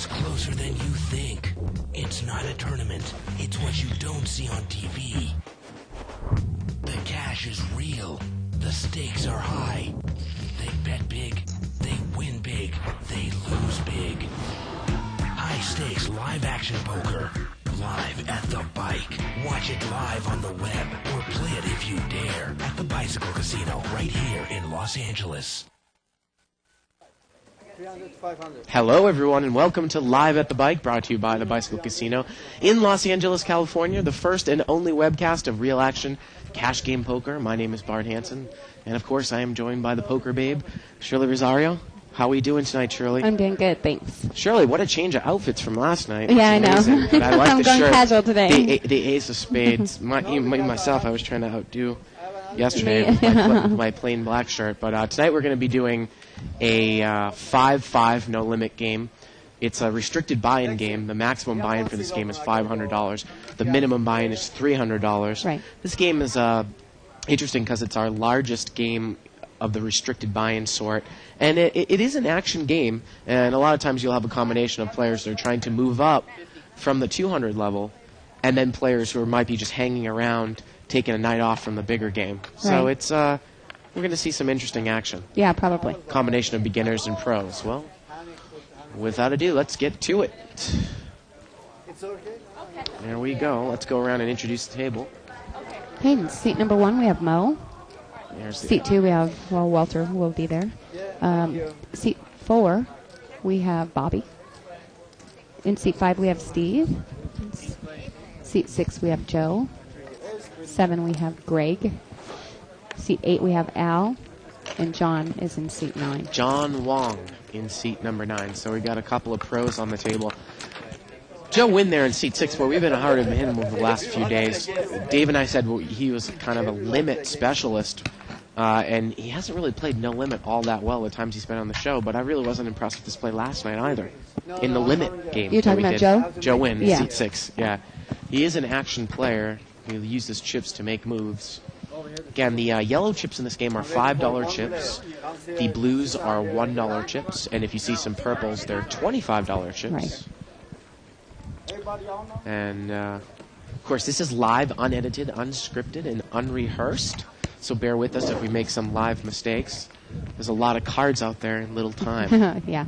It's closer than you think. It's not a tournament. It's what you don't see on TV. The cash is real. The stakes are high. They bet big. They win big. They lose big. High stakes live action poker. Live at the bike. Watch it live on the web or play it if you dare at the Bicycle Casino right here in Los Angeles. Hello, everyone, and welcome to Live at the Bike, brought to you by the Bicycle Casino in Los Angeles, California, the first and only webcast of real action cash game poker. My name is Bart Hansen, and of course, I am joined by the poker babe, Shirley Rosario. How are you doing tonight, Shirley? I'm doing good, thanks. Shirley, what a change of outfits from last night. Yeah, I know. I like I'm the going shirt. casual today. The ace of spades. Myself, I was trying to outdo yesterday with my plain black shirt. But tonight we're going to be doing a 5-5 no-limit game. It's a restricted buy-in game. The maximum buy-in for this game is $500. The minimum buy-in is $300. Right. This game is interesting because it's our largest game of the restricted buy-in sort. And it is an action game, and a lot of times you'll have a combination of players that are trying to move up from the 200 level, and then players who might be just hanging around, taking a night off from the bigger game. So Right. it's we're going to see some interesting action. Yeah, probably. Combination of beginners and pros. Well, without ado, let's get to it. There we go. Let's go around and introduce the table. Okay, in seat number 1, we have Mo. There's the Seat 2, we have, Walter will be there. Seat 4, we have Bobby. In seat 5, we have Steve. Seat 6, we have Joe. 7, we have Greg. Seat 8, we have Al. And John is in seat 9. John Wong in seat number 9. So we got a couple of pros on the table. Joe Wynn there in seat 6, where we've been hard of him over the last few days. Dave and I said he was kind of a limit specialist, and he hasn't really played no limit all that well the times he's been on the show, but I really wasn't impressed with his play last night either. In the limit game. You're talking about Joe? Joe Wynn, Yeah. seat 6, yeah. He is an action player. He uses chips to make moves. Again, the yellow chips in this game are $5 chips. The blues are $1 chips, and if you see some purples, they're $25 chips. Right. And, of course, this is live, unedited, unscripted, and unrehearsed. So bear with us if we make some live mistakes. There's a lot of cards out there in little time. Yeah.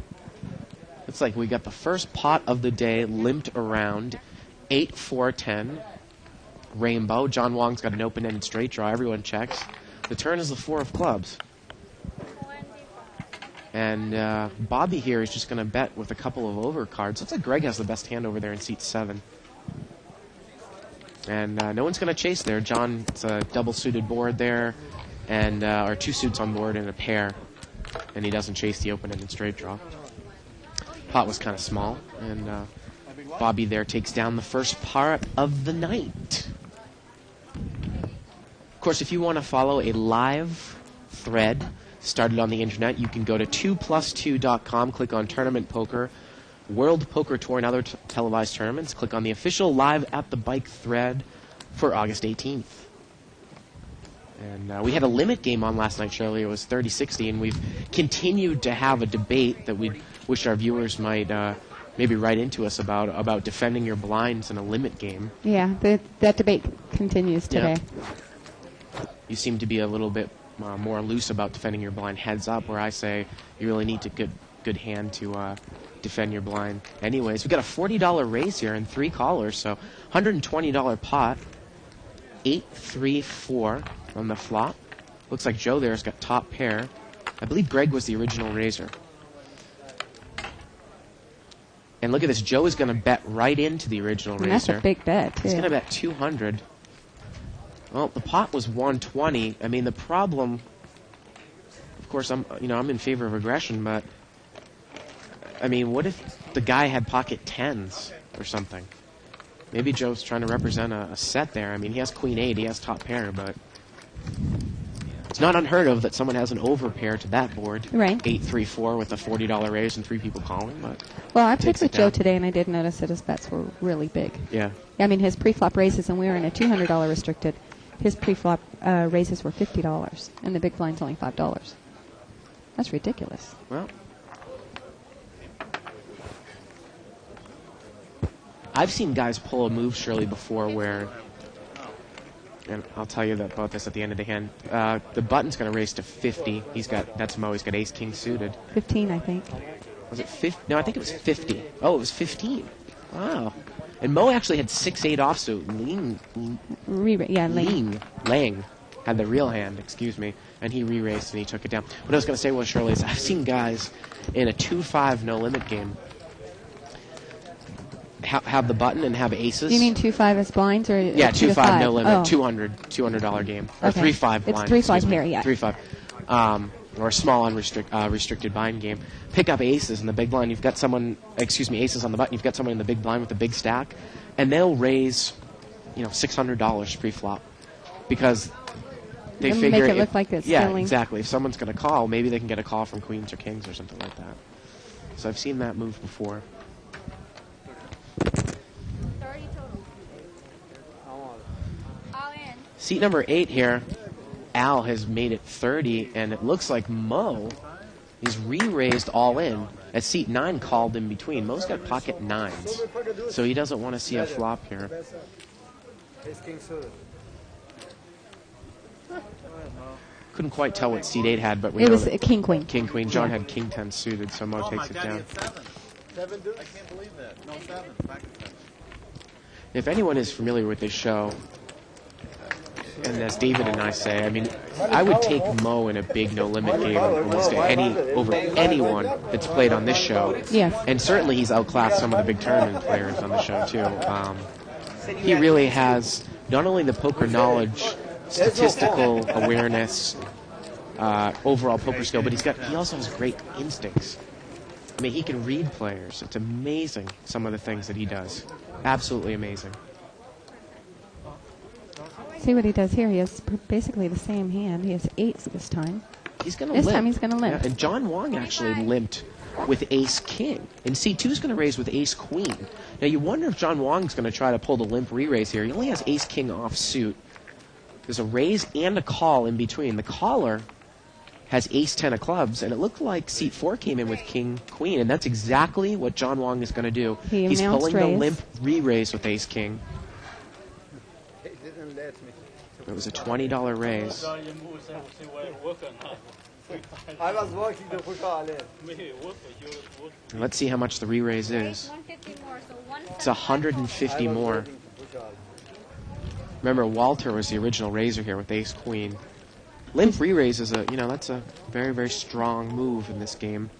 Looks like we got the first pot of the day limped around 8-4-10. Rainbow. John Wong's got an open-ended straight draw. Everyone checks. The turn is the 4 of clubs. And Bobby here is just going to bet with a couple of over cards. Looks like Greg has the best hand over there in seat 7. And no one's going to chase there. John, it's a double-suited board there, and or 2 suits on board and a pair. And he doesn't chase the open-ended straight draw. Pot was kind of small, and Bobby there takes down the first part of the night. Of course, if you want to follow a live thread started on the internet, you can go to 2plus2.com, click on Tournament Poker, World Poker Tour, and other televised tournaments. Click on the official Live at the Bike thread for August 18th. And we had a limit game on last night, Shirley. It was 30-60, and we've continued to have a debate that we wish our viewers might maybe write into us about defending your blinds in a limit game. Yeah, that debate continues today. Yeah. You seem to be a little bit more loose about defending your blind heads up, where I say you really need to good hand to defend your blind. Anyways, we got a $40 raise here and 3 callers, so $120 pot. 8-3-4 on the flop. Looks like Joe there's got top pair. I believe Greg was the original raiser. And look at this. Joe is going to bet right into the original raiser. That's a big bet, too. He's going to bet 200. Well, the pot was 120. I mean, the problem, of course, I'm in favor of aggression, but I mean, what if the guy had pocket 10s or something? Maybe Joe's trying to represent a set there. I mean, he has queen 8, he has top pair, but it's not unheard of that someone has an overpair to that board. Right. 8-3-4 with a $40 raise and 3 people calling. But well, I played takes with it Joe down. today, and I did notice that his bets were really big. Yeah. I mean, his pre-flop raises, and we were in a $200 restricted. His pre-flop raises were $50, and the big blind's only $5. That's ridiculous. Well, I've seen guys pull a move, Shirley, before where, and I'll tell you about this at the end of the hand, the button's going to raise to 50. That's Mo, he's got ace-king suited. 15, I think. Was it 50? No, I think it was 50. Oh, it was 15. Wow. And Mo actually had 6-8 offsuit. Lang had the real hand, excuse me, and he re-raised and he took it down. What I was going to say was, Shirley, is I've seen guys in a 2-5 no-limit game have the button and have aces. You mean 2-5 as blinds or yeah, 2-5 no limit, oh. $200 game or Okay. 3-5 blind. It's 3-5 here, yeah. 3-5, or a small restricted bind game. Pick up aces in the big blind. You've got someone, aces on the button. You've got someone in the big blind with a big stack, and they'll raise, $600 pre-flop because they And figure make it look like it's yeah, filling. exactly. If someone's going to call, maybe they can get a call from queens or kings or something like that. So I've seen that move before. 30 total. All in. Seat number 8 here, Al has made it 30, and it looks like Mo is re-raised all in. At seat 9 called in between. Mo's got pocket 9s, so he doesn't want to see a flop here. Couldn't quite tell what seat 8 had, but we It know was that a king-queen. King-queen. John had king-10 suited, so Mo takes it down. Seven deuce? I can't believe that. No, seven. Back to seven. If anyone is familiar with this show, and as David and I say, I mean, I would take Mo in a big no-limit game almost over anyone that's played on this show. Yes. And certainly he's outclassed some of the big tournament players on the show, too. He really has not only the poker knowledge, statistical awareness, overall poker skill, but he also has great instincts. I mean, he can read players. It's amazing, some of the things that he does. Absolutely amazing. See what he does here. He has basically the same hand. He has 8s this time. He's going to This limp. time he's going to limp. Yeah, and John Wong actually limped with ace-king. And C2 is going to raise with ace-queen. Now, you wonder if John Wong's going to try to pull the limp re-raise here. He only has ace-king offsuit. There's a raise and a call in between. The caller has ace-10 of clubs, and it looked like seat 4 came in with king-queen, and that's exactly what John Wong is going to do. He's pulling the limp re-raise with ace-king. It was a $20 raise. I was working the push. And let's see how much the re-raise is. 150 more, so 175. It's 150 more. Remember, Walter was the original raiser here with ace-queen. Limp re-raise is that's a very, very strong move in this game.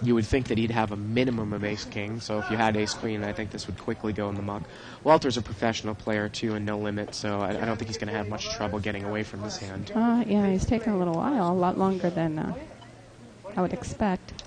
You would think that he'd have a minimum of ace-king, so if you had ace-queen, I think this would quickly go in the muck. Walter's a professional player, too, and no limit, so I don't think he's going to have much trouble getting away from this hand. Yeah, he's taken a little while, a lot longer than I would expect.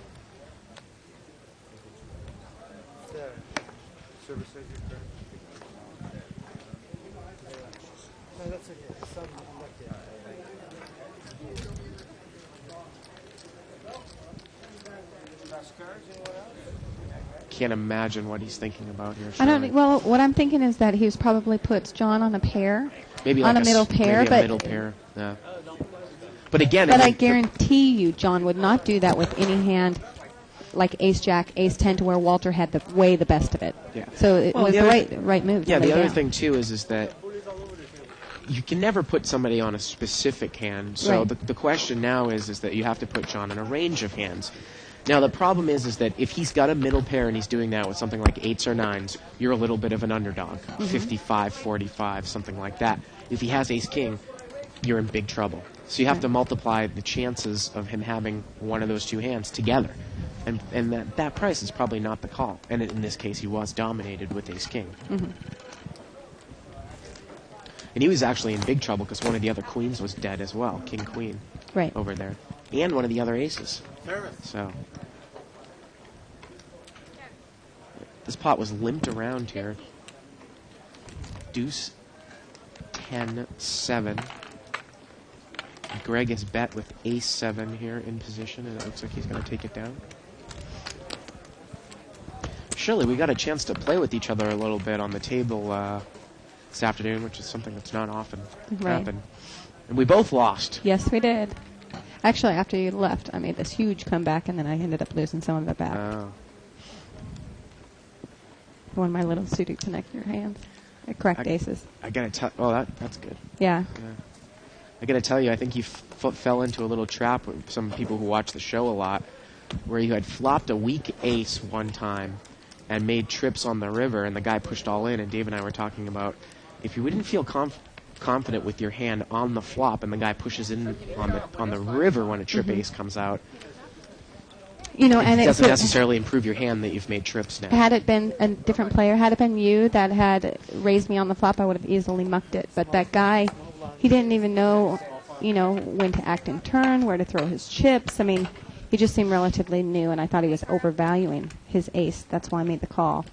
Can't imagine what he's thinking about here. I don't. Shirley. Well, what I'm thinking is that he probably puts John on a pair, Maybe on like a middle pair, maybe but a middle pair. Yeah. But again, I guarantee you, John would not do that with any hand like Ace Jack, Ace 10, to where Walter had the best of it. Yeah. So it Well, was the the other right move. Yeah, to the lay other down. thing too is that you can never put somebody on a specific hand. So Right. the question now is that you have to put John in a range of hands. Now the problem is that if he's got a middle pair and he's doing that with something like 8s or 9s, you're a little bit of an underdog, 55-45, something like that. If he has ace king, you're in big trouble. So you have to multiply the chances of him having one of those two hands together. And that price is probably not the call. And in this case, he was dominated with ace king. And he was actually in big trouble because one of the other queens was dead as well, king queen, Right. over there, and one of the other aces. So this pot was limped around here. Deuce, 10, 7. Greg is bet with ace 7 here in position, and it looks like he's going to take it down. Surely we got a chance to play with each other a little bit on the table this afternoon, which is something that's not often happen. And we both lost. Yes, we did. Actually, after you left, I made this huge comeback, and then I ended up losing some of it back. Oh. One of my little suited connector hands. Correct aces. I gotta tell. Oh, that's good. Yeah. I gotta tell you, I think you fell into a little trap with some people who watch the show a lot, where you had flopped a weak ace one time and made trips on the river, and the guy pushed all in. And Dave and I were talking about if you wouldn't feel confident with your hand on the flop, and the guy pushes in on the river when a trip ace comes out. You know, and it doesn't necessarily improve your hand that you've made trips now. Had it been a different player, had it been you that had raised me on the flop, I would have easily mucked it. But that guy, he didn't even know, when to act in turn, where to throw his chips. I mean, he just seemed relatively new, and I thought he was overvaluing his ace. That's why I made the call.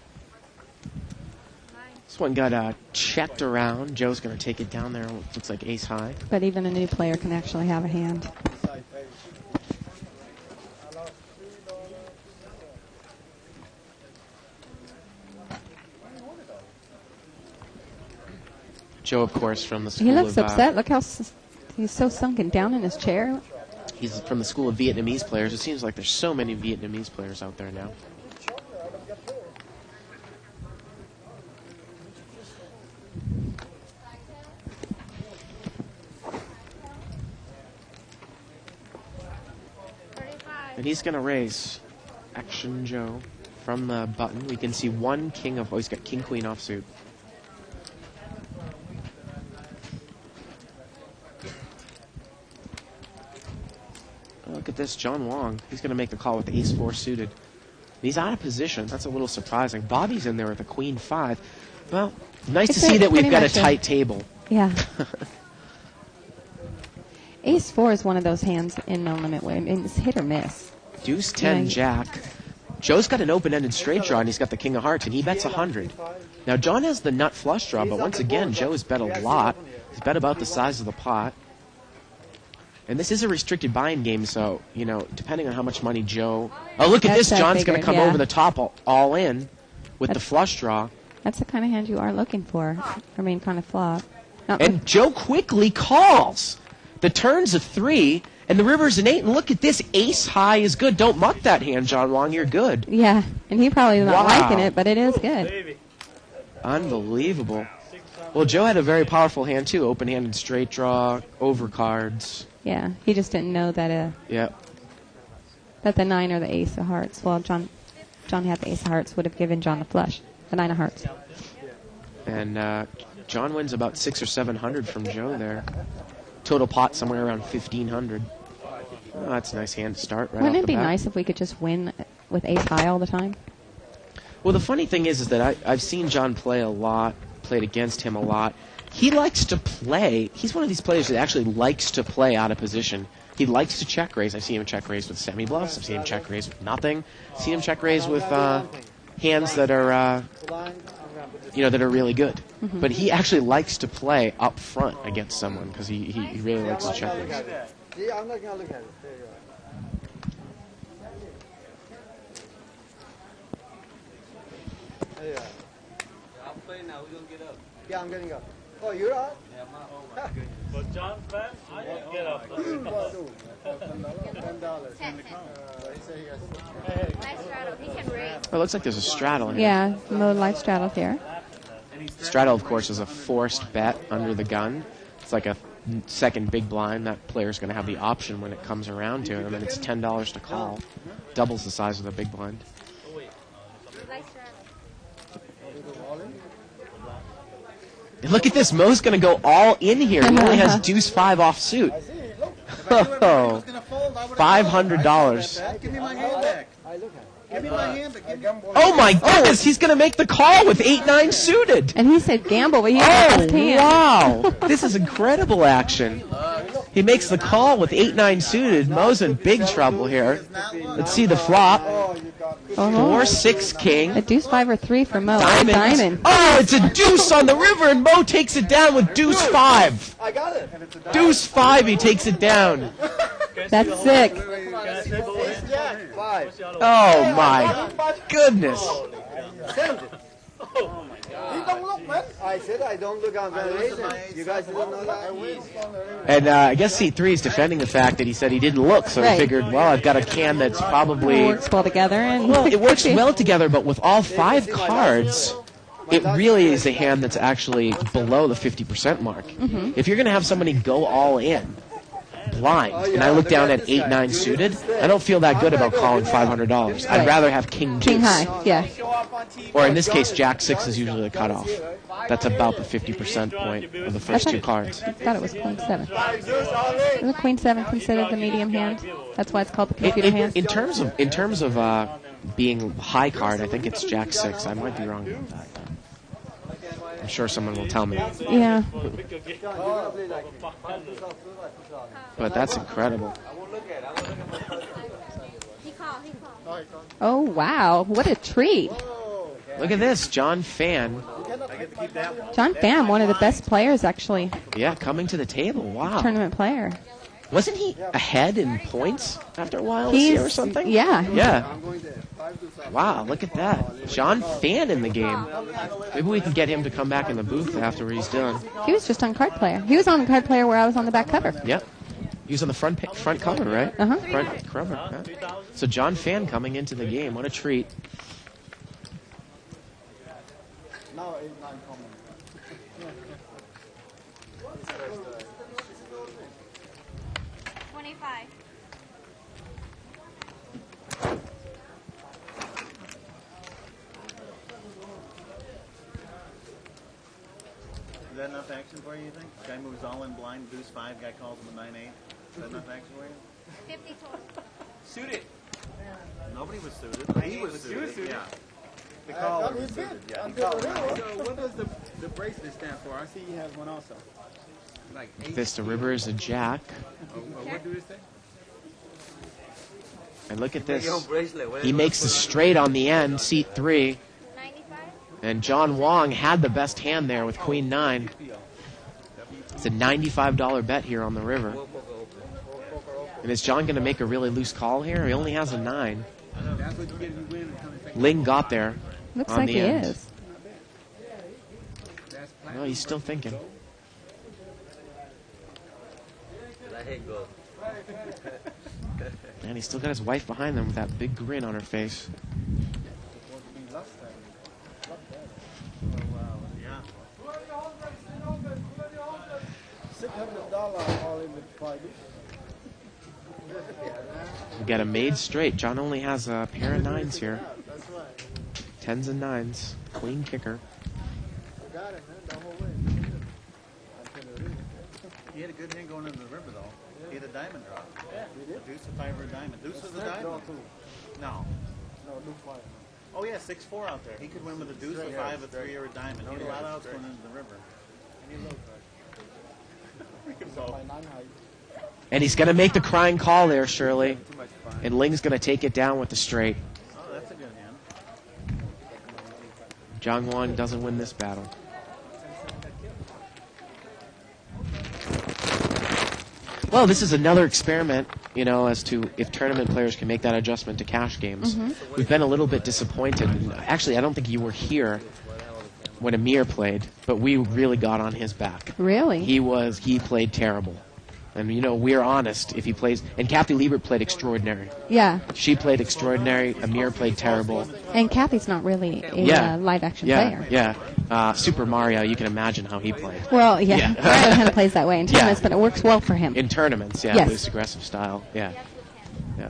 This one got checked around. Joe's going to take it down there. Looks like ace high. But even a new player can actually have a hand. Joe, of course, from the school He looks of, upset. Look how he's so sunken down in his chair. He's from the school of Vietnamese players. It seems like there's so many Vietnamese players out there now. And he's going to raise Action Joe from the button. We can see one king of... Oh, he's got king-queen offsuit. Look at this, John Wong. He's going to make the call with the ace-4 suited. He's out of position. That's a little surprising. Bobby's in there with a queen-5. Well, nice to see that we've got a tight table. Yeah. Ace-4 is one of those hands in no-limit way. I mean, it's hit or miss. Deuce 10 Jack. Joe's got an open-ended straight draw, and he's got the king of hearts, and he bets 100. Now, John has the nut flush draw, but once again, Joe has bet a lot. He's bet about the size of the pot. And this is a restricted buying game, so, depending on how much money Joe... Oh, look at this. John's going to come over the top all in with the flush draw. That's the kind of hand you are looking for. I mean, kind of flop. And Joe quickly calls. The turn's a 3, and the river's an 8. And look at this. Ace high is good. Don't muck that hand, John Wong. You're good. Yeah, and he probably not liking it, but it is good. Unbelievable. Well, Joe had a very powerful hand, too. Open-handed straight draw, overcards. Yeah, he just didn't know that that the 9 or the ace of hearts. Well, John had the ace of hearts, would have given John the flush, the 9 of hearts. And John wins about 600 or 700 from Joe there. Total pot somewhere around 1,500. Oh, that's a nice hand to start right Wouldn't off it the be bat. nice if we could just win with ace high all the time? Well, the funny thing is that I've seen John play a lot, played against him a lot. He likes to play. He's one of these players that actually likes to play out of position. He likes to check raise. I've seen him check raise with semi-bluffs. I've seen him check raise with nothing. I've seen him check raise with hands that are, that are really good. Mm-hmm. But he actually likes to play up front against someone because he really likes to check raise. Yeah, I'm not going to look at it. There you are. There you are. I'm playing now. We're going to get up. Yeah, I'm getting up. Oh, you're up? Yeah, I'm But John's fan, I didn't get up. $10. Nice straddle. He can raise. Oh, it looks like there's a straddle here. Yeah, mode life straddle here. Straddle, of course, is a forced bet under the gun. It's like a second big blind. That player's going to have the option when it comes around to him, and it's $10 to call. Doubles the size of the big blind. Nice straddle. And look at this. Mo's going to go all in here. He only has deuce 5 off suit. Oh, $500. Give me my hand back. Give me my hand back. Oh my goodness, he's going to make the call with 8-9 suited. And he said gamble, but he had his hand. Wow. This is incredible action. He makes the call with 8-9 suited. Mo's in big trouble here. Let's see the flop. 4-6 king. A deuce 5 or 3 for Mo. Diamond. Oh, it's a deuce on the river, and Mo takes it down with deuce 5. I got it. Deuce 5, he takes it down. That's sick. Jack, 5. Oh my goodness. He don't look, man. I said I don't look on valuation. You guys don't know that? And I guess seat 3 is defending the fact that he said he didn't look, so Right. he figured, well, I've got a can that's probably... Works well together. And Well, it works well together, but with all 5 cards, it really is a hand that's actually below the 50% mark. If you're going to have somebody go all in, blind, and I look down at 8-9 suited, I don't feel that good about calling $500. I'd rather have king King deuce. high, yeah. Or in this case, jack 6 is usually the cutoff. That's about the 50% point of the first 2 cards. I thought it was queen 7. Isn't queen 7 considered the medium hand? That's why it's called the computer hand? In terms of being high card, I think it's jack 6. I might be wrong about that. I'm sure someone will tell me. Yeah. But that's incredible. He called. Oh, wow. What a treat. Look at this, John Fan. John Pham, one of the best players, actually. Yeah, coming to the table. Wow. Tournament player. Wasn't he ahead in points after a while this year or something? Yeah. Yeah. Wow, look at that. John Fan in the game. Maybe we can get him to come back in the booth after he's done. He was just on Card Player. He was on Card Player where I was on the back cover. Yep. He was on the front cover, right? Uh-huh. Front cover. Yeah. So John Fan coming into the game. What a treat. Now 8-9 common. 25. Is that enough action for you, you think? Guy moves all in blind, deuce 5, guy calls him a 9-8. Is that enough action for you? 50 total. Suited. Nobody was suited. He was suited. Yeah. The caller was suited. Yeah. he called him. So what does the bracelet stand for? I see you have one also. Like 8. Vista River is a jack. What do you say? And look at Your this. bracelet. He makes the straight on the end, seat 3. 95. And John Wong had the best hand there with Queen 9. It's a $95 bet here on the river. And is John going to make a really loose call here? He only has a 9. That's what you get if you win. Ling got there. Looks on like the he end. is. That's No, he's still thinking. Let it go. And he's still got his wife behind them with that big grin on her face. Yeah. $600 all in the Friday. We got a made straight. John only has a pair of 9s here. That's right. 10s and 9s. Queen kicker. I got it, man, the whole way. He had a good hand going into the river, though. He had a diamond draw. A deuce, a 5, or a diamond. Deuce was a diamond. No. No, look fire. Oh, yeah, 6-4 out there. He could win with a deuce, a 5, a 3, or a diamond. He had a lot of outs going into the river. So, By 9 height. And he's going to make the crying call there, Shirley. And Ling's going to take it down with the straight. oh, that's a good hand. John Wong doesn't win this battle. Well, this is another experiment, as to if tournament players can make that adjustment to cash games. We've been a little bit disappointed. Actually, I don't think you were here when Amir played, but we really got on his back. Really? He played terrible. And, we're honest. If he plays... And Kathy Liebert played extraordinary. Yeah. She played extraordinary. Amir played terrible. And Kathy's not really a Yeah. live-action Yeah, player. yeah. Super Mario, you can imagine how he played. Well, yeah. Yeah. Mario kind of plays that way in Yeah. tennis, but it works well for him. In tournaments, yeah, Yes. loose aggressive style. Yeah. Yeah.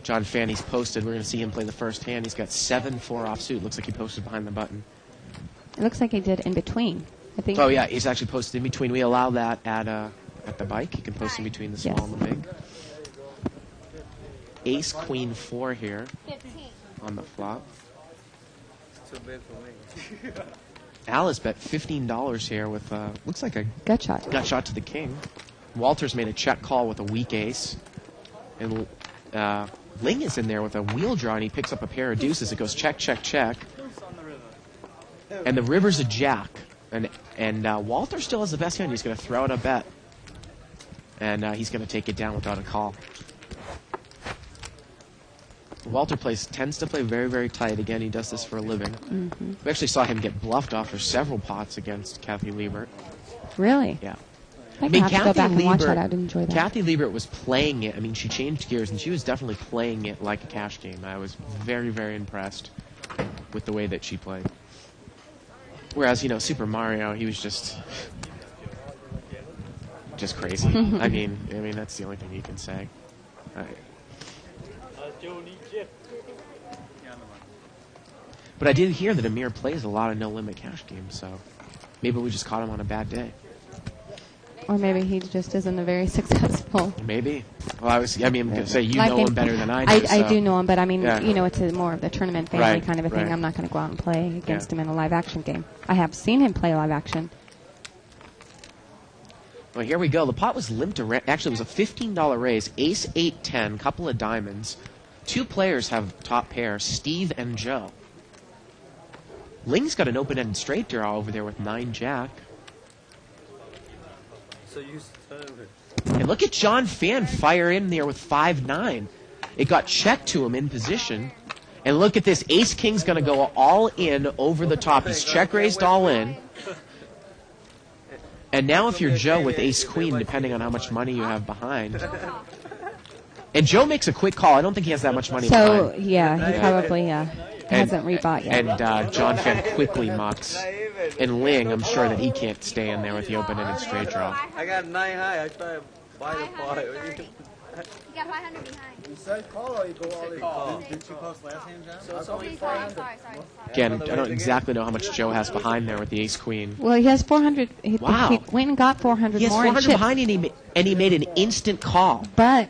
John Fanny's posted. We're going to see him play the first hand. He's got 7-4 offsuit. Looks like he posted behind the button. It looks like he did in between. I think. Oh, yeah, he's actually posted in between. We allow that at the bike. You can post in between the small Yes. and the big. Ace, Queen, 4 here 15. on the flop. It's too big for me. Alice bet $15 here with, looks like a Gut shot. gut shot to the king. Walters made a check call with a weak ace. And Ling is in there with a wheel draw, and he picks up a pair of deuces. It goes check, check, check. And the river's a jack. And And Walter still has the best hand. He's going to throw out a bet. And he's going to take it down without a call. Walter tends to play very, very tight. Again, he does this for a living. Mm-hmm. We actually saw him get bluffed off for several pots against Kathy Liebert. Really? Yeah. I have to go back and watch that. I'd enjoy that. Kathy Liebert was playing it. I mean, she changed gears, and she was definitely playing it like a cash game. I was very, very impressed with the way that she played. Whereas, you know, Super Mario, he was just crazy. I mean, that's the only thing you can say. But I did hear that Amir plays a lot of no-limit cash games, so maybe we just caught him on a bad day. Or maybe he just isn't a very successful. Maybe. Well, I'm going to say you know him better than I do. I do know him, but I mean, yeah. you know, it's more of the tournament family kind of a thing. Right. I'm not going to go out and play against him in a live action game. I have seen him play live action. Well, here we go. The pot was limped around. Actually, it was a $15 raise. Ace, 8, 10, couple of diamonds. Two players have top pair, Steve and Joe. Ling's got an open-ended straight draw over there with 9 jack. So you started. And look at John Fan fire in there with 5-9. It got checked to him in position. And look at this. Ace King's going to go all in over the top. He's check raised all in. And now if you're Joe with Ace Queen, depending on how much money you have behind. And Joe makes a quick call. I don't think he has that much money So, behind. yeah, he probably hasn't rebought yet. And John Fan quickly mucks. And Ling, I'm sure that he can't stay in there with the open-ended straight draw. I got 9 high. I tried to buy the pot. 530. You got 500 behind. You said call or you go all in? Did you post last hand, John? So it's only Sorry. 500. Again, I don't exactly know how much Joe has behind there with the Ace Queen. Well, he has 400. Wow. He went and got 400 He has more in 400 chips. behind, and he made an instant call. But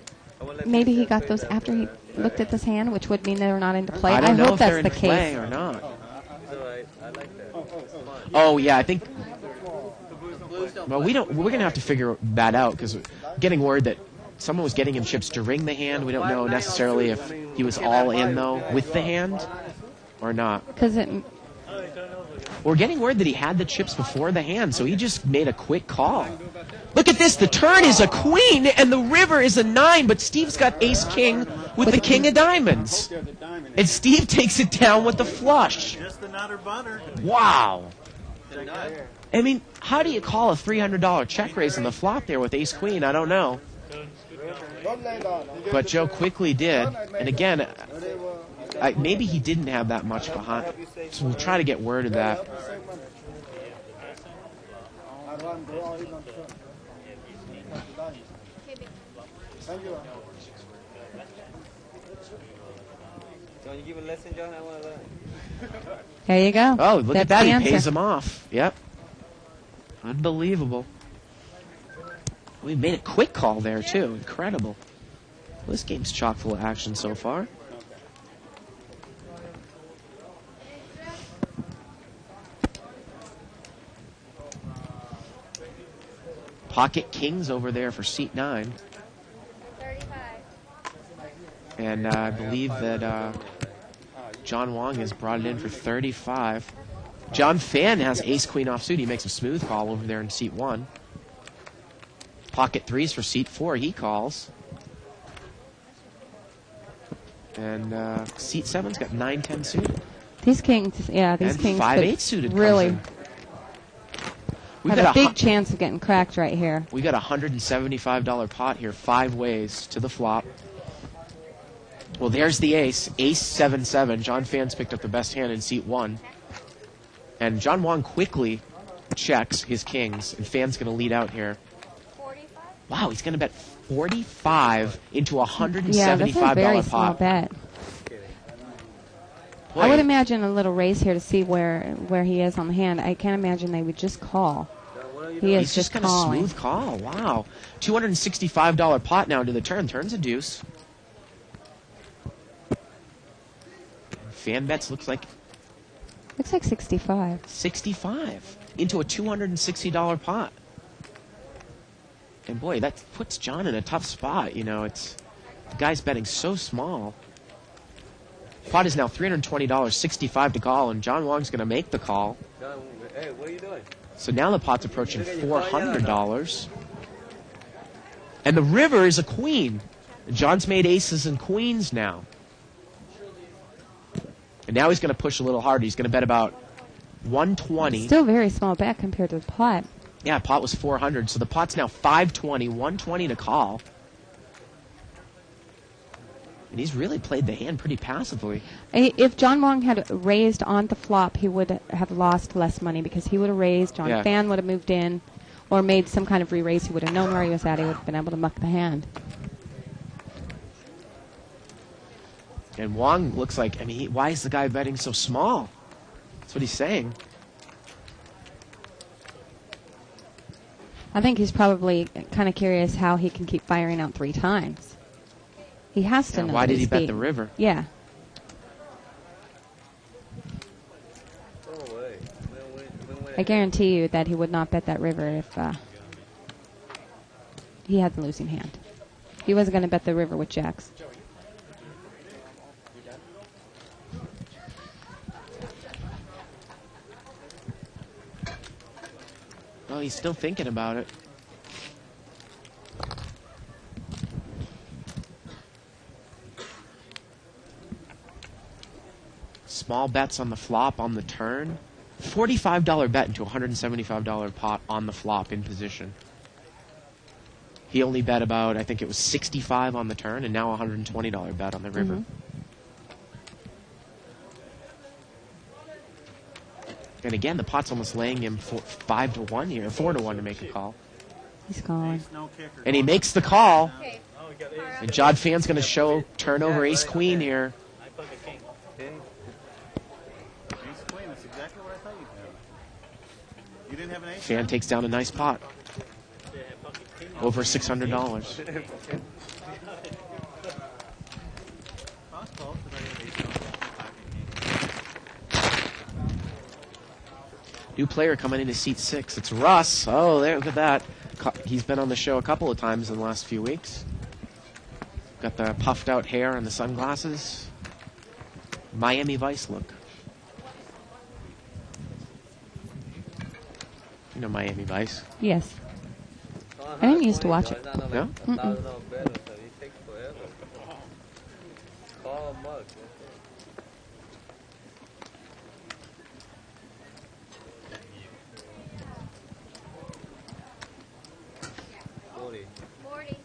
maybe he got those after he looked at this hand, which would mean they're not into play. I don't know hope if that's they're the in play case. or not. So I like that. Oh yeah, I think. Well, we're gonna have to figure that out because getting word that someone was getting him chips during the hand. We don't know necessarily if he was all in though with the hand or not. Because We're getting word that he had the chips before the hand, so he just made a quick call. Look at this. The turn is a queen and the river is a 9, but Steve's got ace king with the king of diamonds. And Steve takes it down with the flush. Just another butter. Wow. I mean, how do you call a $300 check raise in the flop there with ace queen? I don't know. But Joe quickly did. And again, maybe he didn't have that much behind. So we'll try to get word of that. Can you give a lesson, John? I want to learn. there you go. Oh, look at That's that. the He answer. pays him off. Yep. Unbelievable. We made a quick call there, too. Incredible. Well, this game's chock full of action so far. Pocket kings over there for seat 9. 35. And I believe that John Wong has brought it in for 35. John Fan has ace-queen offsuit. He makes a smooth call over there in seat 1. Pocket 3s for seat 4. He calls. And seat 7's got 9-10 suited. These kings, yeah, these And kings 5-8 could suited comes really in. We have got a big chance of getting cracked right here. We got a $175 pot here, 5 ways to the flop. Well, there's the ace. Ace 7-7. John Fan's picked up the best hand in seat 1. And John Wong quickly checks his kings, and Fan's going to lead out here. 45. Wow, he's going to bet 45 into a $175 Yeah, that's a very small pot. bet. Boy, I would imagine a little raise here to see where he is on the hand. I can't imagine they would just call. He is he's just got a calling. smooth call. Wow. $265 pot now to the turn. Turns a deuce. Fan bets looks like Looks like 65. 65 into a $260 pot. And boy, that puts John in a tough spot. You know, the guy's betting so small. Pot is now $320, 65 to call, and John Wong's going to make the call. John, hey, what are you doing? So now the pot's approaching $400. And the river is a queen. John's made aces and queens now. And now he's going to push a little harder. He's going to bet about 120. Still very small bet compared to the pot. Yeah, pot was 400, so the pot's now 520, 120 to call. And he's really played the hand pretty passively. If John Wong had raised on the flop, he would have lost less money because he would have raised. John Fan would have moved in or made some kind of re-raise. He would have known where he was at. He would have been able to muck the hand. And Wong looks like, I mean, why is the guy betting so small? That's what he's saying. I think he's probably kind of curious how he can keep firing out 3 times. He has to know. Why did he his bet speed. the river? Yeah. I guarantee you that he would not bet that river if he had the losing hand. He wasn't going to bet the river with jacks. Well, he's still thinking about it. Small bets on the flop on the turn. $45 bet into a $175 pot on the flop in position. He only bet about, I think it was 65 on the turn, and now a $120 bet on the river. Mm-hmm. And again, the pot's almost laying him 5 to 1 here, 4 to 1 to make a call. He's calling. And he makes the call. And John Fan's going to show turnover ace queen here. Ace queen, that's exactly what I thought you'd have. You didn't have an ace? Fan takes down a nice pot. Over $600. Cross both, but I had ace queen. New player coming into seat 6. It's Russ. Oh, there, look at that. He's been on the show a couple of times in the last few weeks. Got the puffed out hair and the sunglasses. Miami Vice look. You know Miami Vice. Yes. I didn't used to watch it. No?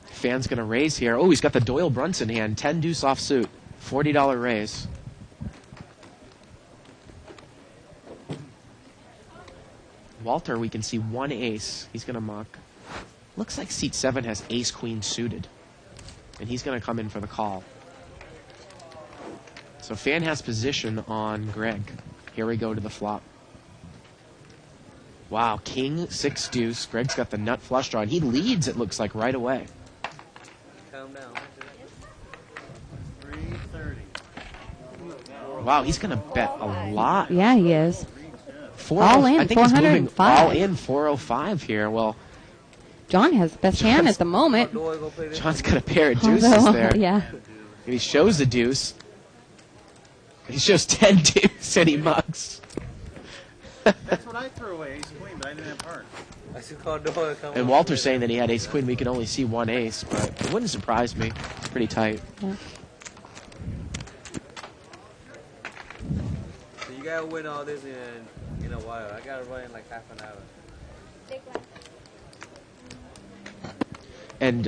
Fan's going to raise here. Oh, he's got the Doyle Brunson hand. 10 deuce offsuit. $40 raise. Walter, we can see 1 ace. He's going to muck. Looks like seat 7 has ace queen suited. And he's going to come in for the call. So Fan has position on Greg. Here we go to the flop. Wow, king 6 deuce. Greg's got the nut flush draw. And he leads, it looks like, right away. Calm down. 330. Wow, he's going to bet a lot. Yeah, he is. All in, I think he's moving 405. all in 405 here. Well, John has the best hand at the moment. John's got a pair of deuces there. Yeah. And he shows the deuce. He shows 10 deuce and he mugs. That's what I threw away, ace queen, but I didn't have heart. And Walter's saying that he had ace queen. We can only see 1 ace, but it wouldn't surprise me. It's pretty tight. Yeah. So you gotta win all this in a while. I gotta run in like half an hour. Big blind. And,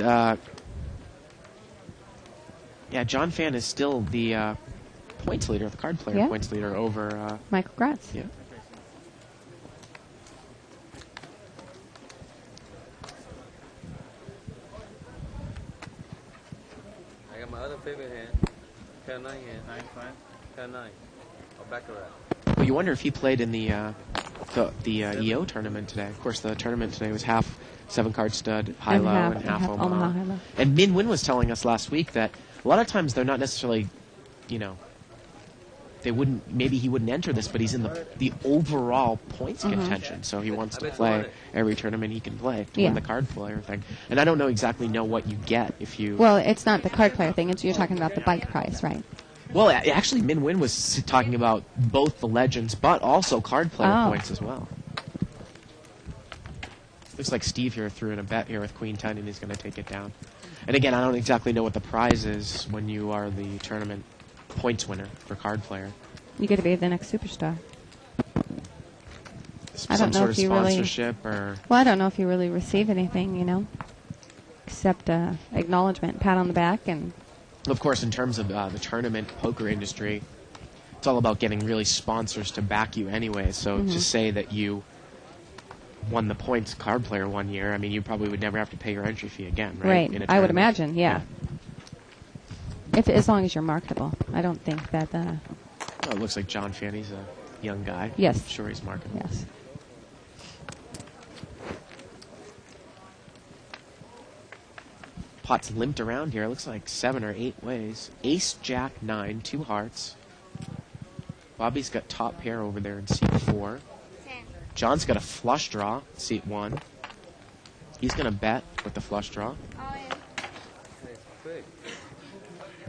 yeah, John Fan is still the points leader, the card player points leader over... Michael Gratz. Yeah. I got my other favorite hand. 10-9 hand. 9-5. 10-9. Or baccarat. Well, you wonder if he played in the EO tournament today. Of course, the tournament today was half 7-card stud, high-low, and half Omaha. high-low. And Min Win was telling us last week that a lot of times they're not necessarily, they wouldn't, maybe he wouldn't enter this, but he's in the overall points contention. So he wants to play every tournament he can play to win the card player thing. And I don't exactly know what you get if you... Well, it's not the card player thing. You're talking about the bike price, right? Well, actually, Min Win was talking about both the Legends, but also card player points as well. Looks like Steve here threw in a bet here with Queen 10, and he's going to take it down. And again, I don't exactly know what the prize is when you are the tournament points winner for card player. You get to be the next superstar. I Some don't know sort if of you really. sponsorship or... Well, I don't know if you really receive anything, you know, except acknowledgement, pat on the back, and. Of course, in terms of the tournament poker industry, it's all about getting really sponsors to back you anyway. So to say that you won the points card player one year, I mean, you probably would never have to pay your entry fee again, right? In a I would tournament. imagine, yeah. As long as you're marketable. I don't think that. Well, it looks like John Fanny's a young guy. Yes. I'm sure he's marketable. Yes. Pot's limped around here. It looks like 7 or 8 ways. Ace, Jack, 9, 2 hearts. Bobby's got top pair over there in seat 4. 10. John's got a flush draw, seat 1. He's going to bet with the flush draw. All in. It's quick.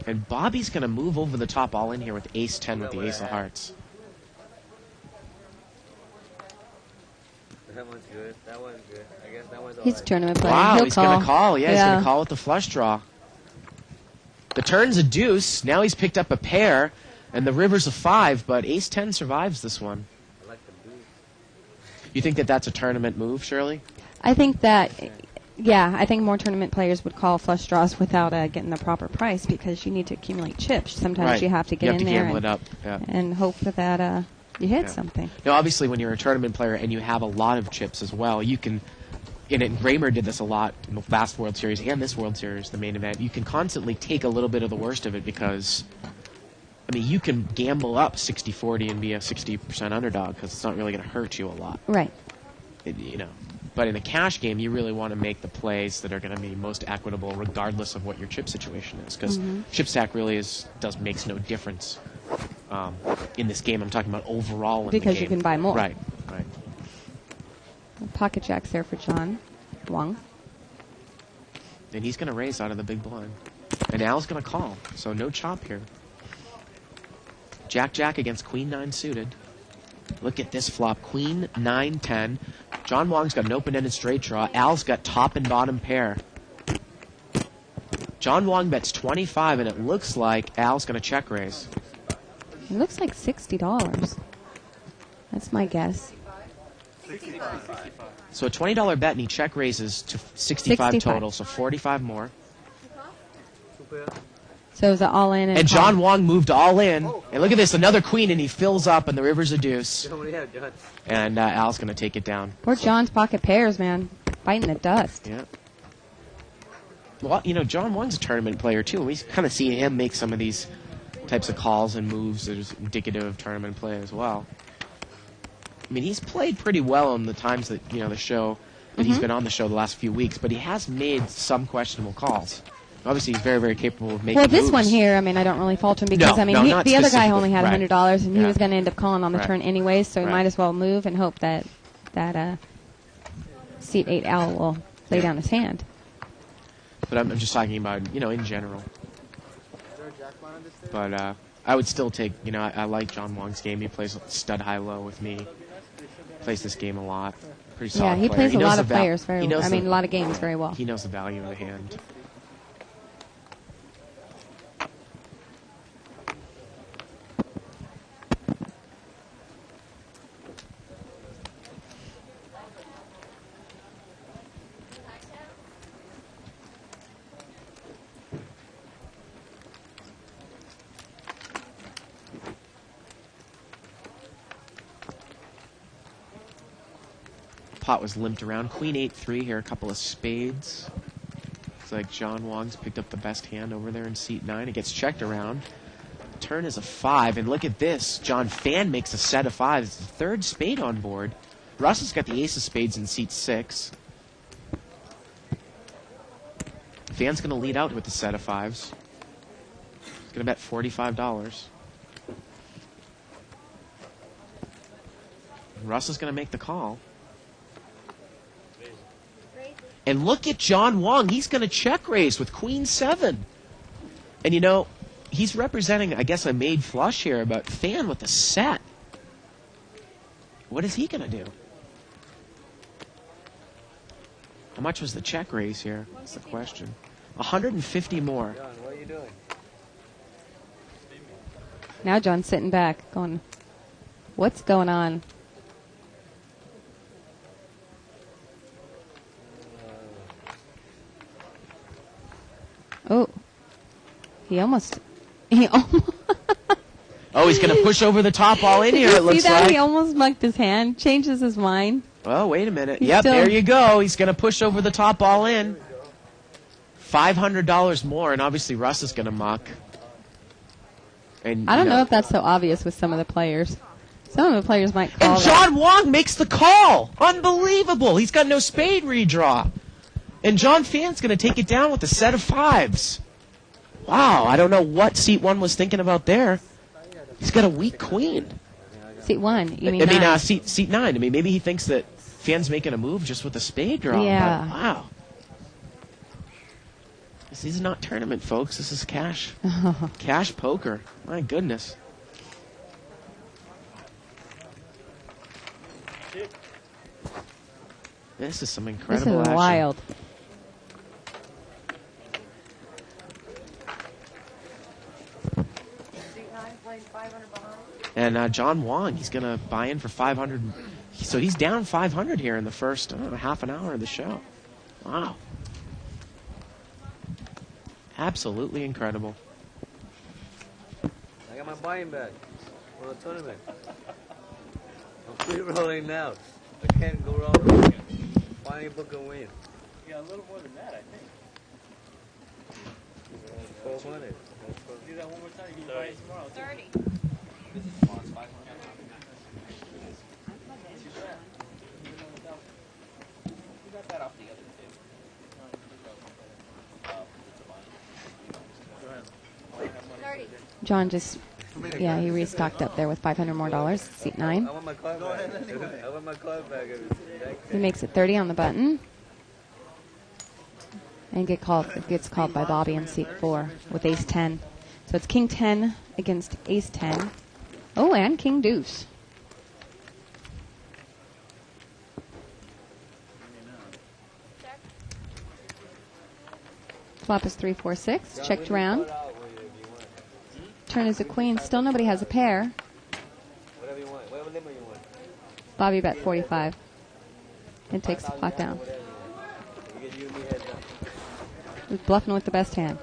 And Bobby's going to move over the top all in here with ace 10 with the ace of hearts. That one's good. That one's good. I guess that one's He's a alright. tournament player. Wow, He'll he's call. going to call. Yeah, he's going to call with the flush draw. The turn's a deuce. Now he's picked up a pair, and the river's a 5, but ace 10 survives this one. I like the boost. You think that that's a tournament move, Shirley? I think that, yeah, I think more tournament players would call flush draws without getting the proper price because you need to accumulate chips. Sometimes Right. you have to get in there gamble it up. Yeah. and hope that you hit Yeah. something. Now, obviously, when you're a tournament player and you have a lot of chips as well, you can. And Raymer did this a lot in the last World Series and this World Series, the main event. You can constantly take a little bit of the worst of it because, I mean, you can gamble up 60-40 and be a 60% underdog because it's not really going to hurt you a lot. Right. But in a cash game, you really want to make the plays that are going to be most equitable regardless of what your chip situation is because chip stack really makes no difference in this game. I'm talking about overall in the Because game. you can buy more. Right. Pocket jacks there for John Wong. And he's going to raise out of the big blind. And Al's going to call, so no chop here. Jack against Queen 9 suited. Look at this flop. Queen 9-10. John Wong's got an open-ended straight draw. Al's got top and bottom pair. John Wong bets 25, and it looks like Al's going to check raise. It looks like $60. That's my guess. So a $20 bet, and he check raises to 65 65. total, so 45 more. So is it all in? And John Wong moved all in. And look at this, another queen, and he fills up, and the river's a deuce. What do you have, John? And Al's going to take it down. Poor John's pocket pairs, man. Biting the dust. Yeah. Well, John Wong's a tournament player, too. We kind of see him make some of these types of calls and moves that is indicative of tournament play as well. I mean, he's played pretty well in the times that, the show, that he's been on the show the last few weeks, but he has made some questionable calls. Obviously, he's very, very capable of making Well, this moves. one here, I mean, I don't really fault him because, No, the not other guy specifically. only had Right. $100, and he Yeah. was going to end up calling on the Right. turn anyways, so he Right. might as well move and hope that seat 8 Al will lay down his hand. But I'm just talking about, in general. But I would still take, I like John Wong's game. He plays stud high-low with me. Plays this game a lot. Pretty solid Yeah, he player. plays a knows lot the of val- players very he well. knows I mean, a lot of games very well. He knows the value of the hand. Pot was limped around. Queen 8-3 here, a couple of spades. Looks like John Wong's picked up the best hand over there in seat 9. It gets checked around. Turn is a 5, and look at this. John Fan makes a set of 5s. It's the third spade on board. Russ has got the ace of spades in seat 6. Fan's going to lead out with the set of 5s. He's going to bet $45. Russ is going to make the call. And look at John Wong. He's going to check raise with Queen 7. And he's representing, I guess, a made flush here, but Fan with the set. What is he going to do? How much was the check raise here? That's the question. 150 more. John, what are you doing? Now John's sitting back, going, "What's going on?" Oh, he almost. Oh, he's going to push over the top all in here, Did it you looks see that? like. He almost mugged his hand, changes his mind. Oh, wait a minute. He's Yep, still- there you go. He's going to push over the top all in. $500 more, and obviously Russ is going to muck. And I don't you know if that's so obvious with some of the players. Some of the players might call And John Wong makes the call. Unbelievable. He's got no spade redraw. And John Fan's going to take it down with a set of fives. Wow, I don't know what seat 1 was thinking about there. He's got a weak queen. Seat 1, you mean I mean, nine. seat 9. I mean, maybe he thinks that Fan's making a move just with a spade draw. Yeah. But, wow. This is not tournament, folks. This is cash. Cash poker. My goodness. This is some This incredible is action. wild. And John Wong, he's going to buy in for 500. So he's down 500 here in the first half an hour of the show. Wow. Absolutely incredible. I got my buying back for the tournament. I'm free rolling now. I can't go wrong. Finally book a win. Yeah, a little more than that, I think. 400. Do that one more time. You can buy it tomorrow. 30. John just, yeah, he restocked up there with $500 more. Seat 9. I want my card back. I want my card back. He makes it 30 on the button. And gets called by Bobby in seat 4 with ace 10. So it's king 10 against ace 10. Oh, and king deuce. Flop is 3, 4, 6. Checked round. Turn is a queen. Still nobody has a pair. Whatever you want. Whatever limit you want. Bobby bet 45. And takes the pot down. You get you and me heads up. He's bluffing with the best hand.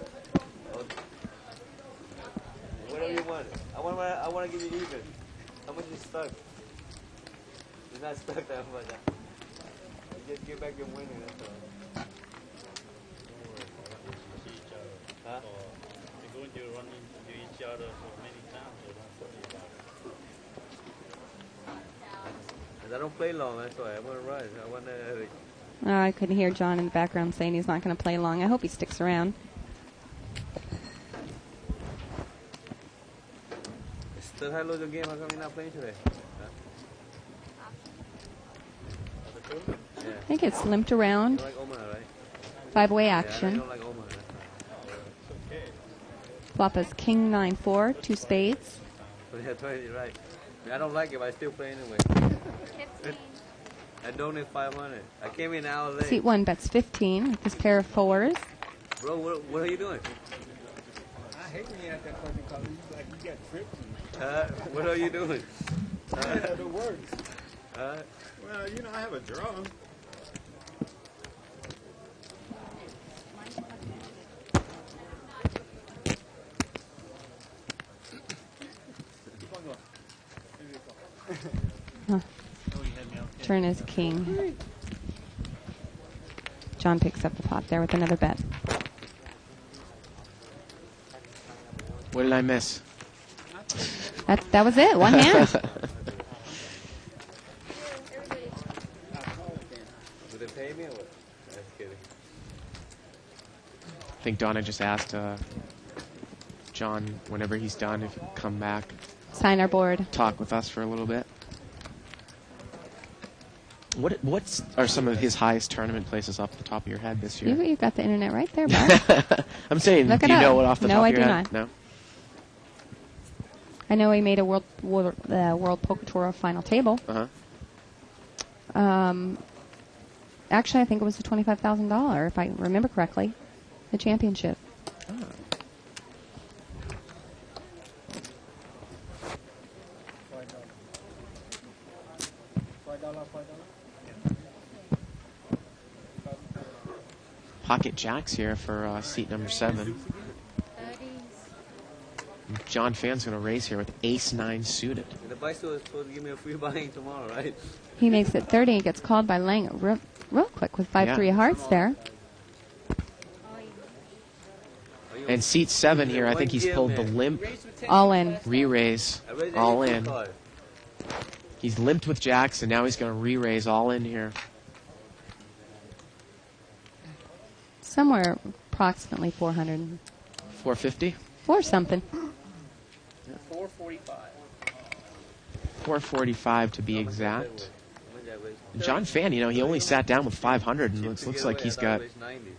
Whatever you want. I want to give you even. How much is stuck? It's not stuck that much. You just give back your winning. That's all. Huh? You're going to run into each other so many times, so don't worry about it. 'Cause I don't play long, that's why. I want to run. I want to. Oh, I couldn't hear John in the background saying he's not going to play long. I hope he sticks around. Still had loads of game. How come you're not playing today? Huh? Yeah. I think it's limped around. You like Omaha, right? 5-way Yeah, I know action. you don't like Omaha. That's why. Flop is king 9, 4, 2 spades. But yeah, you're right. I don't like it, but I still play anyway. 15. I donate 500. I came in an hour late. Seat 1 bets 15 with this pair of 4s. Bro, what are you doing? I hate when you have that question call you like you got tripped. What are you doing? The words. Uh, Well, you know, I have a draw. Turn is king. John picks up the pot there with another bet. What did I miss? That was it. One hand. do they pay me or what? Just kidding. I think Donna just asked John, whenever he's done, if he'll come back, Sign our board. talk with us for a little bit. What are some of his highest tournament places off the top of your head this year? You've got the internet right there, bud. I'm saying, Look do it you up. know what off the No, top I of your do head? not. No? I know he made a World Poker Tour final table. Uh-huh. Actually, I think it was the $25,000, if I remember correctly, the championship. Pocket jacks here for seat number 7. John Fan's going to raise here with ace-9 suited. The bicycle is supposed to give me a free buying tomorrow, right? He makes it 30 and gets called by Lang real quick with 5-3 hearts there. And seat 7 here, I think he's pulled the limp. All in. Re-raise. All in. He's limped with jacks, and now he's going to re-raise all in here. Somewhere approximately 400. 450? 4 something. 445. 445 to be exact. John Fan, you know, he only sat down with 500, and it looks like he's got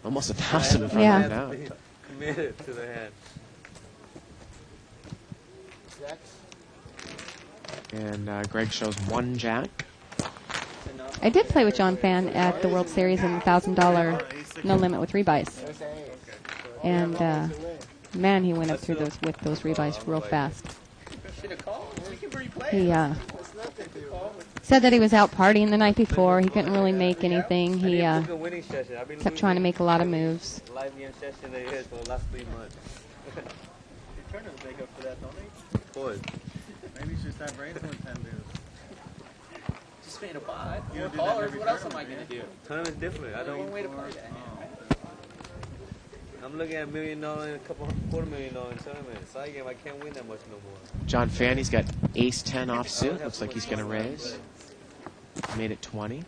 almost 1,000 in front of him now. Committed to the hand. And Greg shows 1 jack. I did play with John Fan at the World Series in $1,000 no limit with rebuys. And man, he went up through those with those rebuys real fast. He said that he was out partying the night before. He couldn't really make anything. He kept trying to make a lot of moves. Live game session they had for the last 3 months. The tournaments make up for that, don't they? Of course. Maybe you should start raising with 10 dudes. Just paying a pot. You More do that callers. every What else am I tournament, going to do? Tournament's different. I don't. One way to play that. I'm looking at $1 million and a couple $250,000 in tournaments. Side game, I can't win that much no more. John Fan, he's got ace-10 offsuit. Looks like he's going to raise. Made it 20.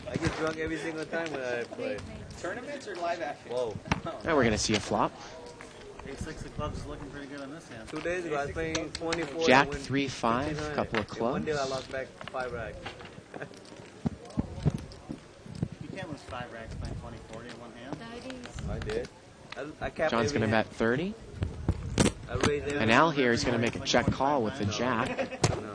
I get drunk every single time when I play. Tournaments or live action? Whoa. Now we're going to see a flop. Ace-6 of clubs is looking pretty good on this hand. 2 days ago, I was playing 24. Jack and win 3-5, couple of In one clubs. day, I lost back 5 racks. You can't lose 5 racks playing 20-40 in one hand. I did. I capped John's every going to hand. bet 30. I raised every And Al here is going to make a check call with the jack. No.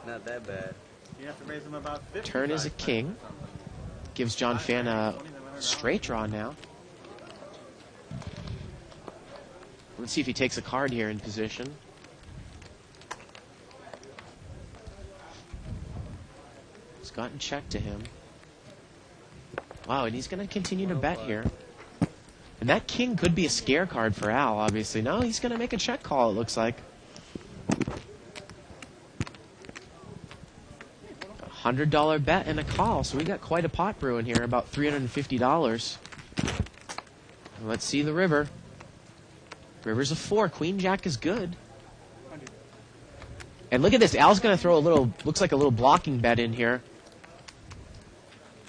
Not that bad. You have to raise them about 50. Turn is a king. Gives John Fan a straight draw now. Let's see if he takes a card here in position. It's gotten checked to him. Wow, and he's going to continue to bet here. And that king could be a scare card for Al, obviously. No, he's going to make a check call, it looks like. $100 bet and a call. So we got quite a pot brewing here, about $350. Let's see the river. River's a 4. Queen Jack is good. And look at this. Al's going to throw a little, looks like a little blocking bet in here.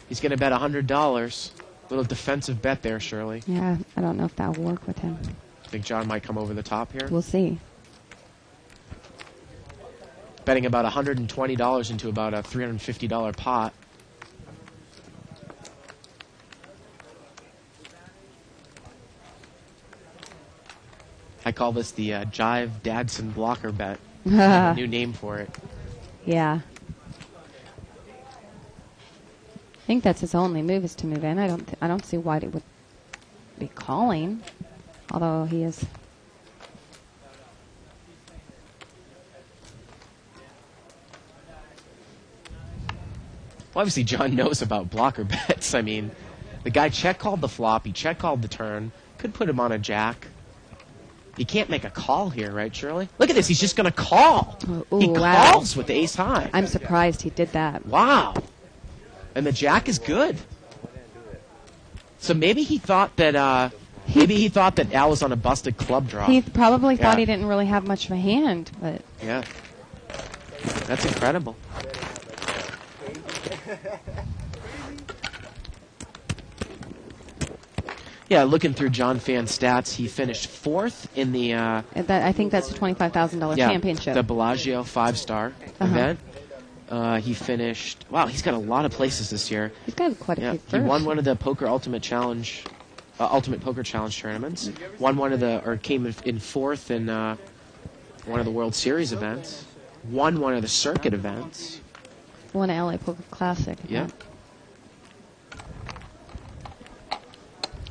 He's going to bet $100. Little defensive bet there, Shirley. Yeah, I don't know if that will work with him. Think John might come over the top here? We'll see. Betting about $120 into about a $350 pot. I call this the Jive Dadson blocker bet. A new name for it. Yeah. I think that's his only move is to move in. I don't see why it would be calling, although he is. Well, obviously, John knows about blocker bets. I mean, the guy check called the flop. He check called the turn. Could put him on a jack. He can't make a call here, right, Shirley? Look at this. He's just going to call. Ooh, He wow. calls with the ace high. I'm surprised he did that. Wow. And the jack is good. So maybe he thought that Al was on a busted club draw. He probably thought Yeah. he didn't really have much of a hand, but Yeah. That's incredible. Yeah, looking through John Fan's stats, he finished 4th in the I think that's a $25,000 championship. the Bellagio 5-star event. He finished. Wow, he's got a lot of places this year. He's got quite a Yeah, few he firsts. won one of the Poker Ultimate Challenge, Ultimate Poker Challenge tournaments. Won one of the, or came in 4th in one of the World Series events. won one of the circuit events. Won an LA Poker Classic. Yeah.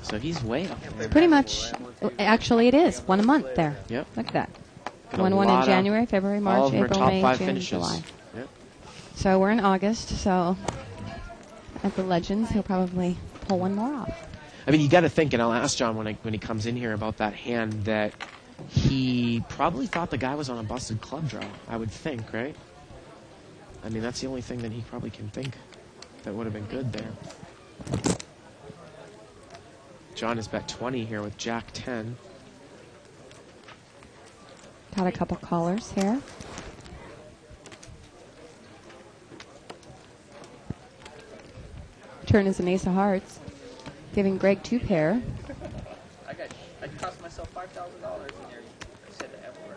So he's way up there. Pretty much, actually it is. 1 a month there. Yep. Look at that. Got a Won one lot in of- January, February, all March, of them are April, top May, 5 June, finishes. July. Yep. So we're in August, so at the Legends, he'll probably pull one more off. I mean, you got to think, and I'll ask John when he comes in here about that hand, that he probably thought the guy was on a busted club draw. I would think, right? I mean, that's the only thing that he probably can think that would have been good there. John has bet 20 here with Jack 10. Got a couple callers here. Turn is an ace of hearts, giving Greg 2 pair. I cost myself $5,000 in there. I said the F word.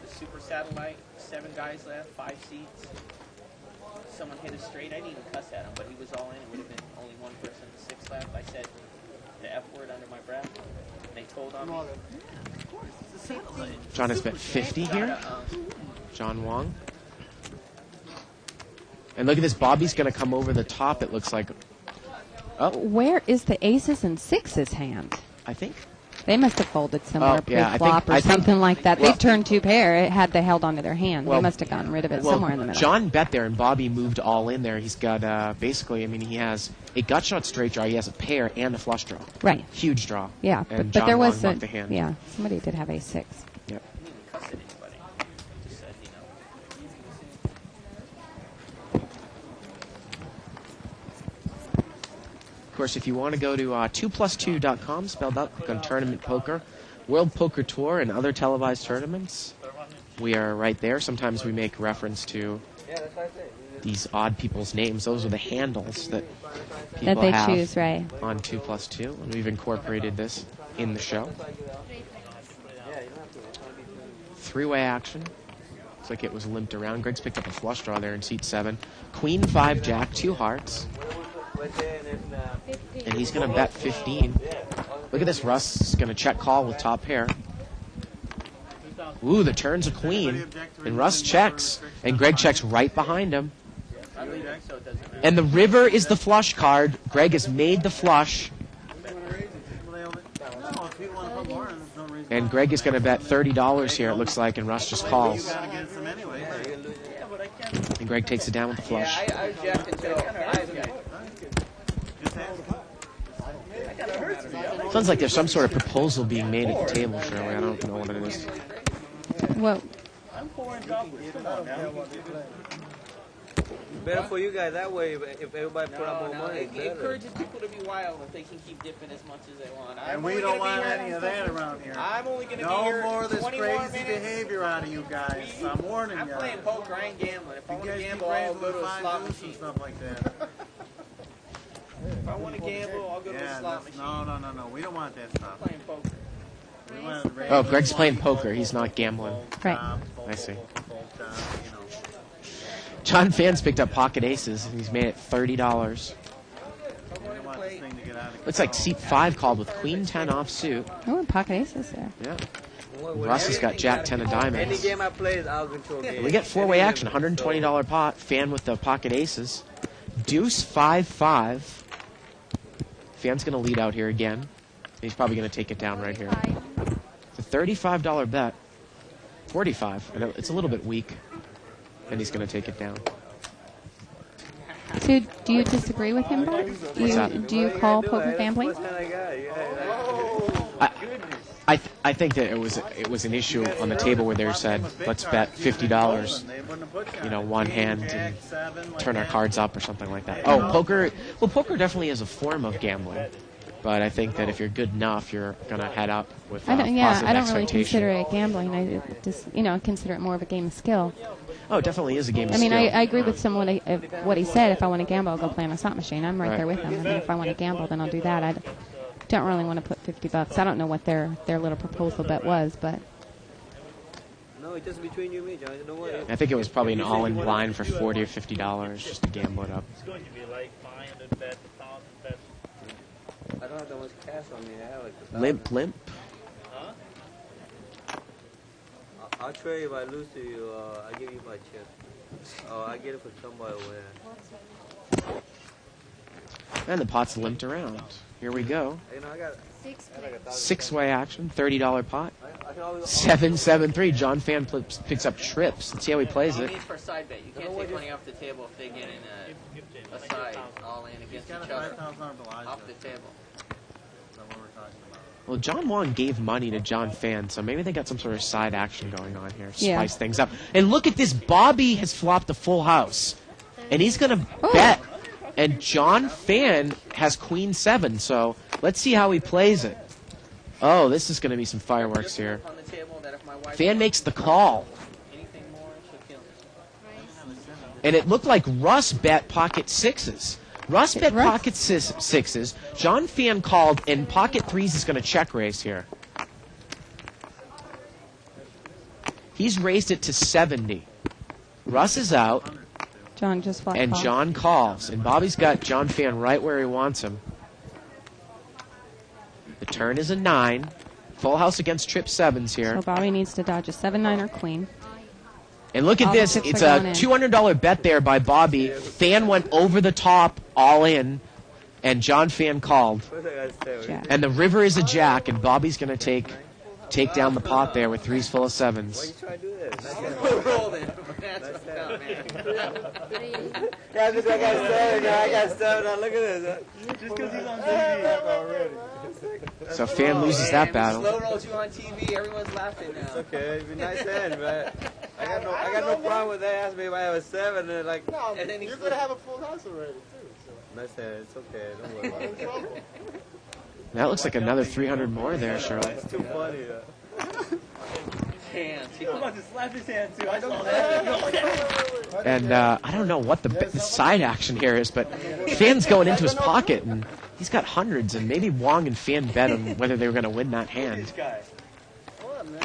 The Super Satellite, 7 guys left, 5 seats. Someone hit a straight. I didn't even cuss at him, but he was all in. It would have been only one person, 6 left. I said the F word under my breath. They told on me. John has bet 50 here. John Wong. And look at this. Bobby's going to come over the top, it looks like. Oh, Where is the aces and sixes hand? I think. They must have folded somewhere yeah, pre-flop or something like that. well- They turned 2 pair. It had they held onto their hand. Well- They must have gotten rid of it Well, somewhere in the middle. John bet there, and Bobby moved all in there. He's got, basically, I mean, he has a gut shot straight draw. He has a pair and a flush draw. Right. Huge draw. Yeah, And but John there was Wong a, mucked the hand. yeah, somebody did have a 6. Yep. I didn't even cuss at anybody. Just said, you know. Of course, if you want to go to 2plus2.com, spelled out, click on Tournament Poker, World Poker Tour, and other televised tournaments. We are right there. Sometimes we make reference to Yeah, that's what I say. these odd people's names. Those are the handles that That people they have choose, right. on 2plus2, and we've incorporated this in the show. Yeah, you don't have to. It's gonna be too. Three-way action. Looks like it was limped around. Greg's picked up a flush draw there in seat 7. Queen 5 Jack, 2 hearts, and he's going to bet 15. Look at this. Russ is going to check call with top pair. Ooh, the turn's a queen, and Russ checks, and Greg checks right behind him. And the river is the flush card. Greg has made the flush, and Greg is going to bet $30 here, it looks like, and Russ just calls. And Greg takes it down with the flush. I jacked until Sounds like there's some sort of proposal being made at the table, Shirley. I don't know what it is. Well, I'm pouring droplets. Come on now. Better for you guys that way. If everybody put up more money, It it's better. encourages people to be wild if they can keep dipping as much as they want. And we don't want any of that around here. I'm only going to be No here more of this 20 more crazy minutes. behavior out of you guys. I'm warning I'm you. playing poker. I ain't gambling. If I You want to guys keep gamble, I'll raising go the to a five slot deuce and machine. stuff like that. If I want to gamble, I'll go to a Yeah, slot that's, machine. no. We don't want that stuff. Playing poker. We want to raise Oh, the Greg's playing fold, poker. He's not gambling. Right. I see. fold, you know. John Fans picked up pocket aces, and he's made it $30. We don't want this thing to get out of Looks like seat 5 called with Queen 10 off suit. oh, and pocket aces there. Yeah. Russ has got Jack 10 of Any diamonds. game I play is out control game. We get 4-way action, $120 pot. Fan with the pocket aces. Deuce 5-5. Fan's going to lead out here again. He's probably going to take it down right here. It's a $35 bet. 45. I know it's a little bit weak. And he's going to take it down. So, do you disagree with him, Bob? What's that? Do you call poker gambling? I think that it was an issue on the table where they said, let's bet $50, you know, one hand and turn our cards up or something like that. Oh, poker. Well, poker definitely is a form of gambling. But I think that if you're good enough, you're going to head up with positive I don't really expectation. consider it gambling. I just, consider it more of a game of skill. Oh, it definitely is a game of I mean, skill. I agree with someone what he said. If I want to gamble, I'll go play on a slot machine. I'm right Right. there with him. I mean, if I want to gamble, then I'll do that. I don't really want to put $50. I don't know what their little proposal bet was, but No, it's just between you and me, John. You know what? I think it was probably an all-in blind for $40 or $50 just to gamble it up. It's going to be like 500 bet, 1,000 bet. I don't have that much cash on me. I have like Limp. Huh? I'll trade if I lose to you. I give you my chip. Oh, I get it for somebody win. And the pot's limped around. Here we go. You know, I got. Six-way action, $30 pot. I can always. 7-7-3. John Fan picks up trips. Let's see how he plays You it. need for a side bet. You can't take money off the table if they get in a side all in against He's got each a other. $5,000 Bellagio. Off the table. That's what we're talking about. Well, John Wong gave money to John Fan, so maybe they got some sort of side action going on here. Yeah. Spice things up. And look at this. Bobby has flopped a full house. And he's going to bet. And John Fan has Queen 7, so let's see how he plays it. Oh, this is going to be some fireworks here. On the table that if my wife Fan makes the call. anything more, she'll kill me. And it looked like Russ bet pocket sixes. Russ bet Russ. pocket sixes. John Fan called, and pocket threes is going to check raise here. He's raised it to 70. Russ is out, John just flat and call. John calls. And Bobby's got John Fan right where he wants him. The turn is a 9. Full house against trip 7s here. So Bobby needs to dodge a 7-9 or queen. And look at All the this. chips It's are a going in. $200 bet there by Bobby. Fan went over the top, all in, and John Fan called. What's I gotta say? Jack. And the river is a jack, and Bobby's going to take down the pot there with threes full of Why you sevens. try to do this? Roll then. That's what's up, man. Yeah, just I got 7. Now I got 7. Now look at this. Just because he's on TV already. So Fan loses that battle. Slow rolled you on TV. Everyone's laughing now. It's okay. It'd be nice hand, but I got no problem with that. Ask me if I have a 7 and like. No, And then he's you're going to have a full house already, too. Nice hand. It's okay. Don't worry about it. That looks like another 300 more there, Shirley. It's too funny. Hands. I'm about to slap his hand, too. I saw that. And I don't know what the side action here is, but Fan's going into his pocket, and he's got hundreds, and maybe Wong and Fan bet on whether they were going to win that hand. guy. What, man?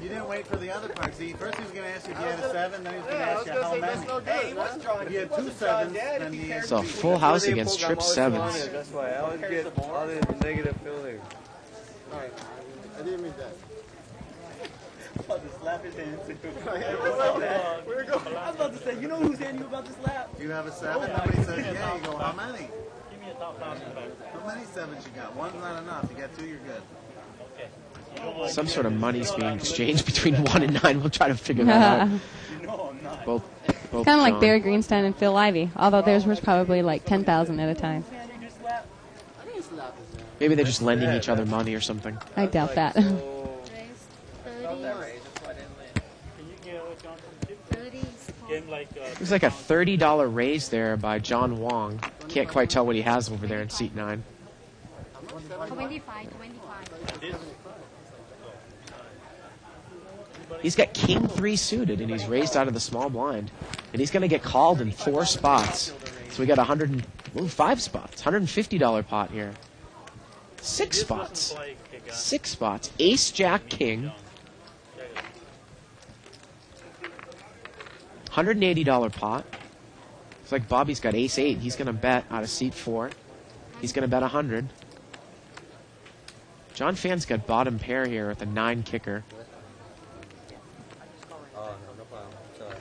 You didn't wait for the other part. See, first he was going to ask you if you had a 7, then he was going to ask you how many. Hey, he was If you had 2 7s, then he had So full house against trip 7s. That's why I always get all these negative feelings. I didn't mean that. I'm about to slap his hand, too. Where'd it go? I was about to say, you know who's hand you about to slap? Do you have a 7? Nobody says, yeah. You go, how many? Give me a top back. How many 7s you got? One's not enough. You got 2, you're good. Some sort of money's being exchanged between 1 and 9. We'll try to figure that out. You know I'm not. Both Kind of like John. Barry Greenstein and Phil Ivey, although theirs was probably like 10,000 at a time. Hand you just slapped? I didn't slap his hand. Maybe they're just lending each other money or something. I doubt that. Raise 30. That raise. That's why I didn't win. Can you get a John from Chip? 30s. Game like There's like a $30 raise there by John Wong. Can't quite tell what he has over there in seat 9. 25. He's got King 3 suited, and he's raised out of the small blind. And he's going to get called in 4 spots. So we got 5 spots. $150 pot here. 6 spots. 6 spots. Ace, Jack, King. $180 pot. It's like Bobby's got Ace 8. He's going to bet out of seat 4. He's going to bet 100. John Fan's got bottom pair here with a 9 kicker. Oh, no problem. Sorry.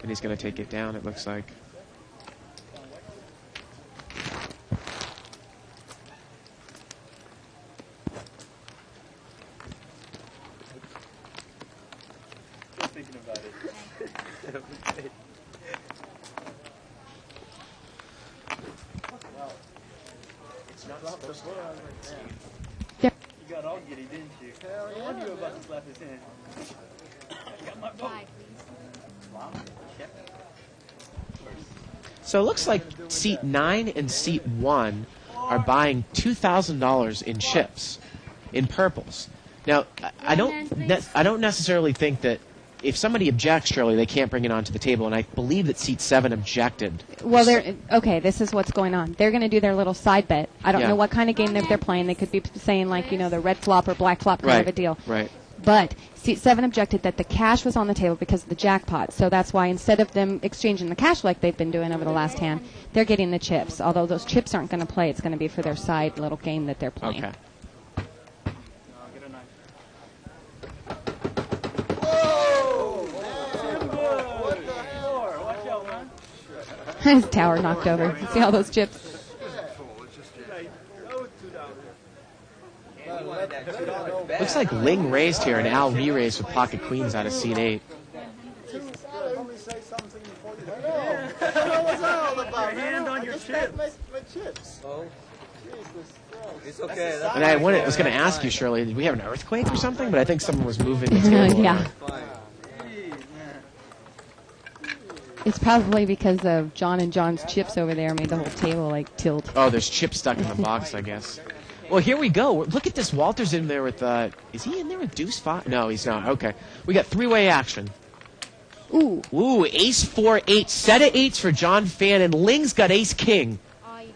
And he's going to take it down, it looks like. Just thinking about it. Yeah. You got all giddy, didn't you? I wonder you were about to slap his hand. Got my vote. Wow. Check. So it looks like seat 9 and seat 1 are buying $2,000 in chips, in purples. Now, I don't necessarily think that if somebody objects, Shirley, they can't bring it onto the table, and I believe that seat 7 objected. Well, this is what's going on. They're going to do their little side bet. I don't Yeah. know what kind of game that they're playing. They could be saying, like, the red flop or black flop kind of a deal. Right. But seat 7 objected that the cash was on the table because of the jackpot. So that's why instead of them exchanging the cash like they've been doing over the last hand, they're getting the chips. Although those chips aren't going to play, it's going to be for their side little game that they're playing. Okay. His tower knocked over. See all those chips? Looks like Ling raised here and Al re-raised with pocket queens out of seat 8. Hand on your chips. Oh. It's okay. That's And I was going to ask you, Shirley, did we have an earthquake or something? But I think someone was moving the table. Yeah. fine. It's probably because of John and John's chips over there made the whole table like tilt. Oh, there's chips stuck in the box, I guess. Well, here we go. Look at this. Walter's in there with, is he in there with deuce 5? No, he's not. Okay. We got three-way action. Ooh. Ooh, ace 4, 8. Set of 8s for John Fan, and Ling's got ace king.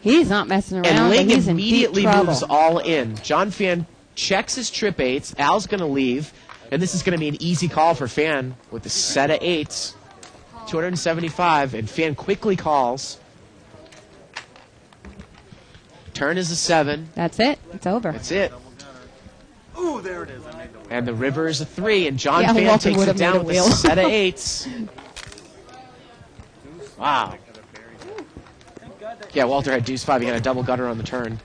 He's not messing around, And Ling but he's in deep immediately trouble. moves all in. John Fan checks his trip 8s. Al's going to leave, and this is going to be an easy call for Fan with the set of 8s. 275, and Fan quickly calls. Turn is a 7. That's it. It's over. That's it. Ooh, there it is. I made the wheel. And the river is a 3, and John Yeah, Fan Walter takes would it have made down a with a wheel. set of 8s. Wow. Yeah, Walter had deuce 5. He had a double gutter on the turn.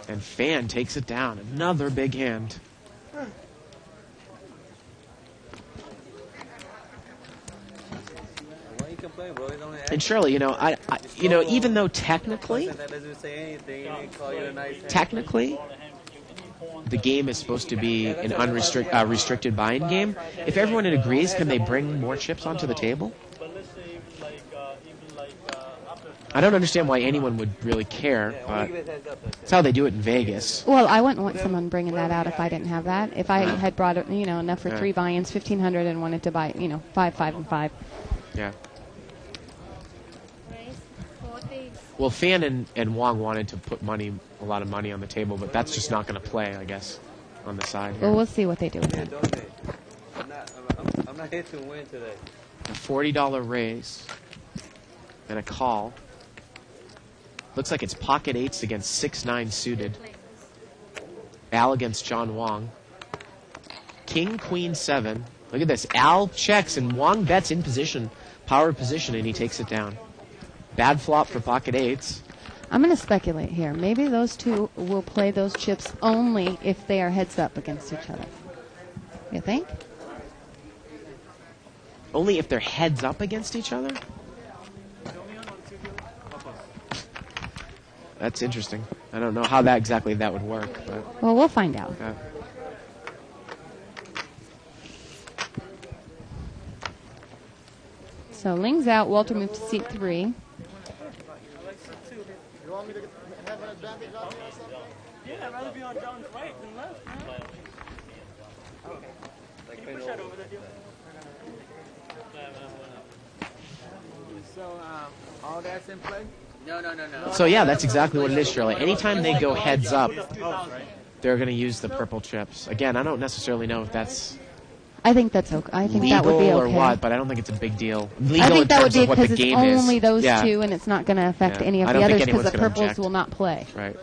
And Fan takes it down. Another big hand. Why you complain, bro? He's only And Shirley, even though technically, that doesn't say anything. He didn't call you a nice hand. technically, the game is supposed to be an restricted buying game. If everyone agrees, can they bring more chips onto the table? But let's say even like after I don't understand why anyone would really care, Yeah, but give it a heads up. That's it. that's how they do it in Vegas. Well, I wouldn't want someone bringing that out if I didn't have that. If I had brought enough for Yeah. 3 buy-ins, 1,500, and wanted to buy 5, 5, and 5. Yeah. Raise 40. Well, Fan and Wong wanted to put a lot of money on the table, but that's just not going to play, I guess, on the side here. Well, we'll see what they do with Yeah, it. donate. I'm not here to win today. A $40 raise and a call. Looks like it's pocket 8s against 6-9 suited. Al against John Wong. King, Queen, 7. Look at this. Al checks and Wong bets in position, power position, and he takes it down. Bad flop for pocket 8s. I'm going to speculate here. Maybe those two will play those chips only if they are heads up against each other. You think? Only if they're heads up against each other? That's interesting. I don't know how exactly that would work, but Well, we'll find out. So Ling's out. Walter moved to seat 3. You want me to have an advantage on you or something? Yeah, I'd rather be on John's right than left, man. Can you push that over there, dude? So, all that's in play? No. So yeah, that's exactly what it is, Shirley. Anytime they go heads up, they're going to use the purple chips. Again, I don't necessarily know if that's I think that's okay. I think legal that would be okay. or what, but I don't think it's a big deal. Legal I think in that would terms be of what the because it's game only is. those Yeah, two, and it's not going to affect Yeah. any of I the don't think others because anyone's the gonna purples object. will not play. Right.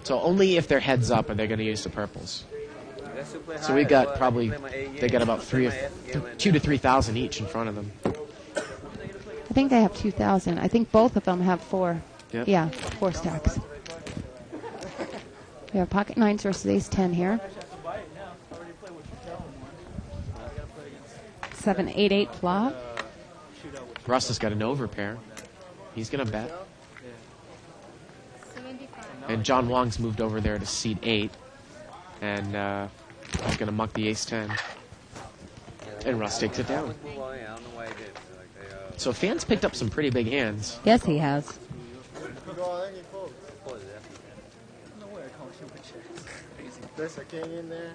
So only if they're heads up are they going to use the purples. So we got probably they got about 2 to 3,000 each in front of them. I think they have 2,000. I think both of them have 4. Yep. Yeah, 4 stacks. We have pocket 9s versus ace 10 here. 7, 8, 8 flop. Russ has got an overpair. He's going to bet. 75. And John Wong's moved over there to seat 8. And he's going to muck the ace 10. And Russ takes it down. So Fan's picked up some pretty big hands. Yes, he has. You go on any folks. There's a king in there.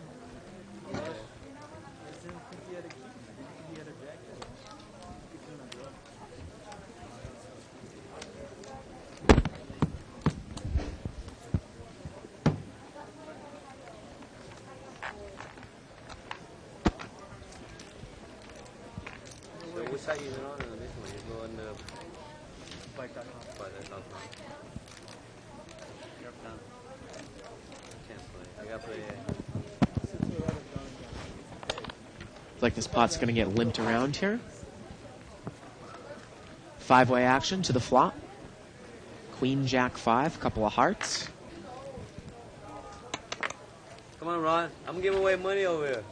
So which side you on this one? You go on the bike.com. Can't play. I gotta play. Looks like this pot's going to get limped around here. 5-way action to the flop. Queen, Jack 5, couple of hearts. Come on, Ron. I'm gonna give away money over here.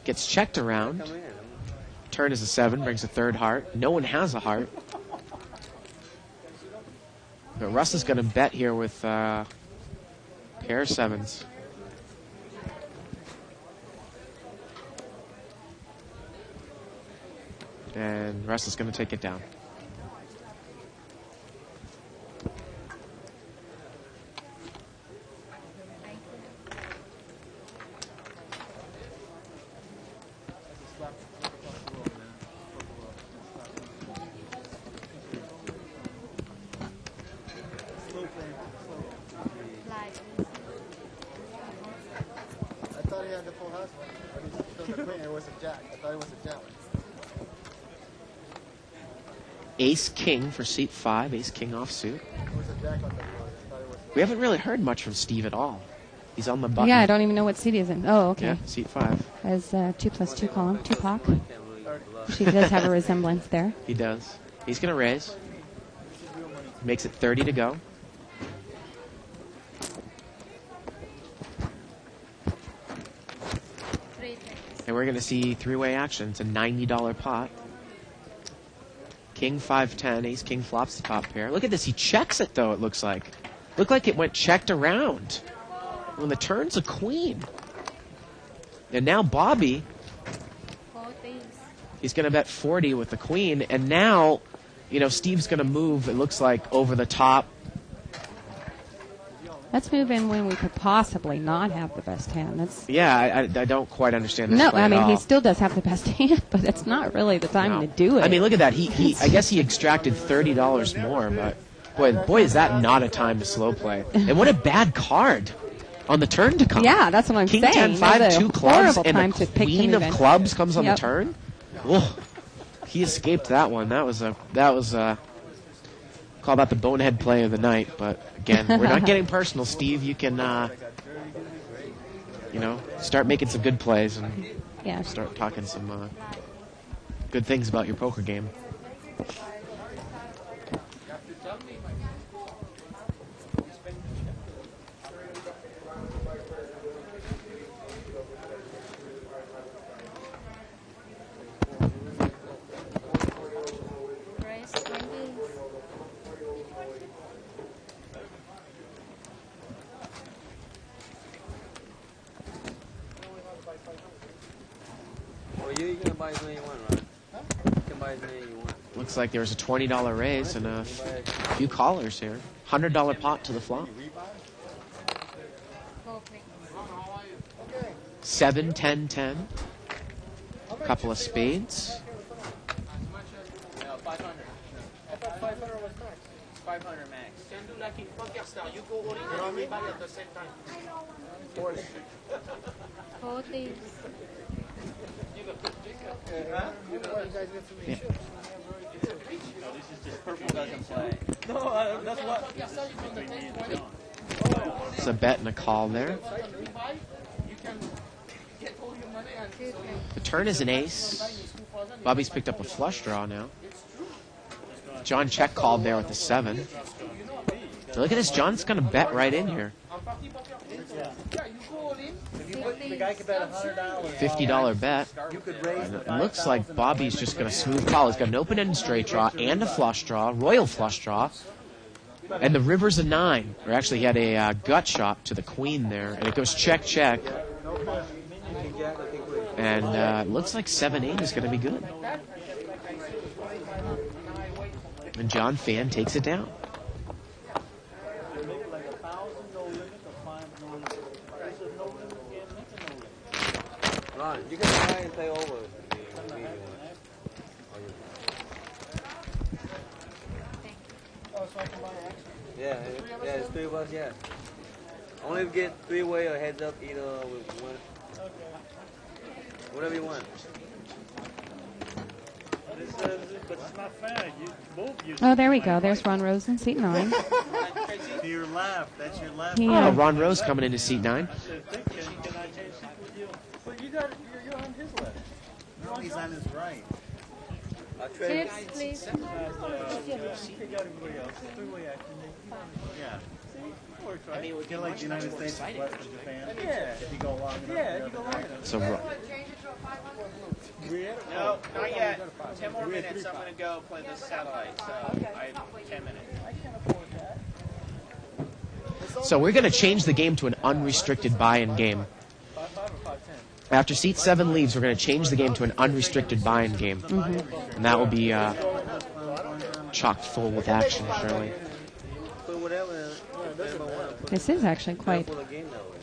Gets checked around. Come in. Turn is a 7, brings a third heart. No one has a heart. But Russ is going to bet here with pair of 7s. And Russ is going to take it down. I thought he had the full house, but he showed the queen. It was a jack. I thought it was a jack. Ace King for seat 5. Ace King offsuit. It was a jack on the board. I thought it was. We haven't really heard much from Steve at all. He's on the button. Yeah, I don't even know what seat he's in. Oh, okay. Yeah, seat 5. As 2+2 column, Tupac. She does have a resemblance there. He does. He's going to raise. Makes it 30 to go. And we're going to see 3-way action. It's a $90 pot. King 5-10. Ace King flops the top pair. Look at this. He checks it, though, it looks like. Looked like it went checked around. When the turn's a queen. And now Bobby, he's going to bet 40 with the queen. And now, you know, Steve's going to move, it looks like, over the top. Let's move in when we could possibly not have the best hand. That's Yeah, I don't quite understand this no, play I at mean, all. he still does have the best hand, but it's not really the time No. to do it. I mean, look at that. He I guess he extracted $30 more, but boy, is that not a time to slow play. And what a bad card on the turn to come. Yeah, that's what I'm King saying. 10-5, That's a 2 clubs, horrible and time the to pick queen to of move in. clubs comes on Yep. the turn. Whoa. He escaped that one. That was call that the bonehead play of the night. But again, we're not getting personal, Steve. You can start making some good plays and Yeah. start talking some good things about your poker game. Raise 20. Well, you can buy as many you want, right? You can buy as many you want. Looks like there was a $20 raise and a few callers here. $100 pot to the flop. 7, 10, 10. Couple of spades. 500. I thought 500 was max. 500 max. Can do like in Poker Star. You go all in and everybody at the same time. 40. No, that's what. It's a bet and a call there. The turn is an ace. Bobby's picked up a flush draw now. John check called there with the 7. Look at this. John's going to bet right in here. The guy could bet $100. $50 bet. You could raise And the it looks like Bobby's just going to smooth call. He's got an open-ended straight draw and a flush draw, royal flush draw. And the river's a 9. Or actually, he had a gut shot to the queen there. And it goes check, check. And it looks like 7-8 is going to be good. And John Fan takes it down. Ron, you can try and play over. Yeah, it's 3 of us, yeah. Only if you get 3-way or heads up either with one. Whatever you want. But it's not fair. You both use. Oh, there we go. There's Ron Rosen, seat 9. To your left. That's your left. He, Oh, Ron Rose coming into seat 9. Can I change seat with you? But you he's on his right. I'll trade Chips, please. Yeah. I mean, it would Kind of like the United States exciting. west of Japan. If you go long enough. Yeah, you go long enough. So, No, not yet. 10 more minutes. I'm going to go play this satellite. So I have 10 minutes. so we're going to change the game to an unrestricted buy-in game. After seat 7 leaves, we're going to change the game to an unrestricted buy-in game. And that will be chock full with action, Shirley. Put whatever. This is actually quite Full of game that way.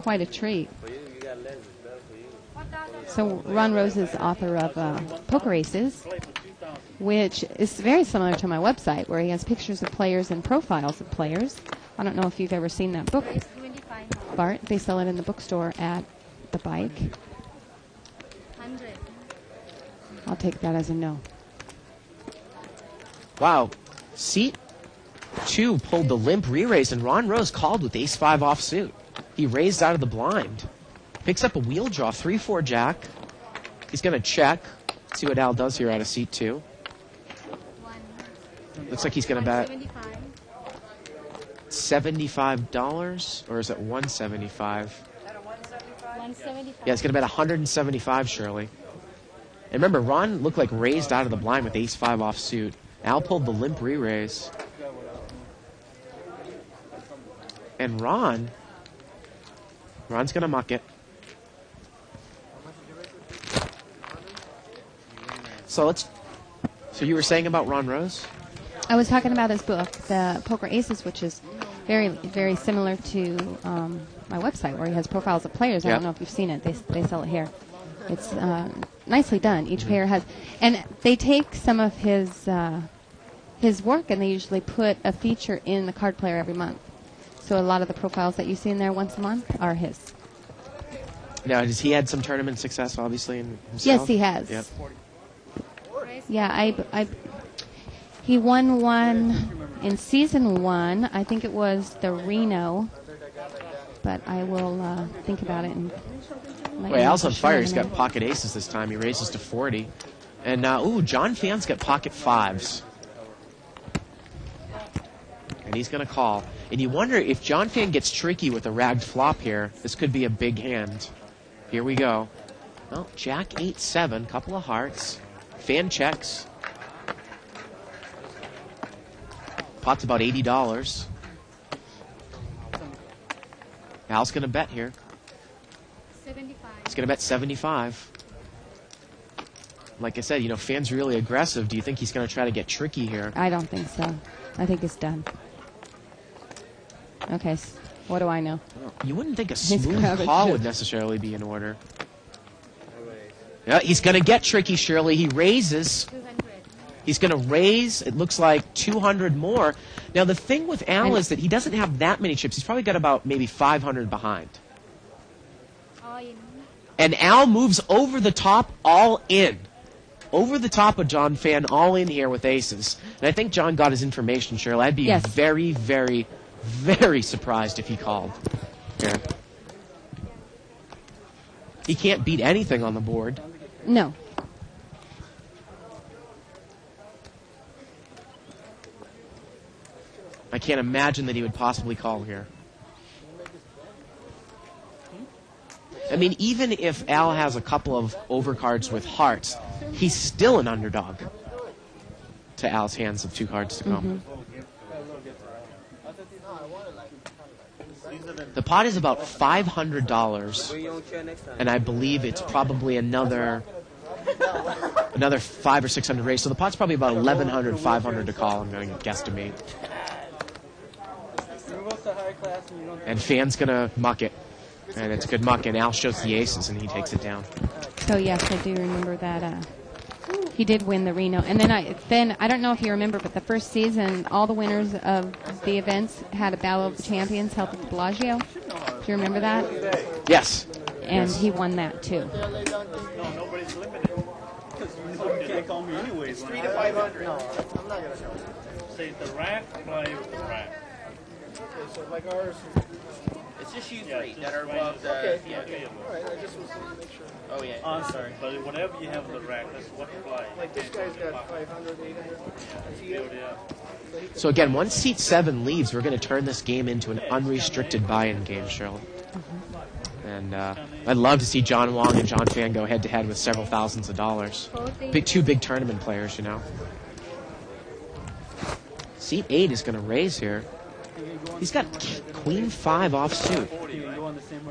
quite a treat. For you, you got lenses. Better for you. So Ron Rose is author of Poker Aces, which is very similar to my website, where he has pictures of players and profiles of players. I don't know if you've ever seen that book, It's 25. Bart. They sell it in the bookstore at the Bike. 100. I'll take that as a no. Wow. Seat 2 pulled the limp re-raise, and Ron Rose called with ace-5 offsuit. He raised out of the blind. Picks up a wheel draw, 3-4 jack. He's going to check. See what Al does here out of seat 2. 1. Looks like he's going to bet 175. $75, or is it 175? 175. Yeah, it's going to bet 175, Shirley. And remember, Ron looked like raised out of the blind with ace-5 offsuit. Al pulled the limp re-raise. And Ron's going to muck it. So you were saying about Ron Rose? I was talking about his book, The Poker Aces, which is very, very similar to my website, where he has profiles of players. I Yeah. don't know if you've seen it. They sell it here. It's nicely done. Each player has, and they take some of his work, and they usually put a feature in the Card Player every month. So a lot of the profiles that you see in there once a month are his. Now, has he had some tournament success, obviously, in himself? Yes, he has. Yep. Yeah, he won one in season 1. I think it was the Reno, but I will think about it and let Wait, you know Al's for on sure fire. in a He's got minute. pocket aces this time. He raises to 40. And, John Fan's got pocket 5s. And he's going to call. And you wonder if John Fan gets tricky with a ragged flop here, this could be a big hand. Here we go. Well, Jack 8-7, couple of hearts. Fan checks. Pot's about $80. Al's going to bet here. 75. He's going to bet 75. Like I said, Fan's really aggressive. Do you think he's going to try to get tricky here? I don't think so. I think it's done. Okay, what do I know? You wouldn't think a He's smooth grabbing call shit. would necessarily be in order. Yeah, he's going to get tricky, Shirley. He raises. 200. He's going to raise, it looks like, 200 more. Now, the thing with Al is that he doesn't have that many chips. He's probably got about maybe 500 behind. All in. And Al moves over the top, all in. Over the top of John Fan, all in here with aces. And I think John got his information, Shirley. I'd be Yes. very, very, very surprised if he called here. He can't beat anything on the board. No. I can't imagine that he would possibly call here. I mean, even if Al has a couple of overcards with hearts, he's still an underdog to Al's hands of 2 cards to come. The pot is about $500, Bring your own chair next time. and I believe it's probably another 500 or 600 raise. So the pot's probably about 1,100, 500 to call. I'm going to guesstimate. And Fan's going to muck it. And it's a good muck, and Al shows the aces, and he takes it down. So yes, I do remember that he did win the Reno. And then I don't know if you remember, but the first season, all the winners of the events had a Battle of the Champions held at the Bellagio. Do you remember that? Yes. And Yes. he won that too. No, nobody's limited. You can't call me anyways. 3 to 500. No, I'm not gonna show Say the rack, play with the rack. So like ours. It's It's just you three that are above the. Yeah. All right, I just was wanting to make sure. Oh yeah. Oh, I'm sorry. But whatever you have on the rack, that's what you fly. Like this guy's got 500, 800. Is he Build it? it up. So again, once seat 7 leaves, we're going to turn this game into an unrestricted buy-in game, Shirley. And I'd love to see John Wong and John Fan go head-to-head with several thousands of dollars. Two big tournament players, you know. Seat 8 is going to raise here. He's got Queen 5 offsuit.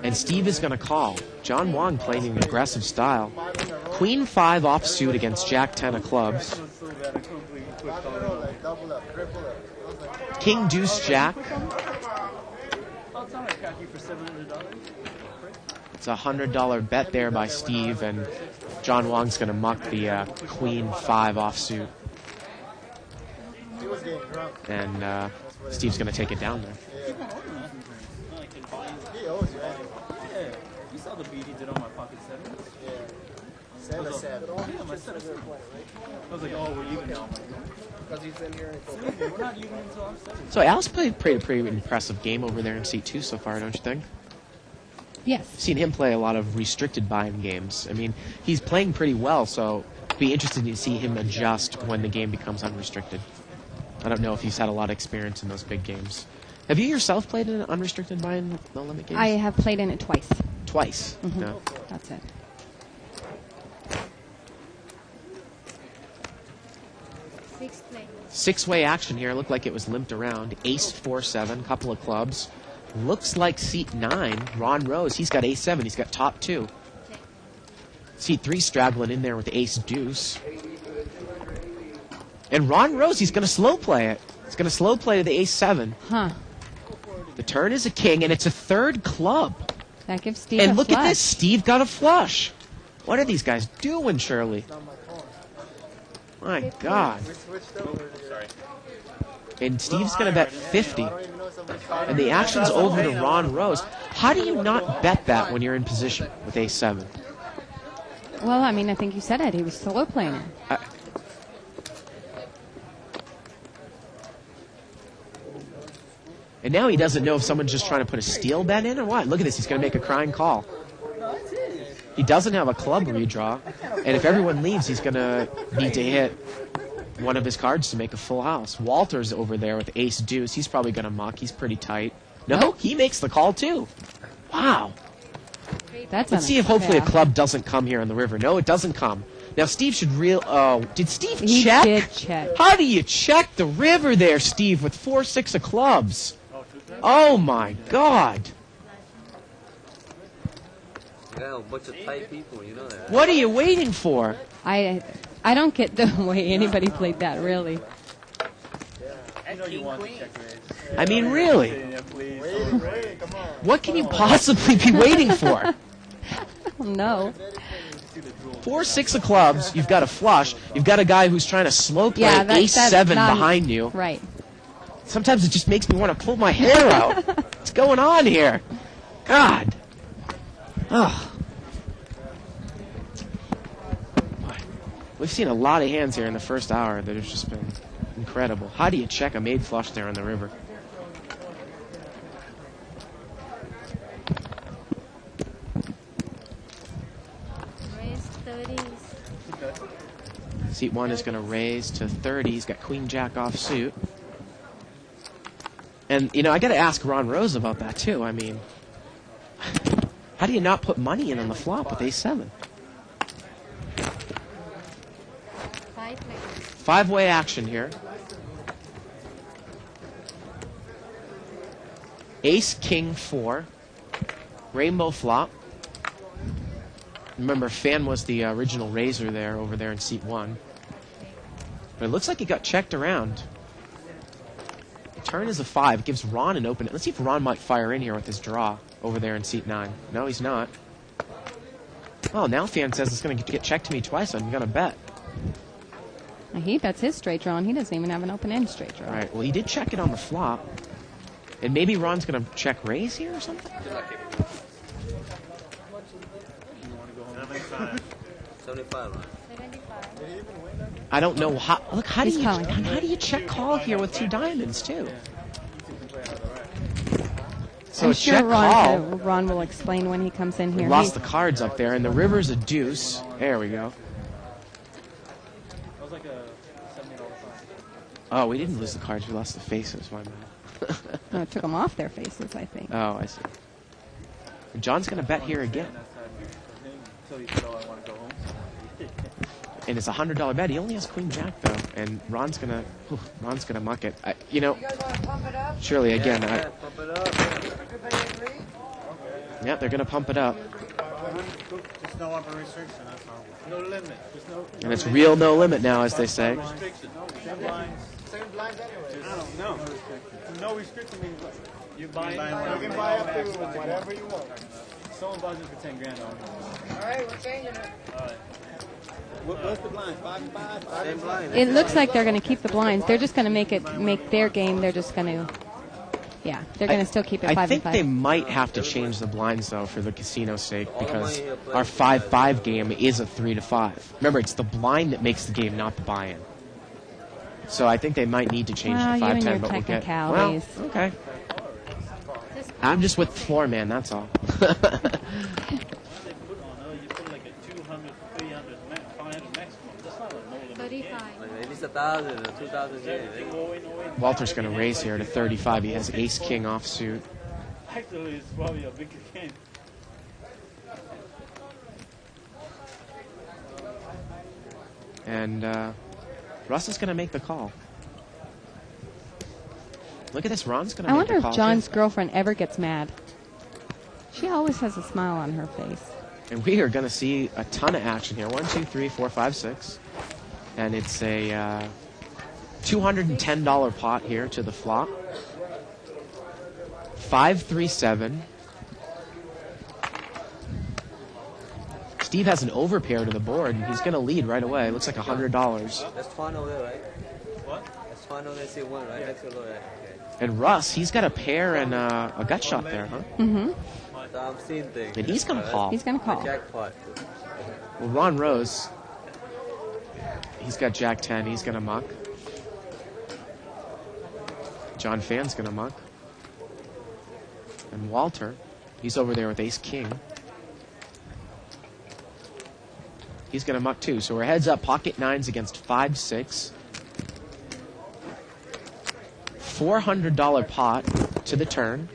And Steve is going to call. John Wong playing an aggressive style. Queen 5 offsuit against Jack 10 of clubs. King Deuce Jack. It's a $100 bet there by Steve, and John Wong's going to muck the Queen 5 offsuit. And Steve's going to take it down there. You saw the beat he did on my pocket 7? Yeah. 7. Yeah, my 7. I was like, oh, we're even now. Because he's in here. We're not even until I'm 7. So Al's played a pretty impressive game over there in seat 2 so far, don't you think? Yes. I've seen him play a lot of restricted buy-in games. I mean, he's playing pretty well, so it'd be interesting to see him adjust when the game becomes unrestricted. I don't know if he's had a lot of experience in those big games. Have you yourself played in an unrestricted buy-in no-limit game? I have played in it twice. Twice? Mm-hmm. No. That's it. Six-way action here. Looked like it was limped around. Ace 4-7, couple of clubs. Looks like seat 9, Ron Rose, he's got ace 7. He's got top 2. Seat 3 straggling in there with ace deuce. And Ron Rose, he's going to slow play it. He's going to slow play the ace 7. Huh. The turn is a king, and it's a third club. That gives Steve And a look flush. at this, Steve got a flush. What are these guys doing, Shirley? My God. And Steve's going to bet 50. And the action's over to Ron Rose. How do you not bet that when you're in position with ace 7? Well, I mean, I think you said it. He was slow playing it. And now he doesn't know if someone's just trying to put a steal bet in or what. Look at this. He's going to make a crying call. He doesn't have a club redraw. And if everyone leaves, he's going to need to hit one of his cards to make a full house. Walter's over there with ace deuce. He's probably going to muck. He's pretty tight. No, he makes the call too. Wow. Let's see if hopefully a club doesn't come here on the river. No, it doesn't come. Now Steve should did Steve check? He did check. How do you check the river there, Steve, with 4-6 of clubs? Oh my God. You got a bunch of tight people, you know that. What are you waiting for? I don't get the way anybody played that, really. I mean, really? What can you possibly be waiting for? No. 4-6 of clubs, you've got a flush, you've got a guy who's trying to slow play ace 7 behind you. Right. Sometimes it just makes me want to pull my hair out. What's going on here? God. Oh. We've seen a lot of hands here in the first hour that have just been incredible. How do you check a made flush there on the river? Seat 1 is going to raise to 30. He's got Queen Jack off suit. And, you know, I got to ask Ron Rose about that, too. I mean, how do you not put money in on the flop with ace 7? 5-way action here. Ace, King, 4. Rainbow flop. Remember, Fan was the original raiser there, over there in seat 1. But it looks like he got checked around. Turn is a 5. It gives Ron an open. Let's see if Ron might fire in here with his draw over there in seat 9. No, he's not. Oh, now Fan says it's going to get checked to me twice. I'm going to bet. He bets his straight draw, and he doesn't even have an open-end straight draw. All right, well, he did check it on the flop. And maybe Ron's going to check raise here or something? 75, Ron. I don't know how. Look, how do you check call here with 2 diamonds too? So I'm a sure check call. Ron will explain when he comes in We here. lost the cards up there, and the river's a deuce. There we go. That was like a $70 fine. Oh, we didn't lose the cards. We lost the faces. My bad. No, it took them off their faces, I think. Oh, I see. John's going to bet here again. So he said, "Oh, I want to go home." And it's a $100 bet. He only has Queen Jack, though. And Ron's going to muck it. You know, surely, again, Pump it up. yeah, they're going to pump it up. Just no upper restriction, that's all. No limit. Just no. And it's real no limit now, as they say. Restriction. Same blinds. Same blinds anyway. I don't know. No restriction means what? You buy You can buy up to whatever you want. Someone buys it for 10 grand. All right, we're changing it. What's the blind? 5 and 5? Same blind. It looks like they're going to keep the blinds. They're just going to make their game. They're just going to, yeah, they're going to still keep it 5 I and think 5. they might have to change the blinds, though, for the casino sake, because our 5-5 game is a 3-5. Remember, it's the blind that makes the game, not the buy-in. So I think they might need to change Well, the you and 5-10, your but we'll get... technicalities. Well, okay. I'm just with the floor, man, that's all. They put on, you put like a 200, 300, 500 maximum. That's not a no limit. 35. Like at least 1,000 or 2,000 They yen. go in, go in. Walter's going to raise here to 35. He has ace-king offsuit. Actually, it's probably a bigger game. And Russ is going to make the call. Look at this. Ron's going to I make wonder the if call. John's too. girlfriend ever gets mad. She always has a smile on her face. And we are going to see a ton of action here. 1, 2, 3, 4, 5, 6. And it's a $210 pot here to the flop. 5, 3, 7. Steve has an overpair to the board, and he's going to lead right away. It looks like $100. That's fun over there, right? What? That's fun over there, see one, right? Next to the okay. And Russ, he's got a pair and a gut shot there, huh? Mm-hmm. So I'm seeing things. And he's going to call. He's going to call. Jackpot. Well, Ron Rose, he's got Jack 10. He's going to muck. John Fan's going to muck. And Walter, he's over there with Ace King. He's going to muck too. So we're heads up, pocket nines against 5, 6. $400 pot to the turn.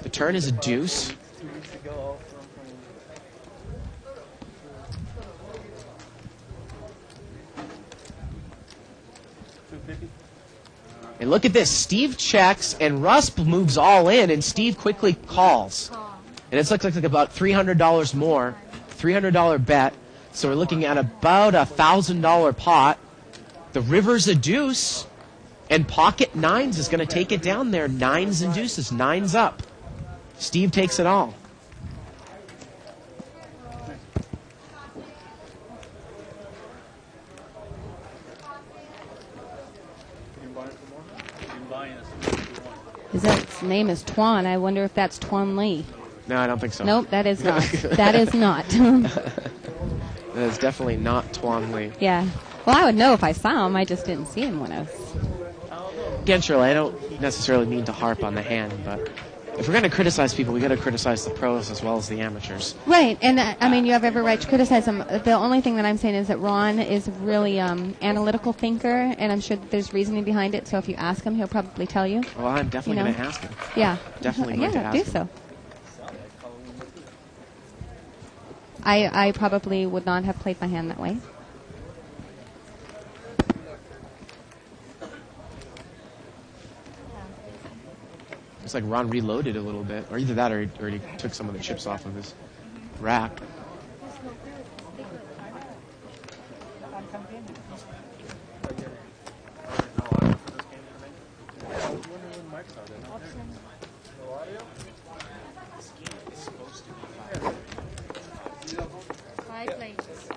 The turn is a deuce. 2 weeks ago, all from 250. And look at this. Steve checks, and Russ moves all in, and Steve quickly calls. And it's like about $300 more. $300 bet. So we're looking at about a $1,000 pot. The river's a deuce. And pocket nines is going to take it down there. Nines and deuces. Nines up. Steve takes it all. His name is Tuan. I wonder if that's Tuan Lee. No, I don't think so. Nope, that is not. That is not. That is definitely not Tuan Lee. Yeah. Well, I would know if I saw him. I just didn't see him when I was... Again, Shirley, I don't necessarily mean to harp on the hand, but if we're going to criticize people, we got to criticize the pros as well as the amateurs. Right, and I mean, you have every right to criticize him. The only thing that I'm saying is that Ron is a really analytical thinker, and I'm sure that there's reasoning behind it, so if you ask him, he'll probably tell you. Well, I'm definitely going to ask him. Yeah. Definitely going to ask do him. so. I probably would not have played my hand that way. It's like Ron reloaded a little bit, or either that or he took some of the chips off of his rack. Five places.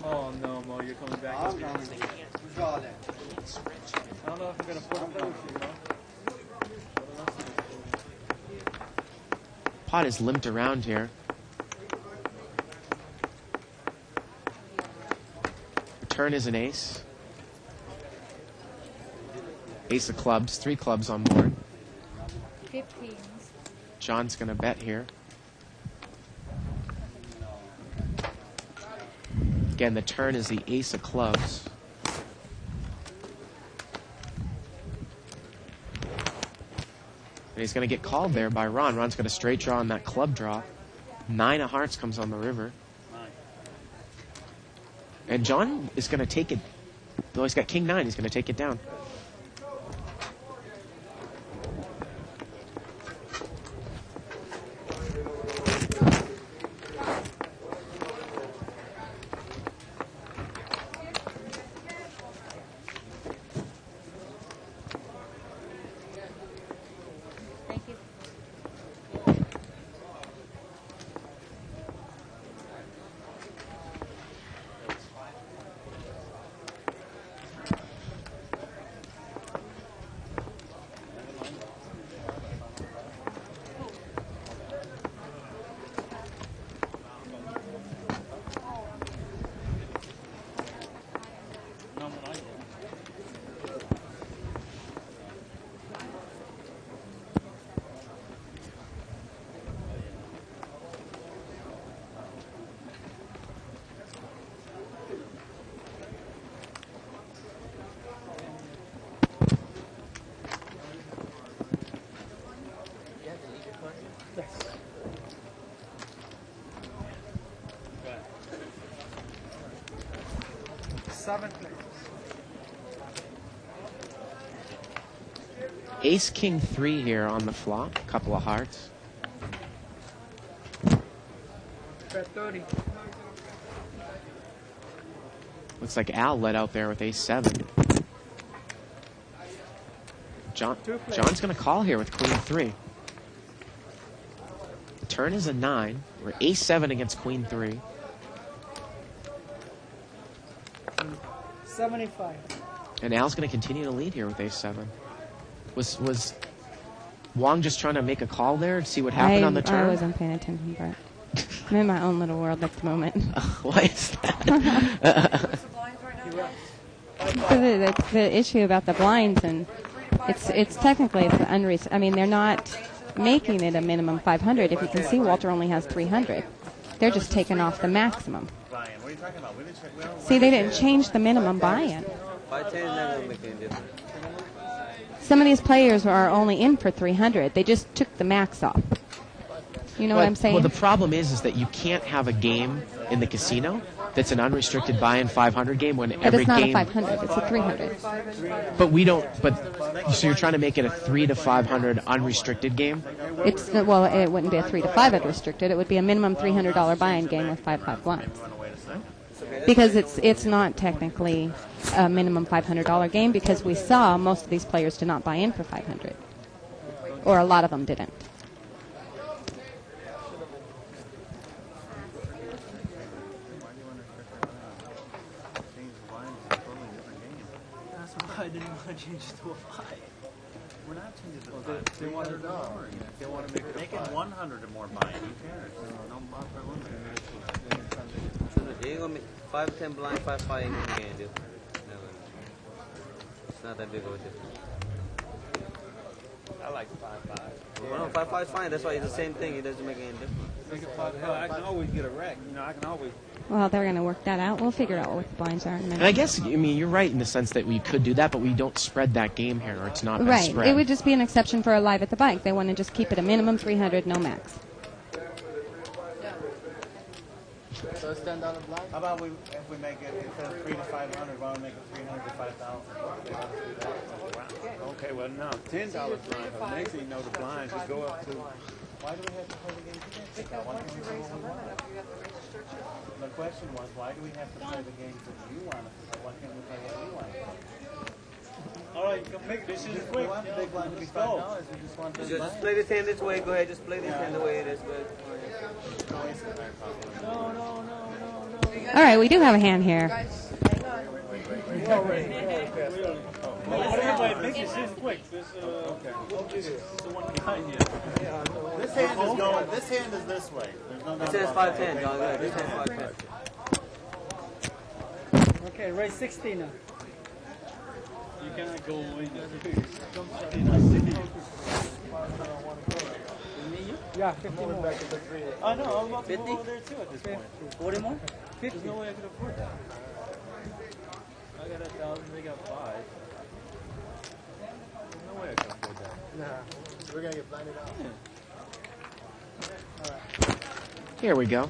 Oh no, Mo, you're coming back. I don't know if I'm gonna put him down. Pot is limped around here. Turn is an ace. Ace of clubs, 3 clubs on board. 15. John's going to bet here. Again, the turn is the ace of clubs. And he's going to get called there by Ron. Ron's going to straight draw on that club draw. 9 of hearts comes on the river. And John is going to take it. Though he's got king 9, he's going to take it down. Ace, king 3 here on the flop. Couple of hearts. Bet 30. Looks like Al led out there with ace 7. John's going to call here with queen 3. The turn is a 9. We're ace 7 against queen 3. 75. And Al's going to continue to lead here with ace 7. Was Wong just trying to make a call there to see what happened on the turn? I wasn't paying attention, Bart. I'm in my own little world at the moment. Why is that? The issue about the blinds, and it's technically it's unreasonable. I mean, they're not making it a minimum 500. If you can see, Walter only has 300. They're just taking off the maximum. What are you talking about? See, they didn't change the minimum buy-in. 510 is not going to make any difference. Some of these players are only in for 300. They just took the max off. You know what I'm saying? Well, the problem is that you can't have a game in the casino that's an unrestricted buy-in 500 game when But every it's not game. a 500. It's a 300. But we don't. But so you're trying to make it a 3 to 500 unrestricted game? It's well, it wouldn't be a 3 to 5 unrestricted. It would be a minimum $300 buy-in game with 5 blinds. Because it's not technically a minimum $500 game, because we saw most of these players did not buy in for 500, or a lot of them didn't. That's why I didn't want to change it to a 5. We're not changing it to a 5. They want to make it 100 or more buy-in. Who cares? No buffer limit. You ain't gonna make 5, 10 blind, 5, 5 ain't gonna get it. It's not that big of a difference. I like 5-5. Well, no, 5, 5 is fine. That's why it's the same thing. It doesn't make any difference. Hell, I can always get a rack. You know, I can always. Well, they're going to work that out. We'll figure out what the blinds are in a minute. And I guess, I mean, you're right in the sense that we could do that, but we don't spread that game here, or it's not been Right. spread. It would just be an exception for a live at the bike. They want to just keep it a minimum 300, no max. So it's $10 blind? How about if we make it instead of 3 to 500, why don't we make it 300 to 5,000? Okay, well, no, $10 blind. So next thing you know, the blinds just go up to. Why do we have to play the game today? Because once you raise the limit, you have the restriction. The question was, why do we have to play the games that you want to play? Why can't we play what we want to play? All right, you can make this is We quick. want the big blind to be $5. We just want the Just play this hand this way. Go ahead. Just play this hand the way it is. Good. All right, we do have a hand here. Everybody thinks this is quick. This the one behind you. This hand is going. This hand is this way. There's no This doubt hand's about 5, 10, John. Good. This hand's 5, 10. Okay, raise 60 now. You cannot go in. Yeah, 50 more. I know, I'm about to move over there too at this point. 40 more? There's no way I could afford that. I got 1,000, they got 5. There's no way I could afford that. Nah, we're gonna get blinded out. Here we go.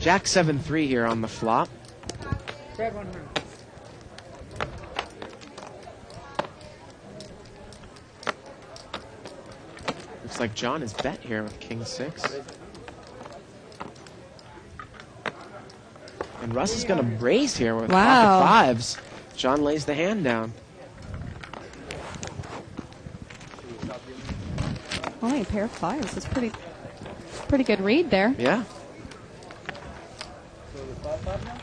Jack 7-3 here on the flop. Grab 100. Looks like John is bet here with King 6. And Russ is going to raise here with Wow. pocket fives. John lays the hand down. Only a pair of fives. It's pretty good read there. Yeah. So the 5-5 now?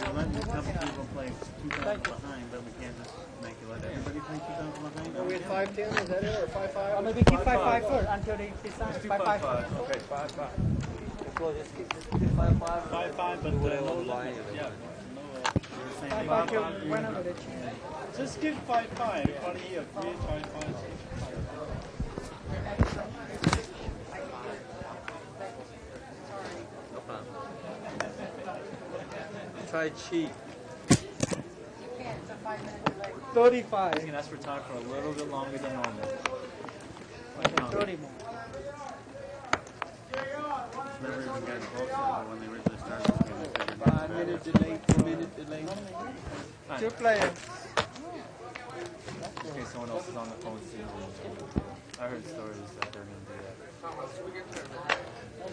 I mean, let me come people play 2,000 behind, but we can't just make it let everybody play 2,000 behind. Are we at 5-10? Is that it? Or 5-5? Or maybe keep 5-5 first until they decide. 5-5. Okay, 5-5. Well, just keep 5-5. 5-5, but no limit. Yeah. No, 5-5 till whenever they change. just give 5-5. Funny, you have 3 5-5. Try cheat. 35. You can ask for time for a little bit longer than normal. 30 more. Never even gotten close to when they originally started this game. They figured 5 minute delay, 2 minute delay. 2 players. in case someone else is on the phone seeing it. I heard stories that they're going to do that.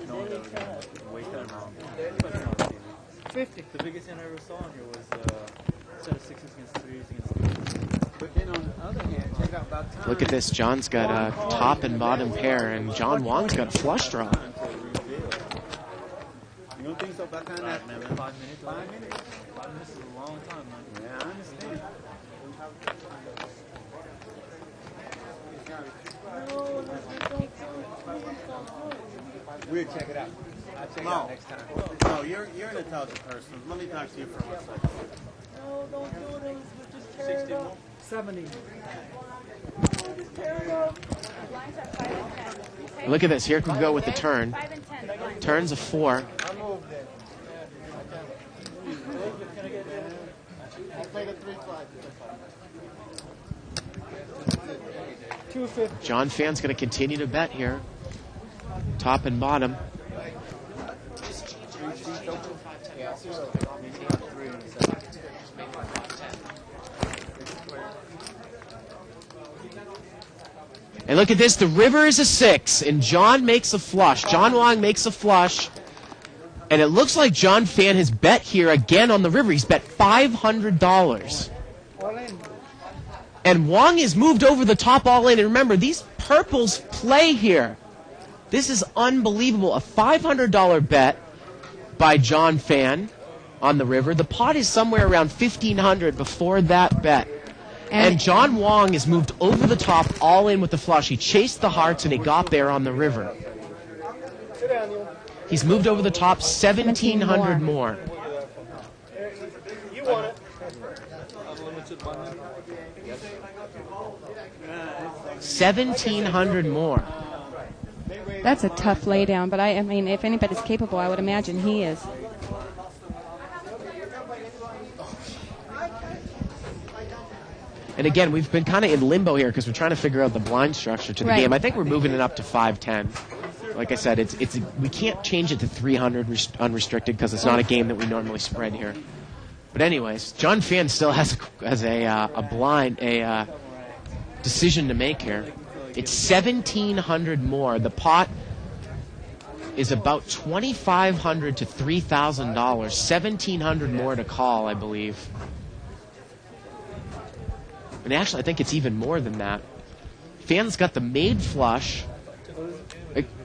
No one ever going to wait that long. Especially on TV. 50. The biggest hand I ever saw on here was set of 6s against 3s against 2s. But then on the other hand, check out about time. Look at this. John's got a top and bottom pair, and John Wong's got a flush draw. You don't think so, Bakan? 5 minutes. 5 minutes. 5 minutes? 5 minutes is a long time, man. Yeah, I understand. We'll check it out. I'll check it out next time. No, you're an intelligent person. Let me talk to you for 1 second. No, don't do it. Just 60 more. 70. Look at this. Here we go with the turn. Turn's a 4. I'll move then. I'll play the 3-5. 250. John Fan's going to continue to bet here. Top and bottom. And look at this. The river is a 6, and John makes a flush. John Wong makes a flush. And it looks like John Fan has bet here again on the river. He's bet $500. All in. And Wong has moved over the top all in. And remember, these purples play here. This is unbelievable. A $500 bet by John Fan on the river. The pot is somewhere around $1,500 before that bet. And John Wong has moved over the top all in with the flush. He chased the hearts and he got there on the river. He's moved over the top 1,700 more. You want it. 1,700 more. That's a tough laydown, but I mean, if anybody's capable, I would imagine he is. And again, we've been kind of in limbo here because we're trying to figure out the blind structure to the Right. game. I think we're moving it up to 510. Like I said, it's we can't change it to 300 unrestricted because it's not a game that we normally spread here. But anyways, John Fan still has a decision to make here. It's 1,700 more. The pot is about $2,500 to $3,000. 1,700 more to call, I believe. And actually, I think it's even more than that. Fan's got the made flush.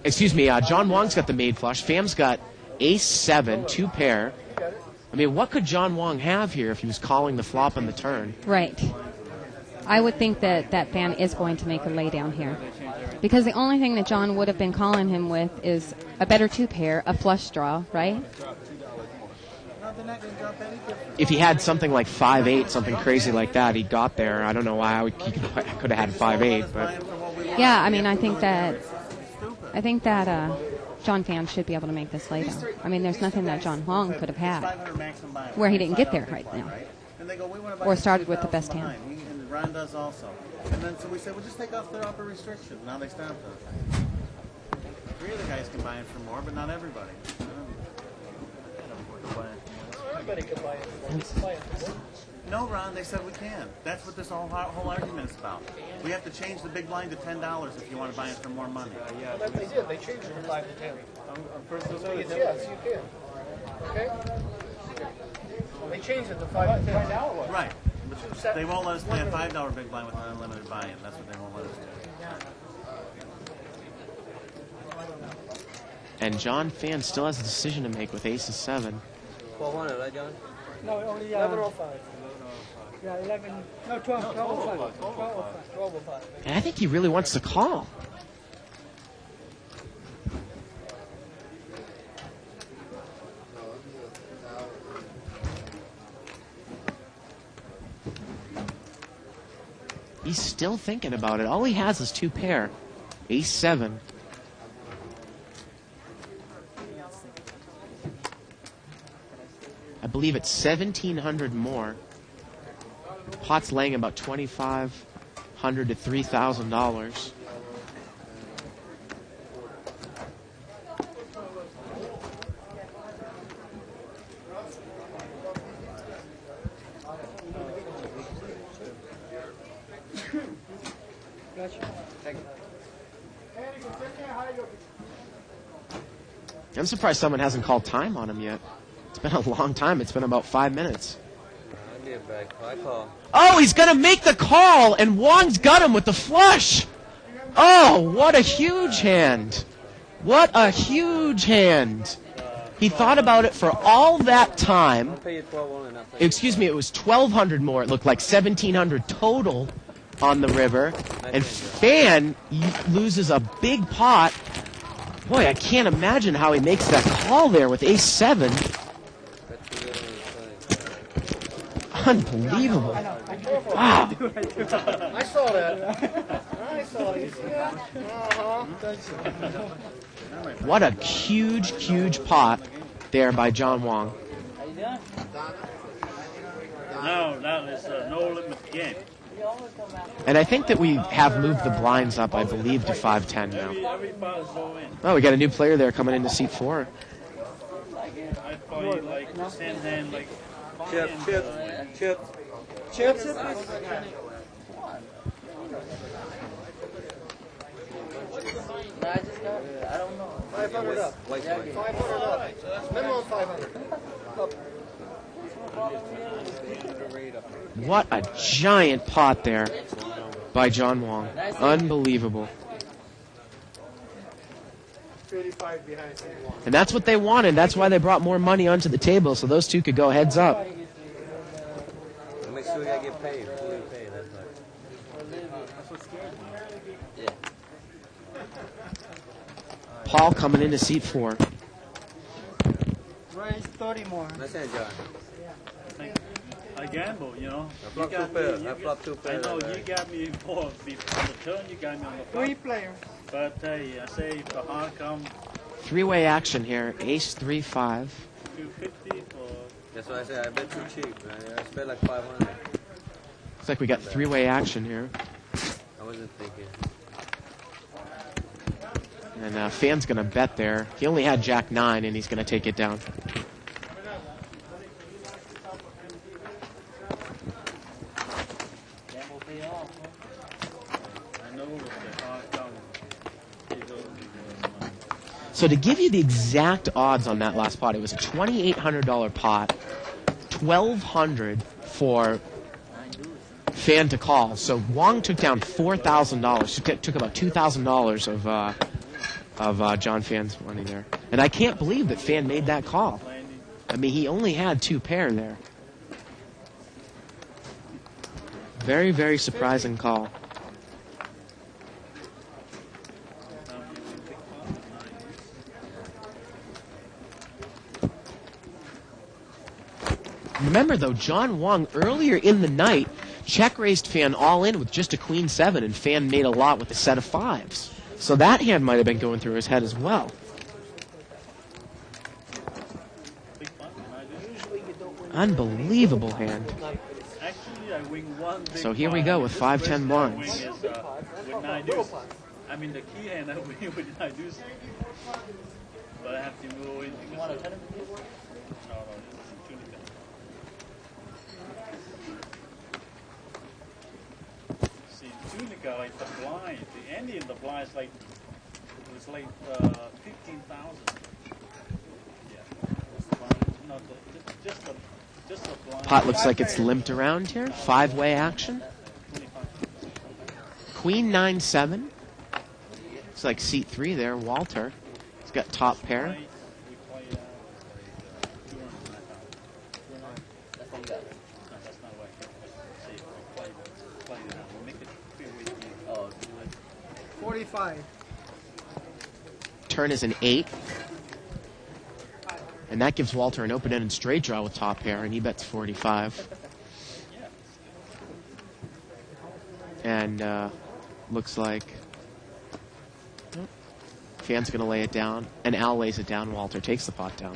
Excuse me, John Wong's got the made flush. Fam's got ace-7, 2 pair. I mean, what could John Wong have here if he was calling the flop on the turn? Right. I would think that Fan is going to make a laydown here. Because the only thing that John would have been calling him with is a better 2 pair, a flush draw, right? They're not going to drop any difference. If he had something like 5-8, something crazy like that, he got there. I don't know why he could have had 5-8, but Yeah, I mean, I think that John Fan should be able to make this lay down. I mean, there's nothing that John Huang could have had where he didn't get there right now. And they go, we want to buy Or started with the best hand. behind. And Ron does also. And then so we said, well, just take off their upper restriction. Now they stopped us. 3 other guys can buy it for more, but not everybody. Everybody could buy it. No, Ron, they said we can. That's what this whole argument is about. We have to change the big blind to $10 if you want to buy it for more money. But they did. They changed it from 5 to 10. So yes, you can. Okay? Well, they changed it to 5 to 10. Right. But they won't let us play a $5 big blind with an unlimited buy-in. That's what they won't let us do. and John Fan still has a decision to make with ace of 7. 400, right, John? No, only 1105. Yeah, 11. No, 12. 1205. 1205. And I think he really wants to call. He's still thinking about it. All he has is 2 pair. Ace 7. I believe it's 1,700 more. Pot's laying about $2,500 to $3,000. I'm surprised someone hasn't called time on him yet. It's been a long time. It's been about 5 minutes. I need a back. I call. Oh, he's going to make the call, and Wong's got him with the flush. Oh, what a huge hand. What a huge hand. He thought about it for all that time. I'll pay you 12 and I'll pay you. Excuse me, it was 1,200 more. It looked like 1,700 total on the river. And Fan loses a big pot. Boy, I can't imagine how he makes that call there with ace 7. Unbelievable. Wow. I saw that. I saw it. What a huge, huge pot there by John Wong. No, that is a no-limit game. And I think that we have moved the blinds up, I believe, to 510 now. Everybody's going in. Oh, we got a new player there coming into seat 4. I play like the same hand, like Chip. Chips? I don't know. 500 up. 500 up. Minimum 500. What a giant pot there by John Wong. Unbelievable. 35 behind. And that's what they wanted. That's why they brought more money onto the table, so those two could go heads up. Make sure you gotta get paid. Fully paid, that's right. That's what scared me. Yeah. Paul coming into seat 4. Raise 30 more. Nice hand, John. I gamble, you know. I flop 2 pairs. I flop 2 I pairs. know you got me before the turn. You got me on the flop. 3 players. But I say if the hard come 3-way action here. Ace 3-5. 250 or That's why I say I bet too cheap, man. I spent like 500. Looks like we got 3-way action here. I wasn't thinking. And Fan's going to bet there. He only had Jack 9, and he's going to take it down. gamble pay off. Huh? I know if the hard come, it goes. So to give you the exact odds on that last pot, it was a $2,800 pot, $1,200 for Fan to call. So Wong took down $4,000. Took about $2,000 of John Fan's money there. And I can't believe that Fan made that call. I mean, he only had 2 pair there. Very, very surprising call. Remember, though, John Wong, earlier in the night, check-raised Fan all in with just a queen 7, and Fan made a lot with a set of 5s. So that hand might have been going through his head as well. Unbelievable hand. Actually, I win one big So here we blind. go with This 5-10 question I blinds. win is, with 9 deuce. I mean, the key hand I win with 9 deuce. But I have to go into the... No, this is Tunica. See, Tunica, like the blind, the ending of the blind is like, it was like 15,000. Yeah. No, just the blind. Pot looks like it's limped around here. 5-way action. Queen 9-7. Looks like seat 3 there, Walter. He's got top pair. We play 200. No, that's not what I say. We play it out. We make it 3-way. 45. Turn is an 8. And that gives Walter an open-ended straight draw with top pair, and he bets 45. And looks like Fan's going to lay it down, and Al lays it down. Walter takes the pot down.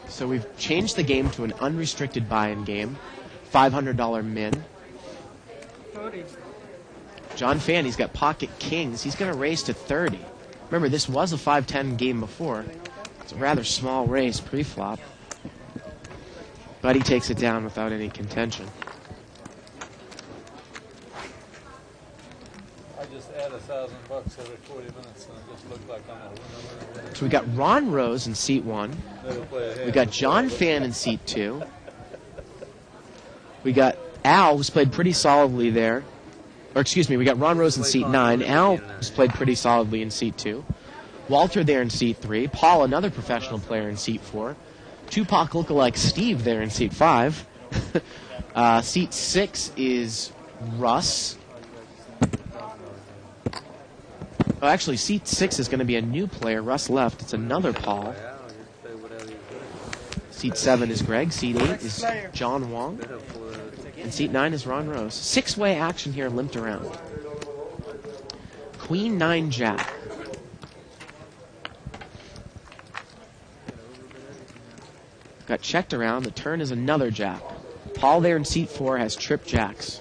So we've changed the game to an unrestricted buy-in game. $500 min. 30. John Fan, he's got pocket kings. He's going to raise to 30. Remember, this was a 5-10 game before. It's a rather small raise pre-flop. But he takes it down without any contention. I just add $1,000 every 40 minutes and it just looked like I'm a winner. So we got Ron Rose in seat 1. Never play a hand. We got John Fan in seat 2. We got Al, who's played pretty solidly there. Or excuse me, we got Ron Rose in seat 9. Al, who's played pretty solidly in seat 2. Walter there in seat 3. Paul, another professional player, in seat 4. Tupac lookalike Steve there in seat 5. Seat 6 is Russ. Oh, actually, seat 6 is going to be a new player. Russ left. It's another Paul. Seat 7 is Greg. Seat 8 is John Wong. And seat 9 is Ron Rose. 6-way action here, limped around. Queen 9 Jack. Got checked around. The turn is another Jack. Paul there in seat 4 has trip Jacks.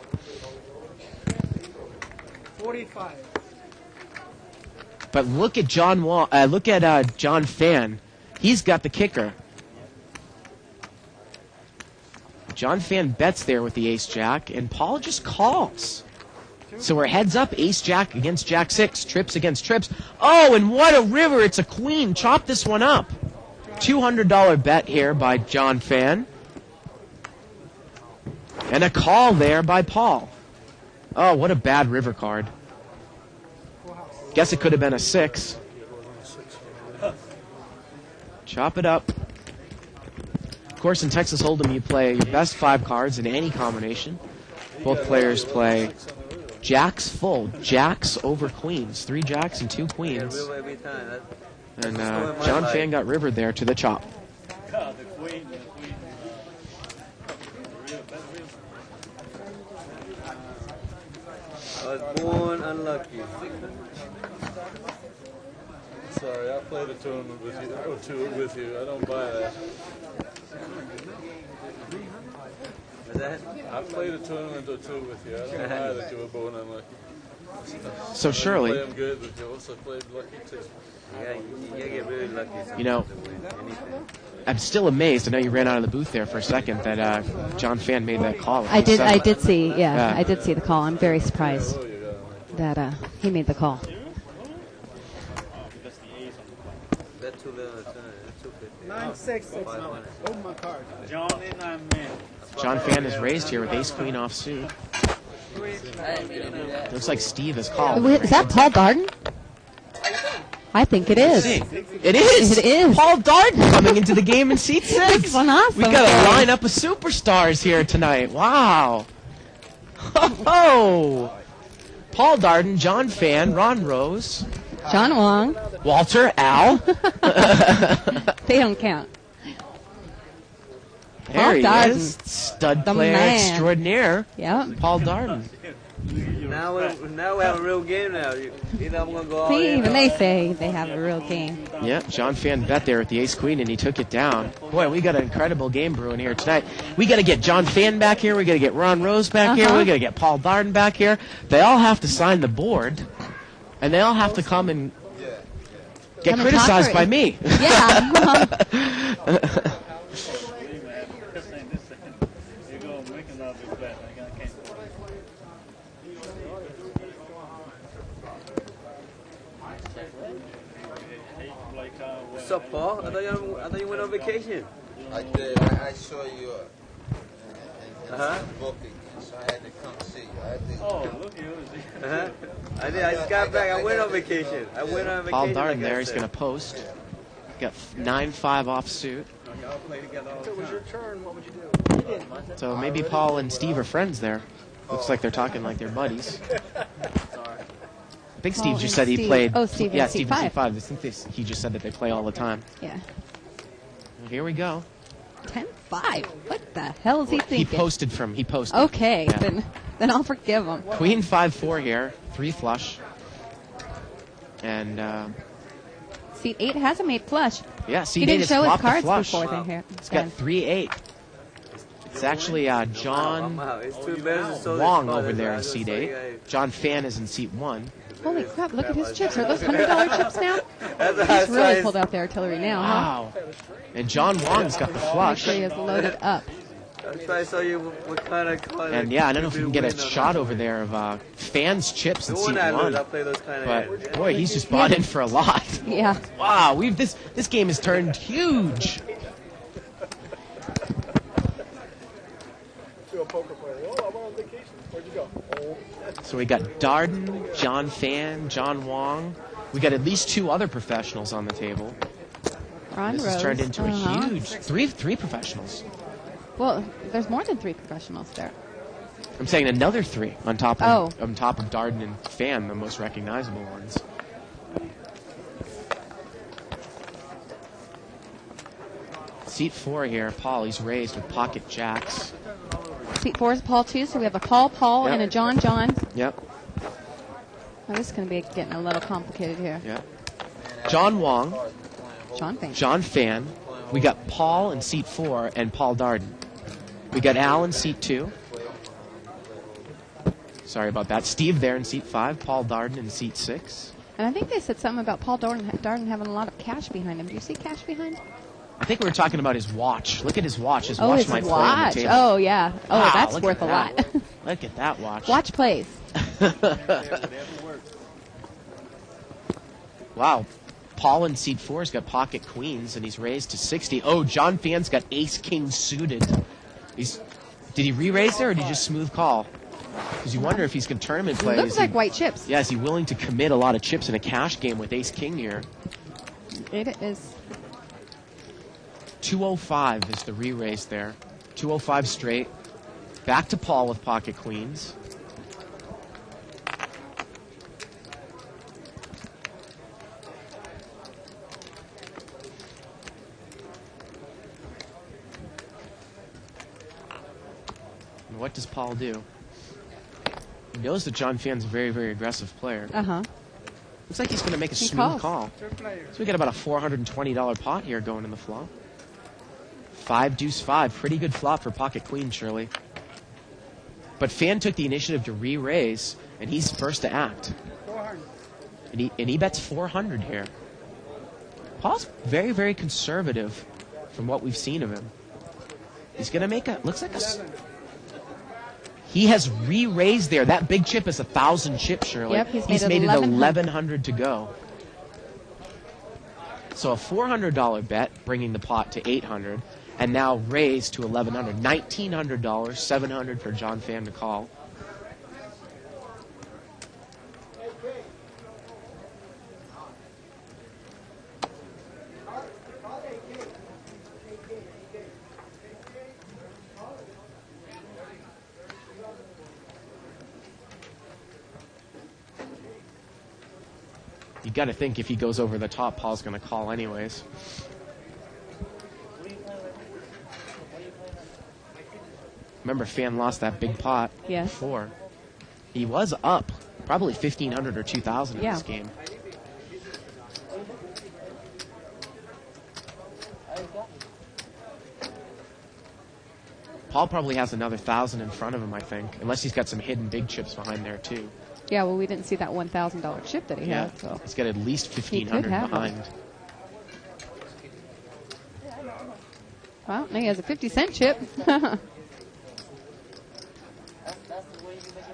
45. But look at John John Fan. He's got the kicker. John Fan bets there with the ace-jack, and Paul just calls. So we're heads up, ace-jack against jack-6, trips against trips. Oh, and what a river! It's a queen. Chop this one up. $200 bet here by John Fan. And a call there by Paul. Oh, what a bad river card. Guess it could have been a 6. Chop it up. Of course, in Texas Hold'em, you play your best 5 cards in any combination. Both players play jacks full, jacks over queens, 3 jacks and 2 queens. And John Fan got rivered there to the chop. God, the queen. I was born unlucky. Sorry, I played a tournament with you, or 2 with you. I don't buy that. What's that? I played a tournament or 2 with you. I don't buy that you were born unlucky. So surely, I play them good, but you also played lucky too. Yeah, you get really lucky sometimes you know, to win anything. I'm still amazed. I know you ran out of the booth there for a second that John Fan made that call. I did see the call. I'm very surprised that he made the call. That's too little. That's 250. 966. 500. Open my card. John and I'm in. John Fan is raised here with ace queen off suit. Looks like Steve has called. Is that Paul Darden? I think it is. It is. It is. Paul Darden coming into the game in seat 6. That's an awesome We got a thing. lineup of superstars here tonight. Wow. Oh. Paul Darden, John Fan, Ron Rose, John Wong. Walter, Al. They don't count. There Paul he Darden. is. Stud The player man. extraordinaire. Yep. Paul Darden. Now we have a real game now. You know I'm gonna go all See, in. even they say they have a real game. Yeah, John Fan bet there at the ace queen, and he took it down. Boy, we got an incredible game brewing here tonight. We got to get John Fan back here. We got to get Ron Rose back here. We got to get Paul Darden back here. They all have to sign the board, and they all have to come and get Come and criticized talk by or- me. Yeah. You go make another big bet. I can't. What's up, Paul? I thought you went on vacation. I did. I saw you Uh-huh. booking, so I had to come see you. I had to Look at you. Uh-huh. I did. I just got back. I went on vacation. Paul like Darden I there. He's said. going to post. Got 9-5 off suit. If it was your turn, what would you do? You didn't. So maybe Paul and Steve are friends there. Looks like they're talking like they're buddies. I think Steve Paul just and said he Steve. played. Oh, Steve in yeah, seat Steve in seat 5. 5. I think he just said that they play all the time. Yeah. Well, here we go. 10-5. What the hell is he He thinking? posted from. He posted. Okay, Yeah. then I'll forgive him. Queen 5-4 here. 3 flush. And Seat 8 hasn't made flush. yeah, see, He didn't show his flopped the cards flush. before they're here. It's got 3-8. It's actually John Wow, it's too bad it's so Wong this over far. there in It's seat like, 8. John Fan is in seat 1. Holy crap, look at his chips. Are those $100 chips now? That's He's really pulled out the artillery now, huh? Wow. And John Wong's got the Make flush. sure he is loaded up. That's why I saw you what kind of card. And yeah, I don't know if we can get a win on shot that. over there of Fan's chips in The seat one I lose, 1. I'll play those kind of hands. But boy, he's just bought in for a lot. Yeah. Wow, this game has turned huge. To a poker player. Oh, I'm on vacation. Where'd you go? Oh. So we got Darden, John Fan, John Wong. We got at least 2 other professionals on the table. Ron This Rose. has turned into Uh-huh. a huge three professionals. Well, there's more than 3 professionals there. I'm saying another 3 on top Oh. of Darden and Fan, the most recognizable ones. Seat 4 here, Paul. He's raised with pocket jacks. Seat 4 is Paul, too, so we have a Paul, Yep. and a John. Yep, Oh, this is going to be getting a little complicated here. yep. John Wong, John Fan. John Fan. We got Paul in seat 4 and Paul Darden. We got Al in seat 2. Sorry about that. Steve there in seat 5. Paul Darden in seat 6. And I think they said something about Paul Darden having a lot of cash behind him. Do you see cash behind? I think we were talking about his watch. Look at his watch. His Oh, watch his might play on the watch. table. Oh, yeah. Oh, Wow, that's look worth at a lot. that. Look at that watch. Watch plays. Wow. Paul in seat 4 has got pocket queens, and he's raised to 60. Oh, John Fan's got ace-king suited. Did he re-raise there, or did he just smooth call? Because you wonder if he's going to tournament play. Looks like white chips. Yeah, is he willing to commit a lot of chips in a cash game with ace-king here? It is. 205 is the re-raise there. 205 straight. Back to Paul with pocket queens. And what does Paul do? He knows that John Fan's a very, very aggressive player. Uh-huh. Looks like he's going to make a He smooth calls. call. So we got about a $420 pot here going in the flop. 5 deuce 5, pretty good flop for pocket queen, Shirley. But Fan took the initiative to re-raise, and he's first to act. 400. And he bets 400 here. Paul's very, very conservative from what we've seen of him. He's going to make looks like he has re-raised there. That big chip is 1,000 chips, Shirley. Yep, he's made it made it 1,100. 1,100 to go. So a $400 bet, bringing the pot to $800, and now raised to $1,100. $1,900, $700 for John Fan to call. You got to think if he goes over the top, Paul's going to call anyways. Remember, Fan lost that big pot before. He was up probably 1,500 or 2,000 in this game. Paul probably has another 1,000 in front of him, I think, unless he's got some hidden big chips behind there too. Yeah, well, we didn't see that $1,000 chip that he had. So he's got at least 1,500 behind. Well, now he has a 50-cent chip.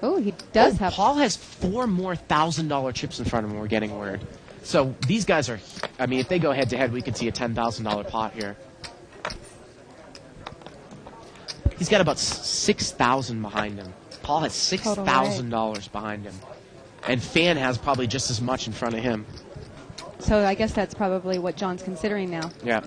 Oh, he does have. Paul has 4 more $1,000 chips in front of him. We're getting word. So these guys are. I mean, if they go head to head, we could see a $10,000 pot here. He's got about 6,000 behind him. Paul has $6,000 behind him. And Fan has probably just as much in front of him. So I guess that's probably what John's considering now. Yeah.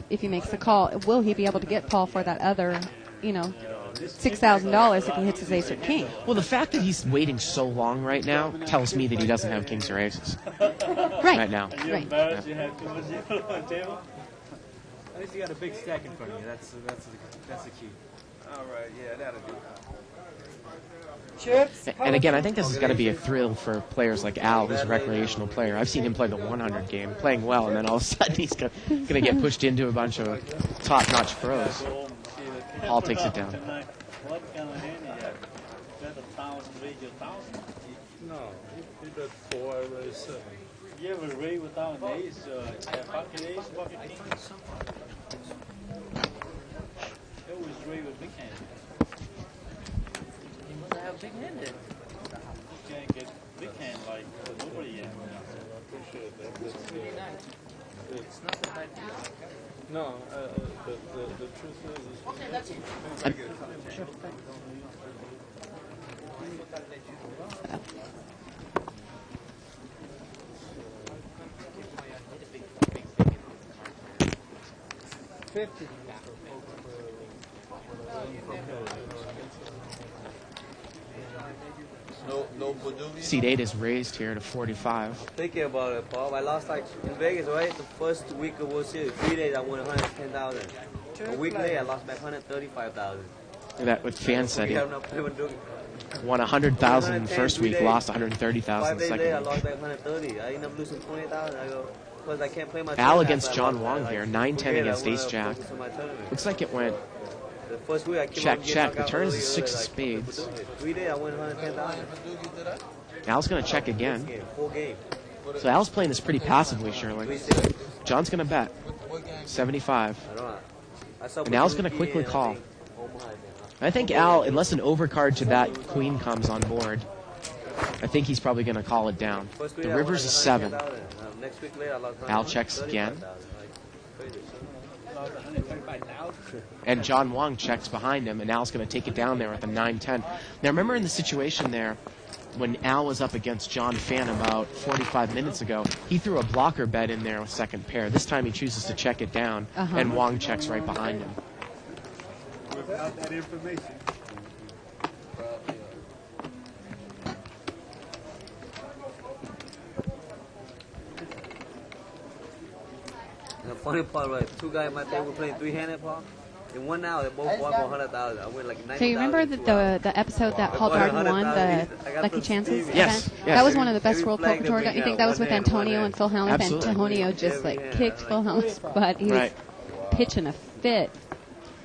If he makes the call, will he be able to get Paul for that other, $6,000 if he hits his ace or king? Well, the fact that he's waiting so long right now tells me that he doesn't have kings or aces. Right now. Are you embarrassed you have too much yellow on the table? At least you got a big stack in front of you. That's the key. All right, yeah, that'll do. Chips. And again, I think this has got to be a thrill for players like Al, who's a recreational player. I've seen him play the 100 game, playing well, and then all of a sudden he's going to get pushed into a bunch of top-notch pros. Paul takes it down. What kind of hand you have? Bet 1,000, raise your 1,000? No, he bet 4, I raised 7. You ever raise without an ace? Pocket ace, pocket king? They always raise with big hand. You must have big hand then. You can't get big hand like nobody yet. I appreciate that. It's really nice. It's not that bad deal. No, the truth is... Okay, that's it. Sure. No Badoogie? Seed 8 is raised here to 45. Thinking about it, Paul. I lost like in Vegas, right? The first week of World Series, 3 days I won 110,000. A week later I lost back 135,000. Look at that, what Fan said. He We have enough to do it. won 100,000 in the first week, lost 130,000 5 in the days second later I week. lost back 130. I ended up losing 20,000. I go, because I can't play my Al tournament, against I John lost Wong that. here, Like, 9-10 forget it, against I wanna Ace-Jack. focus on my tournament. Looks like it went The first week I came check, out and check. get The turn is a knocked out 6 of early, like, spades. 3 days I won 110,000. Al's going to check again. Full game. So Al's playing this pretty passively, surely. John's going to bet 75. And Al's going to quickly call. I think Al, unless an overcard to that queen comes on board, I think he's probably going to call it down. The river's a 7. Al checks again. And John Wong checks behind him, and Al's going to take it down there with a 9-10. Now remember in the situation there, when Al was up against John Fan about 45 minutes ago, he threw a blocker bet in there with second pair. This time he chooses to check it down, and Wong checks right behind him. Without that information. The funny part, right? 2 guys in my table playing 3-handed, Paul. In 1 hour, they both won 100,000. I win like 90,000. So you remember the episode that Paul Darden won, the Lucky Chances Yes, event? yes. That was one of the best World Poker Tour. Don't you think that was with Antonio and Phil Hellmuth? Absolutely. Antonio just kicked Phil Hellmuth's butt. He was pitching a fit.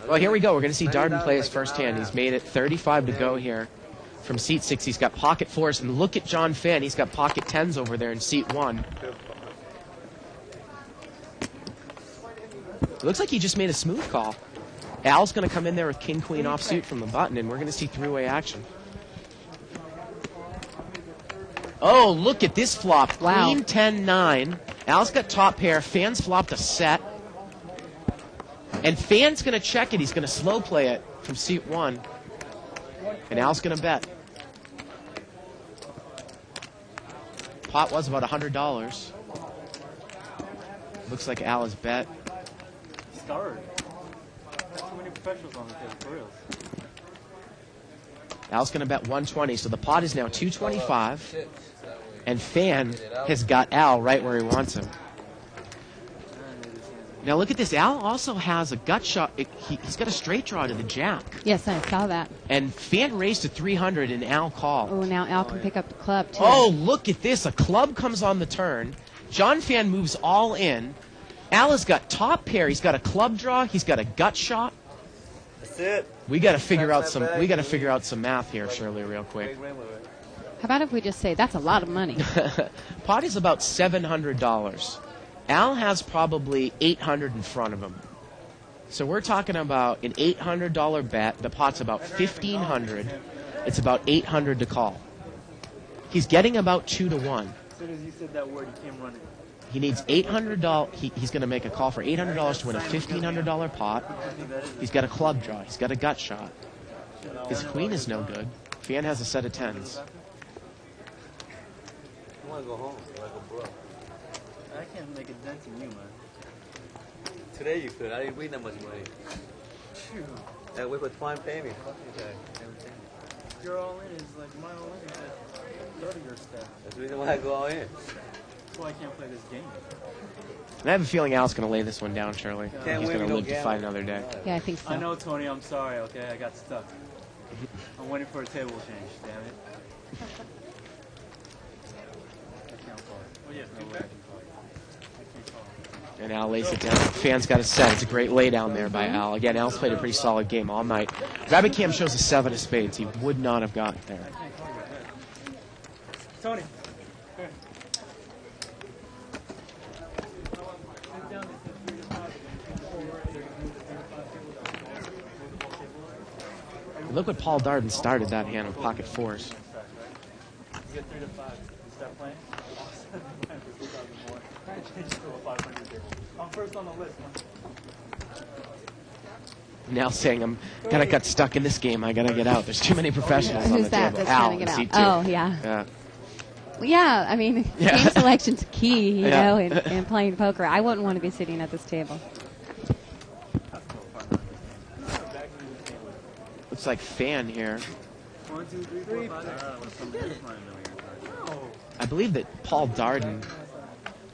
Well, here we go. We're going to see Darden play his first hand. He's made it 35 to go here from seat 6. He's got pocket 4s. And look at John Fan. He's got pocket 10s over there in seat 1. It looks like he just made a smooth call. Al's going to come in there with king-queen offsuit from the button, and we're going to see three-way action. Oh, look at this flop. Wow. Queen 10-9. Al's got top pair. Fan's flopped a set. And Fan's going to check it. He's going to slow play it from seat 1. And Al's going to bet. Pot was about $100. Looks like Al has bet. Scarred. Too many professionals on the table, for real. Al's going to bet 120, so the pot is now 225. And Fan has got Al right where he wants him. Now look at this. Al also has a gut shot. He's got a straight draw to the jack. Yes, I saw that. And Fan raised to 300 and Al called. Oh, now Al can pick up the club, too. Oh, look at this. A club comes on the turn. John Fan moves all in. Al has got top pair. He's got a club draw. He's got a gut shot. That's it. We got to figure out some. We got to figure out some math here, Shirley, real quick. How about if we just say that's a lot of money? Pot is about $700. Al has probably $800 in front of him. So we're talking about an $800 bet. The pot's about $1,500. It's about $800 to call. He's getting about 2 to 1. As soon as you said that word, he came running. He needs $800. He's going to make a call for $800 to win a $1,500 pot. He's got a club draw. He's got a gut shot. His queen is no good. Fan has a set of 10s. I want to go home like a bro. I can't make a dent in you, man. Today you could. I didn't win that much money. That whip was fine pay me. Fuck you guys. Your all in is like my all in is like 30 your stuff. That's the reason why I go all in. That's why I can't play this game. And I have a feeling Al's going to lay this one down, Shirley. Can't He's win, going we to live don't to fight another day. Yeah, I think so. I know, Tony. I'm sorry. Okay, I got stuck. I'm waiting for a table change. Damn it. I can't call it. Oh yeah, no way I can call it. I can't call it. And Al lays it down. Fan's got a set. It's a great lay down there by Al. Again, Al's played a pretty solid game all night. Rabbit Cam shows a 7 of spades. He would not have gotten there. Tony. Look what Paul Darden started that hand with pocket 4s. You get 3 to 5. You start playing? For 2,000 more. Change to a 500 table. I'm first on the list, man. Now saying I'm kind of got stuck in this game. I got to get out. There's too many professionals on Who's the that table. that's Al trying to in get seat out? 2. Oh, yeah. Yeah. Well, yeah, I mean, Yeah. game selection's key, you Yeah. know, in playing poker. I wouldn't want to be sitting at this table. Looks like Fan here. 1, 2, 3, 4, 5. I believe that Paul Darden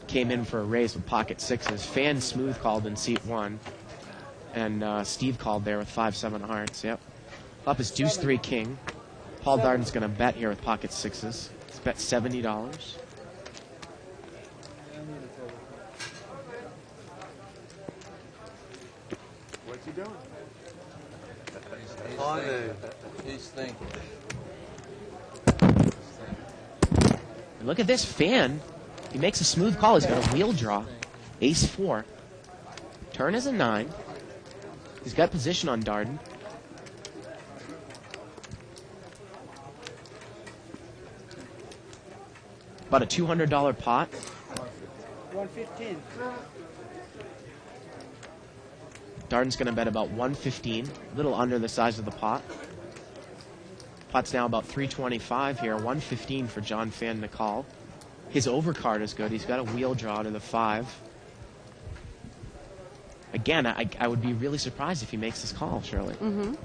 came in for a raise with pocket 6s. Fan smooth called in seat 1. And Steve called there with 5-7 hearts. Yep. Up is deuce 3 king. Paul Darden's going to bet here with pocket 6s. He's bet $70. What's he doing? He's thinking. And look at this Fan. He makes a smooth call. He's got a wheel draw. Ace 4. Turn is a 9. He's got position on Darden. About a $200 pot. 115. Darden's going to bet about 115, a little under the size of the pot. Pot's now about 325 here, 115 for John Fan to call. His overcard is good. He's got a wheel draw to the 5. Again, I would be really surprised if he makes this call, Shirley. Mm-hmm.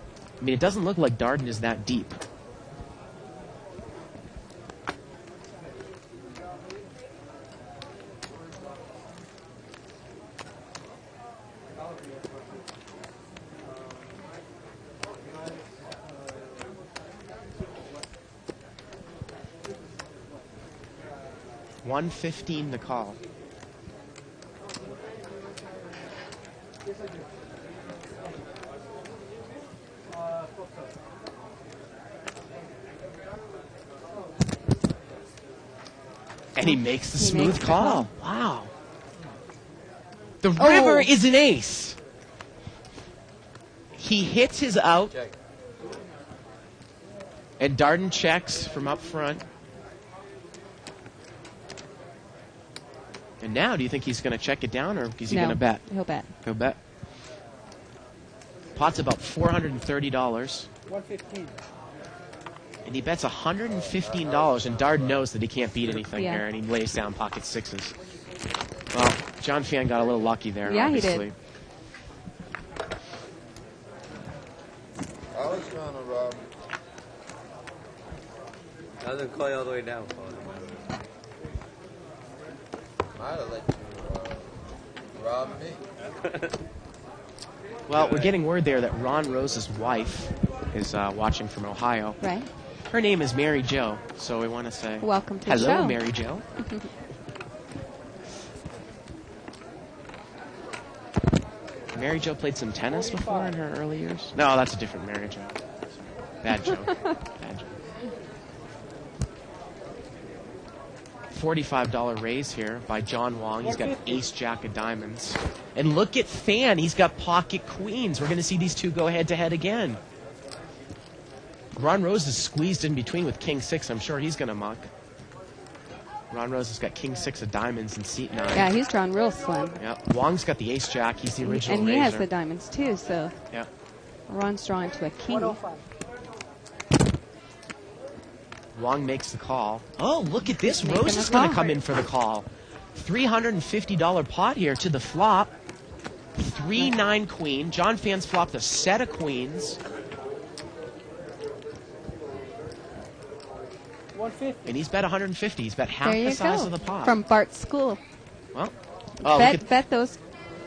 I mean, it doesn't look like Darden is that deep. $115 to call. And he makes the smooth call. Wow. The river is an ace. He hits his out. And Darden checks from up front. And now, do you think he's going to check it down, or is he No, going to bet? He'll bet. He'll bet. Pot's about $430, 115. and he bets $115, and Dard knows that he can't beat anything Yeah. here, and he lays down pocket sixes. Well, John Fan got a little lucky there, Yeah, he obviously. did. I was trying to rob. I was gonna call you all the way down, Paul. I'd have let you rob me. Well, we're getting word there that Ron Rose's wife is watching from Ohio. Right. Her name is Mary Jo, so we want to say Welcome to the hello, show. Mary Jo. Mary Jo played some tennis before in her early years. No, that's a different Mary Jo. Bad joke. Bad joke. $45 raise here by John Wong. He's got ace jack of diamonds. And look at Fan. He's got pocket queens. We're going to see these two go head to head again. Ron Rose is squeezed in between with king six. I'm sure he's going to muck. Ron Rose has got king six of diamonds and seat nine. Yeah, he's drawn real slim. Yep. Wong's got the ace jack. He's the original And he raiser. has the diamonds too, so Yep. Ron's drawing to a king. 105. Wong makes the call. Oh, look at this. Making Rose the is going call. to come in for the call. $350 pot here to the flop. 3-9 queen. John Fan's flopped a set of queens. 150. And he's bet 150. He's bet half There you the size go. of the pot. From Bart's school. Well, oh, look at, Bet those.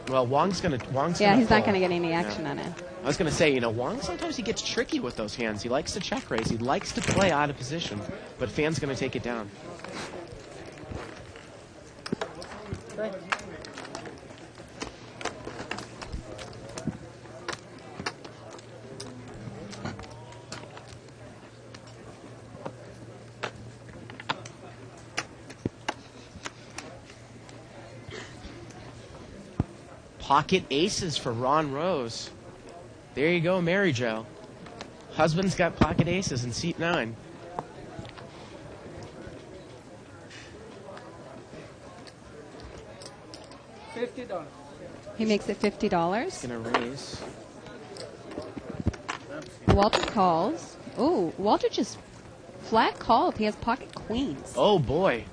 well, Wong's going to Yeah, gonna he's not fold. going to get any action on it. I was going to say, you know, Wong, sometimes he gets tricky with those hands. He likes to check raise. He likes to play out of position. But Fan's going to take it down. Pocket aces for Ron Rose. There you go, Mary Jo. Husband's got pocket aces in seat 9. $50. He makes it $50. Gonna raise. Walter calls. Oh, Walter just flat called. He has pocket queens. Oh boy.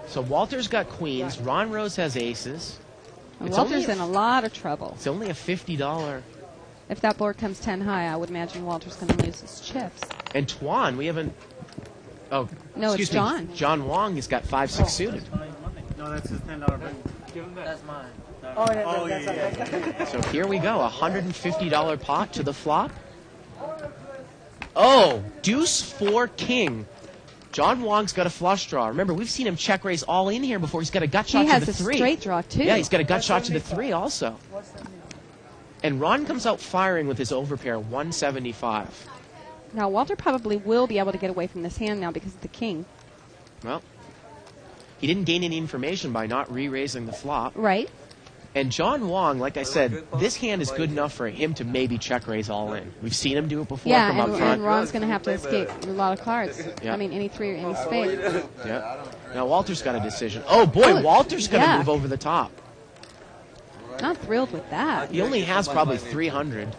So Walter's got queens. Ron Rose has aces. And It's Walter's only in a lot of trouble. It's only a $50. If that board comes 10 high, I would imagine Walter's going to lose his chips. And Tuan, we haven't. Oh, No, it's excuse me. John. John Wong has got 5-6 suited. No, that's his $10 bet. Give him that. That's mine. Oh, yeah, Oh, that's yeah. So here we go, a $150 pot to the flop. Oh, deuce 4 king. John Wong's got a flush draw. Remember, we've seen him check raise all in here before. He's got a gut shot He to has the a 3. straight draw, too. Yeah, he's got a gut shot to the 3 also. And Ron comes out firing with his overpair, 175. Now, Walter probably will be able to get away from this hand now because of the king. Well, he didn't gain any information by not re-raising the flop. Right. And John Wong, like I said, this hand is good enough for him to maybe check raise all in. We've seen him do it before Yeah, from up and front. Ron's going to have to escape a lot of cards. Yeah. I mean, any 3 or any spade. Yeah. Now Walter's got a decision. Oh boy, Oh, Walter's going to yeah. move over the top. Not thrilled with that. He only has probably 300.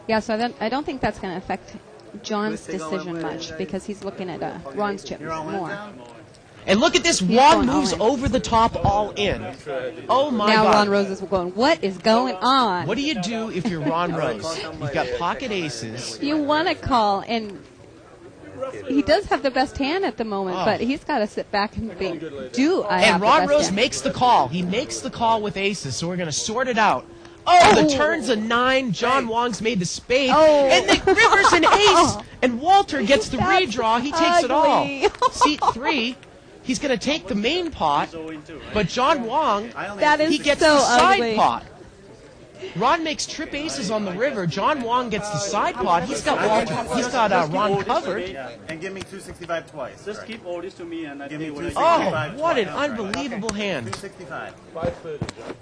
Yeah, so I don't think that's going to affect John's decision much because he's looking at Ron's chips more. And look at this, He's Wong going all moves in. over the top all in. Oh my Now God. Ron Rose is going, what is going on? What do you do if you're Ron Rose? You've got pocket aces. You want to call, and he does have the best hand at the moment, Oh. but he's got to sit back and think, do I And have Ron the best Rose hand? makes the call. He makes the call with aces, so we're going to sort it out. Oh, the turn's a 9. John Wong's made the spade. Oh. And the river's an ace. And Walter gets the redraw. He takes it all. ugly. Seat 3. He's going to take the main pot. But John Wong, That is he gets so the side ugly. pot. Ron makes trip aces on the river. John Wong gets the side pot. He's got Walter. He's got Ron covered. And give me 265 twice. Just keep all this to me and I Give tell me you what I think. 265 Oh, what an twice. That's right. unbelievable hand. 265. 530, John.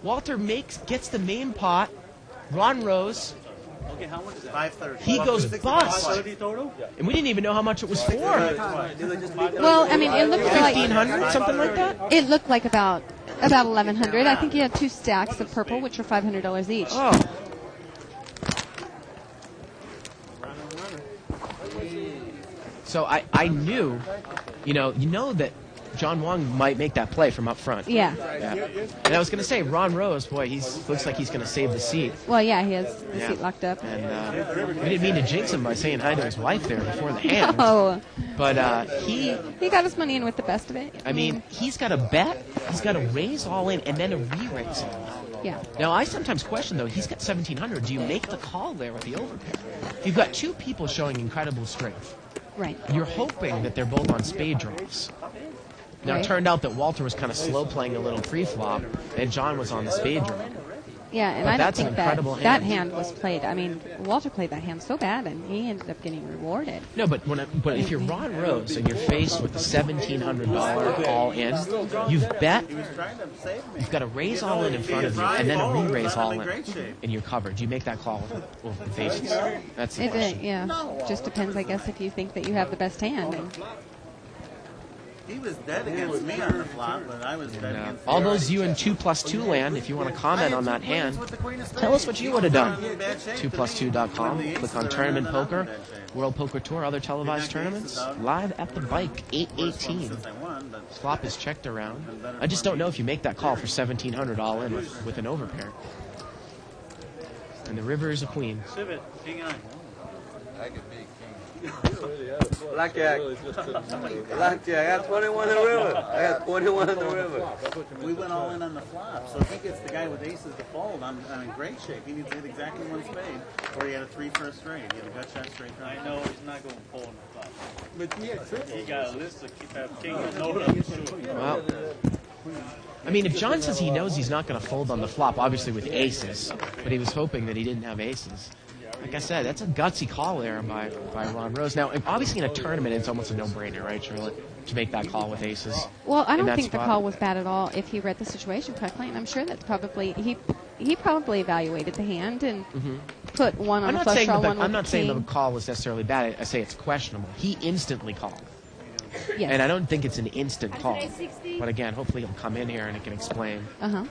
Walter gets the main pot. Ron Rose Okay, how much is that? 530. He goes bust. 530 total? And we didn't even know how much it was for. Well, I mean, it looked like 1,500, something like that? It looked like about 1,100. I think you had 2 stacks of purple, which are $500 each. Oh. So I knew, you know that John Wong might make that play from up front. Yeah. And I was going to say, Ron Rose, boy, looks like he's going to save the seat. Well, yeah, he has the seat locked up. And we didn't mean to jinx him by saying hi to his wife there before the hand. No. But he got his money in with the best of it. I mean, he's got a bet, he's got a raise all in, and then a re-raise. Yeah. Now, I sometimes question, though, he's got 1,700. Do you make the call there with the overpair? You've got 2 people showing incredible strength. Right. You're hoping that they're both on spade draws. Now, it turned out that Walter was kind of slow playing a little pre-flop, and John was on the spade draw. Yeah, and But I don't that's an think that incredible that hand. hand was played. I mean, Walter played that hand so bad, and he ended up getting rewarded. No, but if you're Ron Rose and you're faced with a $1,700 all in, you've bet, you've got a raise all in front of you, and then a re-raise all in, and you're covered. Do you make that call with aces? That's the question. Yeah, just depends, I guess, if you think that you have the best hand. And He was dead against me on the flop, but I was dead against all those you in 2+2 land, if you want to comment on that hand, tell us what you would have done. 2plus2.com. Click on Tournament Poker, World Poker Tour, other televised tournaments. Live at the bike, 818. Flop is checked around. I just don't know if you make that call for 1,700 all in with an overpair. And the river is a queen. Civet, king on. I could be king. Blackjack. Blackjack. I got 21 in the river. I got 21 in the river. We went all in on the flop, so if he gets the guy with aces to fold, I'm in great shape. He needs to hit exactly 1 spade, or he had a 3 for a straight. He had a gut shot straight. I know he's not going to fold in the flop. But He got a list to keep that king and note up. Well, I mean, if John says he knows he's not going to fold on the flop, obviously with aces, but he was hoping that he didn't have aces. Like I said, that's a gutsy call there by Ron Rose. Now, obviously in a tournament, it's almost a no-brainer, right, Shirley, to make that call with aces. well, I in don't that think the spot. call was bad at all if he read the situation correctly, and I'm sure that probably he probably evaluated the hand and put one on I'm a not flush saying draw, that one with I'm not the saying king. the call was necessarily bad. I say it's questionable. He instantly called. Yes. And I don't think it's an instant call. But again, hopefully he'll come in here and it can explain. Uh-huh.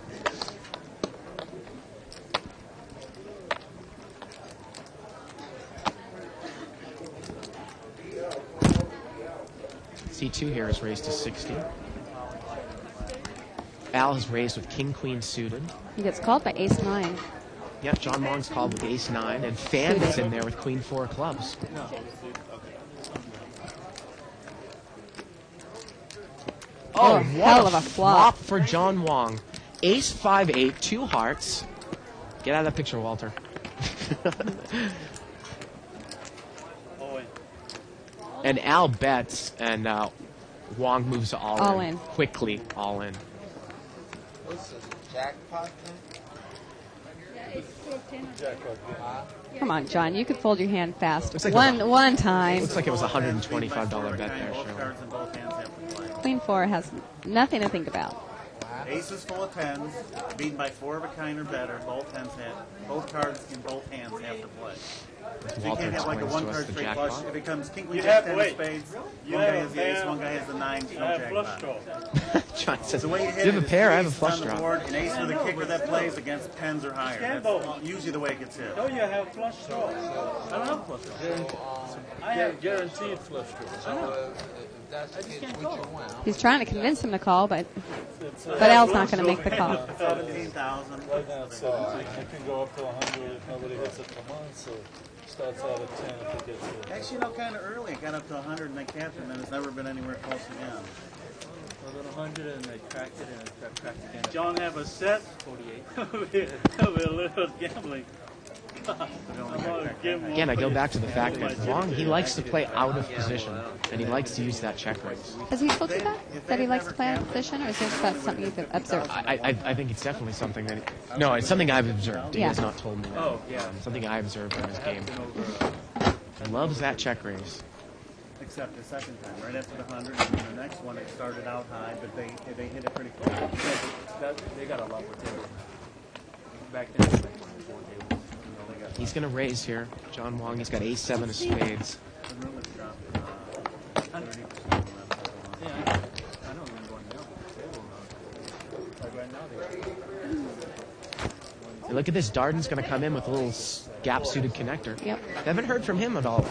C2 here is raised to 60. Al has raised with king-queen suited. He gets called by ace-9. Yep, John Wong's called with ace-9, and Fan is in there with queen-4 clubs. Oh, what hell of a flop. for John Wong. Ace-5-8, 2 hearts. Get out of that picture, Walter. And Al bets, and Wong moves to all in. Quickly, all in. What's this, jackpot thing? Come on, John. You could fold your hand fast. Looks like One time. Looks like it was a $125 bet there, Shirley. Queen 4 has nothing to think about. Aces full of 10s, beaten by 4 of a kind or better. Both cards in both hands have to play. So you can't have like a 1-card straight flush. If it comes king, queen, jack, 10 of spades, one guy has the ace, one guy has the 9, no jackpot. John says, The way you do hit you have it a is pair? I have a aces flush on the draw. board, an ace with a kicker that plays against 10s or higher. That's usually the way it gets hit. No, you have flush draw. I don't have flush draw. I have guaranteed flush draw. He's trying to convince him to call, but Al's not going to make the call. 17,000. Right now, so you can go up to 100 if nobody hits it per month, so starts out at 10 if it gets hit. Actually, kind of early. It got up to 100 and they capped it, and then it's never been anywhere close again. A little 100 and they cracked it and it got cracked again. John have a set 48. with a little gambling. Again, I go back to the fact that Wong, he likes to play out of position, and he likes to use that check raise. Has he told you that he likes to play out of position, or is this about something you've observed? I think it's definitely something that... No, it's something I've observed. He Yeah. has not told me that. Oh, yeah. Something I observed in his game. He loves that check raise. Except the second time, right after the 100, and then the next one, it started out high, but they hit it pretty quick. They got a lot more tables. Back then, it was like 24 tables. He's going to raise here. John Wong, he's got ace-7 of spades. And look at this. Darden's going to come in with a little gap-suited connector. Yep. Haven't heard from him at all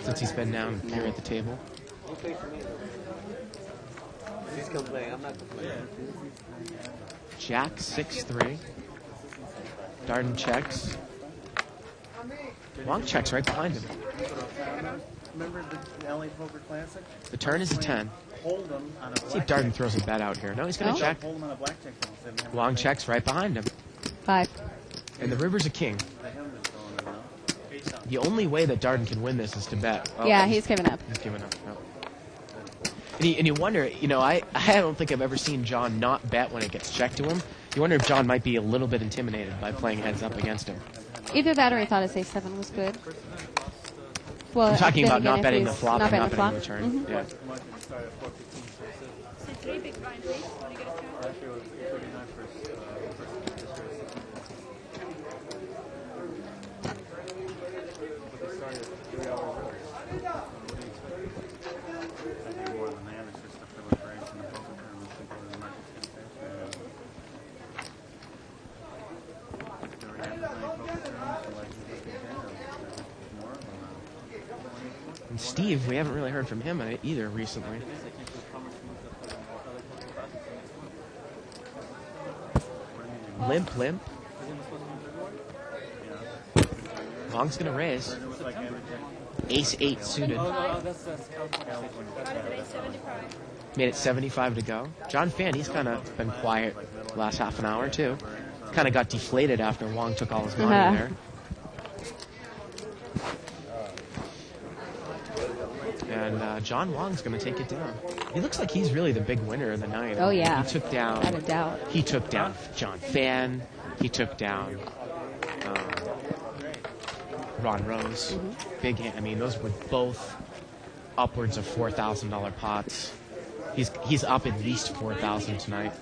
since he's been down here at the table. He's complaining. I'm not complaining. Jack 6-3. Darden checks. Wong checks right behind him. Remember the LA Poker Classic? The turn is a 10. Hold him on a See if Darden throws a bet out here. No, he's going to check. Hold him on a blackjack. Wong checks right behind him. 5. And the river's a king. The only way that Darden can win this is to bet. Oh, Yeah, he's given up. He's given up. No. And you wonder, I don't think I've ever seen John not bet when it gets checked to him. You wonder if John might be a little bit intimidated by playing heads up against him. Either that or he thought his ace-7 was good. Well, I'm talking then about again, not if betting the he's flop and not betting the flop. turn. Mhm. Yeah. So 3 big blind, please. Want to get a count? And Steve, we haven't really heard from him either recently. Limp. Wong's going to raise. Ace-8 suited. Made it 75 to go. John Fan, he's kind of been quiet the last half an hour, too. Kind of got deflated after Wong took all his money there. And John Wong's going to take it down. He looks like he's really the big winner of the night. Oh, yeah. He took down... Without a doubt. He took down John Fan. He took down Ron Rose. Mm-hmm. Big hand. I mean, those were both upwards of $4,000 pots. He's up at least $4,000 tonight,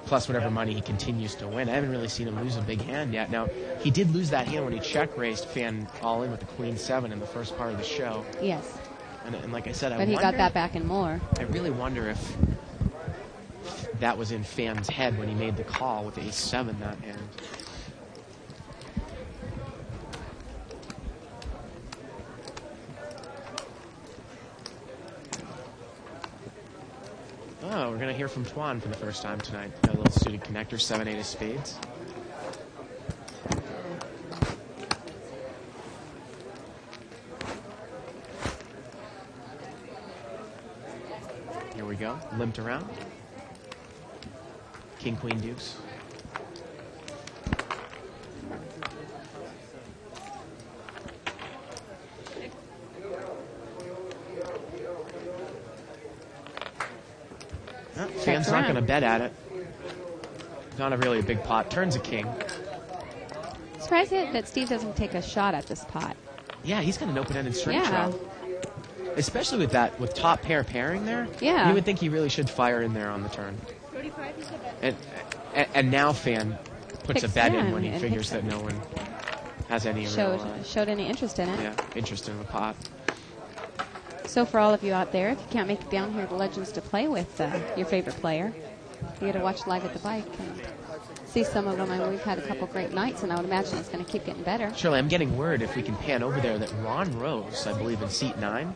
plus whatever money he continues to win. I haven't really seen him lose a big hand yet. Now, he did lose that hand when he check-raised Fan all in with the Queen-7 in the first part of the show. Yes. And like I said, But he got that back and more. I really wonder if that was in Fan's head when he made the call with ace-7 that hand. Oh, we're going to hear from Tuan for the first time tonight. Got a little suited connector, 7-8 of spades. Here we go. Limped around. King, Queen, Deuce. Fan's not going to bet at it. Not a really a big pot. Turns a king. Surprised that Steve doesn't take a shot at this pot. Yeah, he's got an open-ended straight Yeah. shot. Especially with top pair pairing there. Yeah. You would think he really should fire in there on the turn. 35 is a bet. And now Fan puts a Picks bet it in in when he and figures picks that it. no one has any Showed any interest in it. yeah, interest in the pot. So for all of you out there, if you can't make it down here to Legends to play with your favorite player, you got to watch Live at the Bike and see some of them. I mean, we've had a couple great nights, and I would imagine it's going to keep getting better. Shirley, I'm getting word, if we can pan over there, that Ron Rose, I believe in seat 9,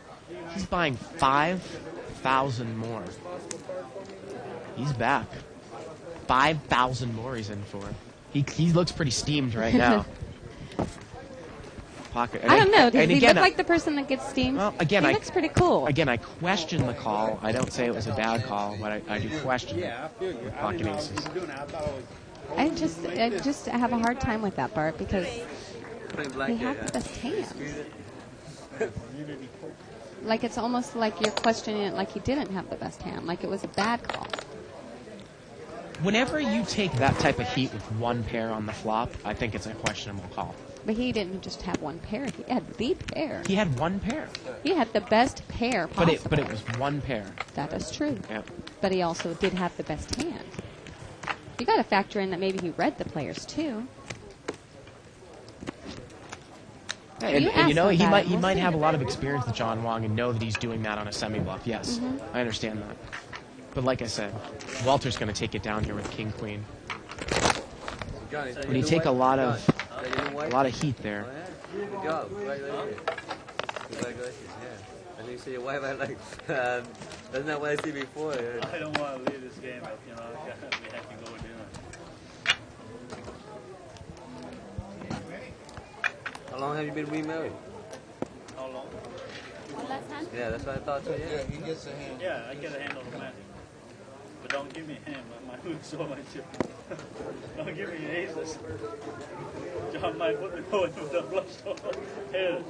he's buying 5,000 more. He's back. 5,000 more he's in for. He looks pretty steamed right now. Pocket. I don't know. Does And he again, look like the person that gets steamed? Well, again, he I looks pretty cool. Again, I question the call. I don't say it was a bad call, but I do question it. Yeah, I feel you. With I pocket didn't know aces. what you were doing. I thought I was. I just have a hard time with that, Bart, because he had the best hands. Like it's almost like you're questioning it like he didn't have the best hand, like it was a bad call. Whenever you take that type of heat with one pair on the flop, I think it's a questionable call. But he didn't just have one pair; he had the pair. He had one pair. He had the best pair possible. But it was one pair. That is true. Yep. But he also did have the best hand. You got to factor in that maybe he read the players too. And, You and you asked know, him he that. might We'll might see. have a lot of experience with John Wong and know that he's doing that on a semi-bluff. Yes, I understand that. But like I said, Walter's going to take it down here with King Queen. When you take a lot of heat there. Good job. Congratulations. Congratulations. Yeah. And you see your wife, I like. That's not what I see before. I don't want to leave this game, but you know, we have to go with dinner. How long have you been remarried? How long? Last hand? Yeah, that's what I thought too. Yeah. He gets a hand. Yeah, I get a hand automatic. But don't give me a hand, my food so much. Don't give me aces. John might put me going with the flush draw. Here.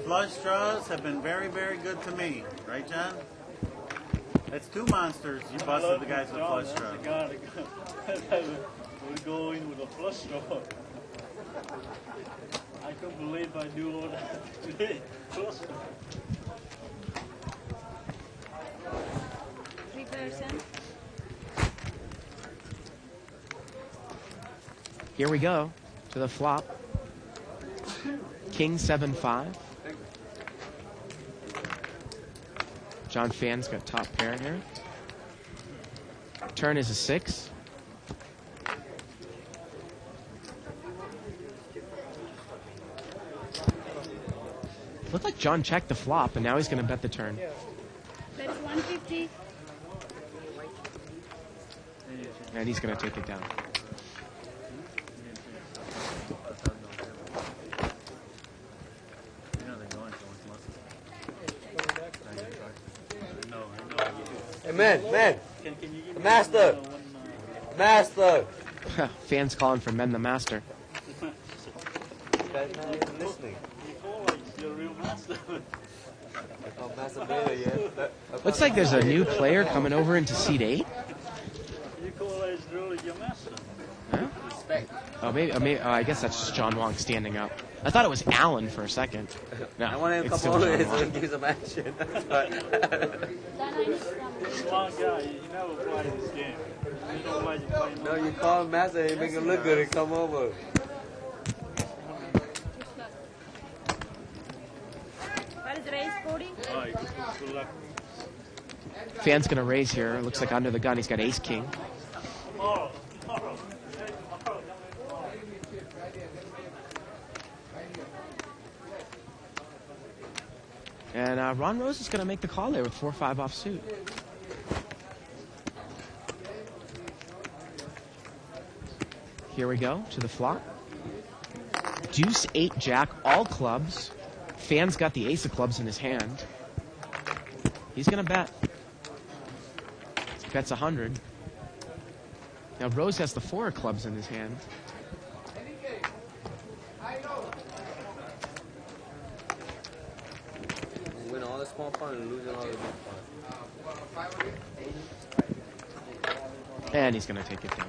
Flush draws have been very, very good to me. Right, John? That's two monsters you busted the guys with flush draws. We're going with a flush draw. I can't believe I do all that today. Flush draw. 3%. Here we go to the flop. King 7-5. John Fan's got top pair here. Turn is a 6. Looked like John checked the flop, and now he's going to bet the turn. That's 150. And he's going to take it down. Hey, man. Master. Master. Fans calling for Men the Master. This guy's not even listening. You're a real master. Oh, Master Beta, yeah. Looks like there's a new player coming over into seat 8. You call us really your master. Huh? Respect. Oh, maybe. Oh, I guess that's just John Wong standing up. I thought it was Alan for a second. No, I want him to it's come still over John Wong. and give some action. That's right. Smart guy, you never play this game. You know why you play. No, you call him Master and make him look good and come over. What is the raise? 40? Oh, good luck. Fan's going to raise here. Looks like under the gun he's got ace king. Tomorrow. And Ron Rose is going to make the call there with 4-5 offsuit. Here we go to the flop. Deuce 8 Jack, all clubs. Fan's got the ace of clubs in his hand. He's going to bet. Bets 100. Now Rose has the 4 of clubs in his hand. Win all the small fun and losing all the big fun. And he's going to take it down.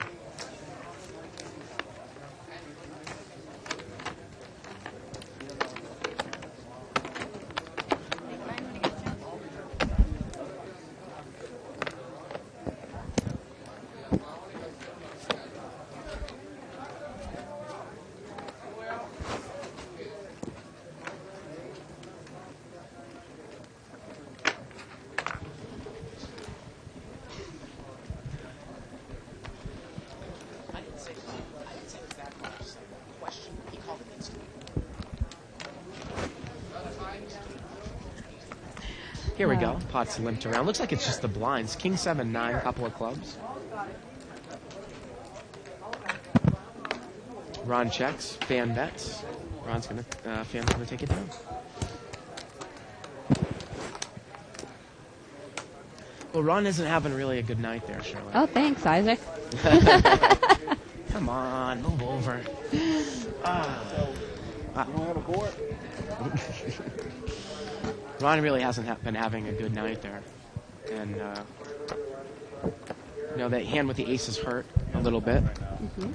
Here we go. Pot's limped around. Looks like it's just the blinds. King 7-9, couple of clubs. Ron checks. Fan bets. Fan's gonna take it down. Well, Ron isn't having really a good night there, Shirley. Oh, thanks, Isaac. Come on, move over. You don't have a board? Ron really hasn't been having a good night there. And, that hand with the aces hurt a little bit. Mm-hmm.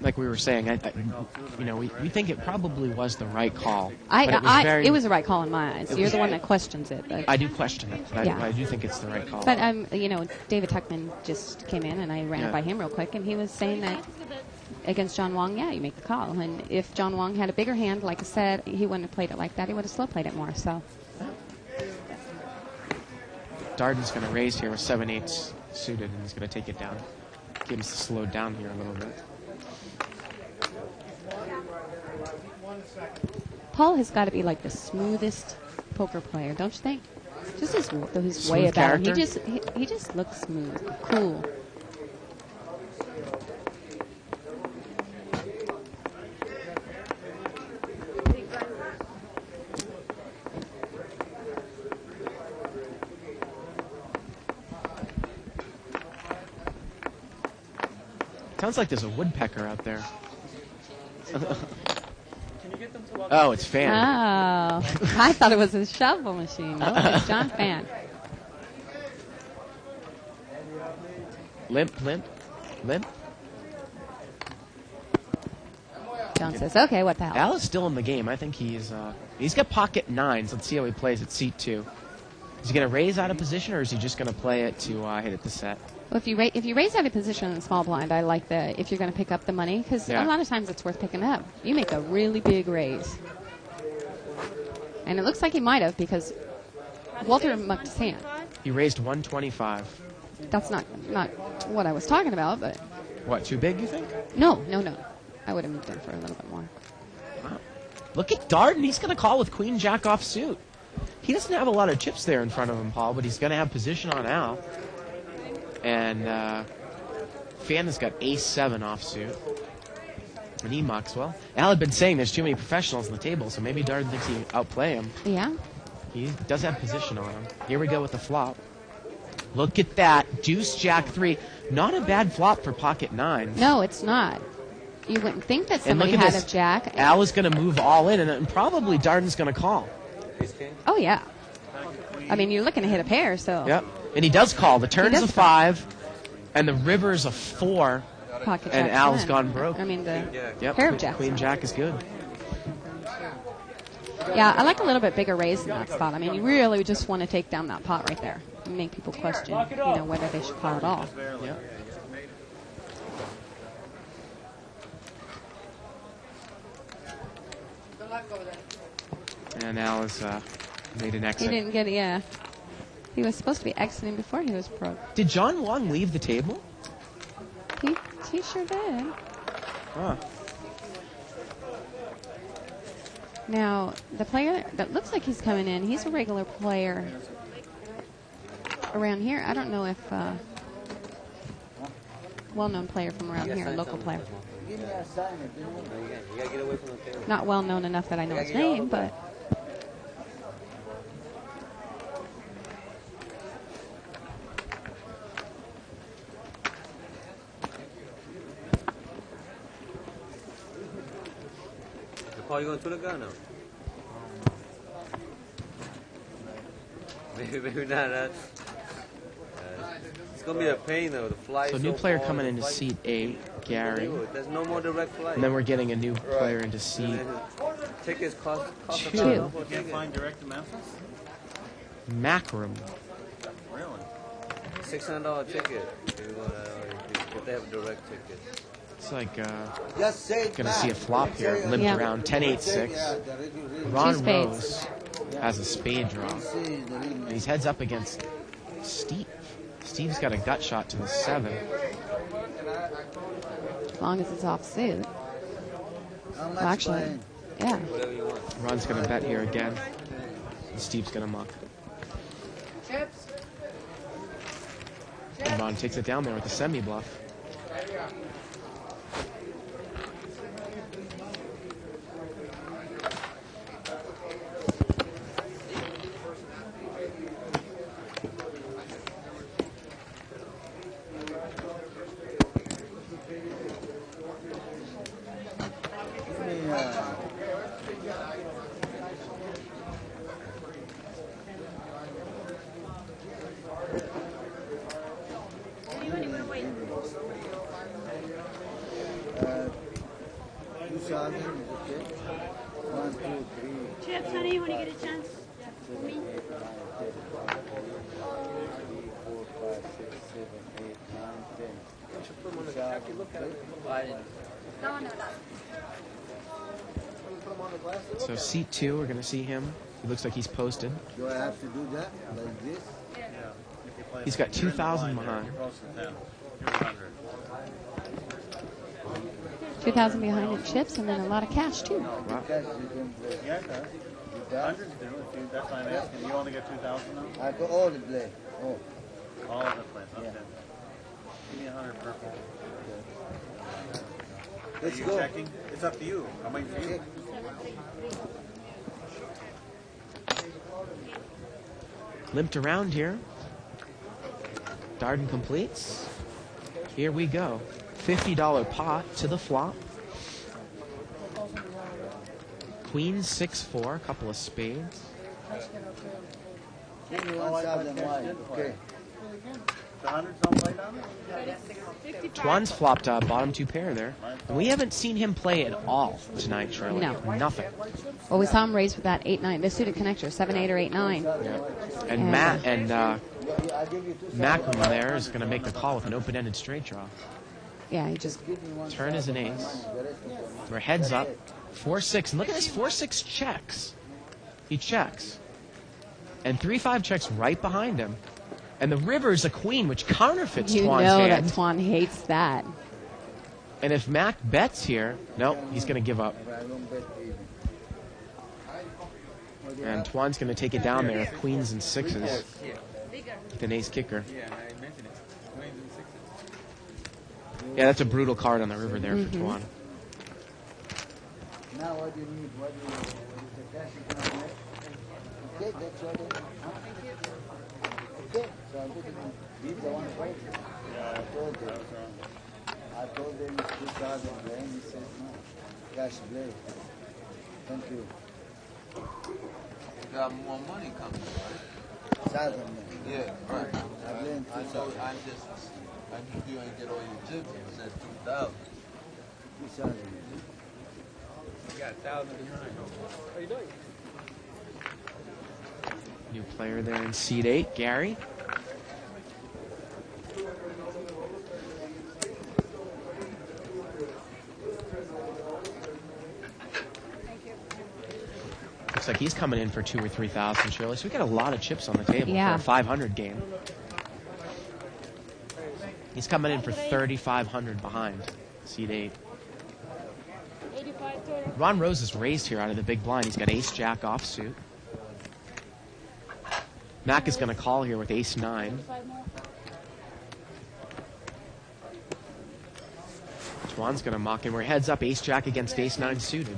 Like we were saying, we think it probably was the right call. It was the right call in my eyes. You're the one that questions it. But I do question it. Yeah. I do think it's the right call. But David Tuckman just came in, and I ran it by him real quick, and he was saying that against John Wong, yeah, you make the call. And if John Wong had a bigger hand, like I said, he wouldn't have played it like that. He would have slow played it more. So Darden's going to raise here with 7/8 suited, and he's going to take it down. Gibbs to slow down here a little bit. Paul has got to be like the smoothest poker player, don't you think? Just his way Smooth about him. character? He just looks smooth, cool. Sounds like there's a woodpecker out there. Can you get them to walk Oh, it's Fan. Oh, I thought it was a shuffle machine. No, it's John Fan. Limp. John says, okay, what the hell? Al is still in the game. I think he's got pocket nines. Let's see how he plays at seat 2. Is he going to raise out of position, or is he just going to play it to hit it to set? Well, if you raise out of position in the small blind, I like if you're going to pick up the money, because Yeah. a lot of times it's worth picking up. You make a really big raise. And it looks like he might have, because Walter mucked his hand. He raised 125. That's not what I was talking about, but What, too big, you think? no. I would have moved in for a little bit more. Wow. Look at Darden. He's going to call with Queen Jack off suit. He doesn't have a lot of chips there in front of him, Paul, but he's going to have position on Al. And Fan has got Ace-7 offsuit. And he mucks. Well, Al had been saying there's too many professionals on the table, so maybe Darden thinks he outplay him. Yeah. He does have position on him. Here we go with the flop. Look at that. Deuce, Jack 3. Not a bad flop for pocket 9. No, it's not. You wouldn't think that And look somebody at had this. a jack. Al is going to move all in, and probably Darden's going to call. Oh, yeah. I mean, you're looking to hit a pair, so. Yep. And he does call. The turn's does a 5, and the river's a 4, Pocket and jack Al's 10. gone broke. I mean, the Yep. pair of jacks. Queen Jack is good. Yeah, I like a little bit bigger raise in that spot. I mean, you really just want to take down that pot right there and make people question, whether they should call at all. Yep. And Al has made an He exit. didn't get it, yeah. He was supposed to be exiting before he was broke. Did John Wong leave the table? He sure did. Huh. Now, the player that looks like he's coming in, he's a regular player around here. I don't know if well-known player from around here, local player. You gotta get away from the table. Not well-known enough that I know his name, but Paul, you going to the gun now? Maybe not. It's going to be a pain, though. The flight. So new player coming into seat 8, Gary. There's no more direct flight. And then we're getting a new player into seat Tickets cost 2. You can't find direct to Memphis? Macrum. Really? $600 ticket. If they have a direct ticket. It's like Just say going to see a flop here. Limped Yeah. around 10-8-6. Two Ron spades. Rose has a spade draw. And he's heads up against Steve. Steve's got a gut shot to the 7. as long as it's off suit. Well, actually, yeah. Ron's going to bet here again. And Steve's going to muck. And Ron takes it down there with a semi-bluff. Chips, honey, when you get a chance. For me. So seat 2, we're going to see him. He looks like he's posted. Do I have to do that like this? He's got 2,000 behind. 2,000 behind in chips, and then a lot of cash too. Wow. Yeah, it does. Hundreds do. That's why I'm asking. You only get 2,000 now? I got all the play. Oh. All of the plays. Okay. Give me 100 purple. Let's Are you go. checking? It's up to you. I'm waiting for you. Limped around here. Darden completes. Here we go. $50 pot to the flop. Queen 6-4, couple of spades. Give me 1,000 wide. Okay. The 100s don't play down there? Twan's flopped bottom 2 pair there. And we haven't seen him play at all tonight, Shirley. No. Nothing. Well, we saw him raise with that 8-9, the suited connector, 7-8 or 8-9. Yeah. And Matt and Macklin there is going to make the call with an open-ended straight draw. Yeah, he just... Turn is an ace. We're heads up. 4-6. And look at this 4-6 checks. He checks. And 3-5 checks right behind him. And the river's a queen, which counterfeits You Twan's know hand. that Twan hates that. And if Mac bets here, nope, he's going to give up. And Twan's going to take it down there with queens and 6s. With an ace kicker. Yeah, that's a brutal card on the river there for Twan. Now what do you need? What is the cash you can make? Okay, that's what it is. Okay, so I'm going to leave the 140. Yeah, I told them it's 2,000 and he says no. Cash play. Thank you. You got more money coming, right? 1,000 man. Yeah, right. I blame I know. I knew you ain't get all your chips. You said 2,000. 2,000. You got 1,000 behind. What are you doing? New player there in seat 8, Gary. Looks like he's coming in for 2,000 or 3,000, Shirley. So we got a lot of chips on the table Yeah. for a 500 game. He's coming in for 3,500 behind, seat 8. Ron Rose is raised here out of the big blind. He's got ace-jack offsuit. Mac is going to call here with ace-9. Twan's going to mock him. We're heads up, ace-jack against ace-9 suited.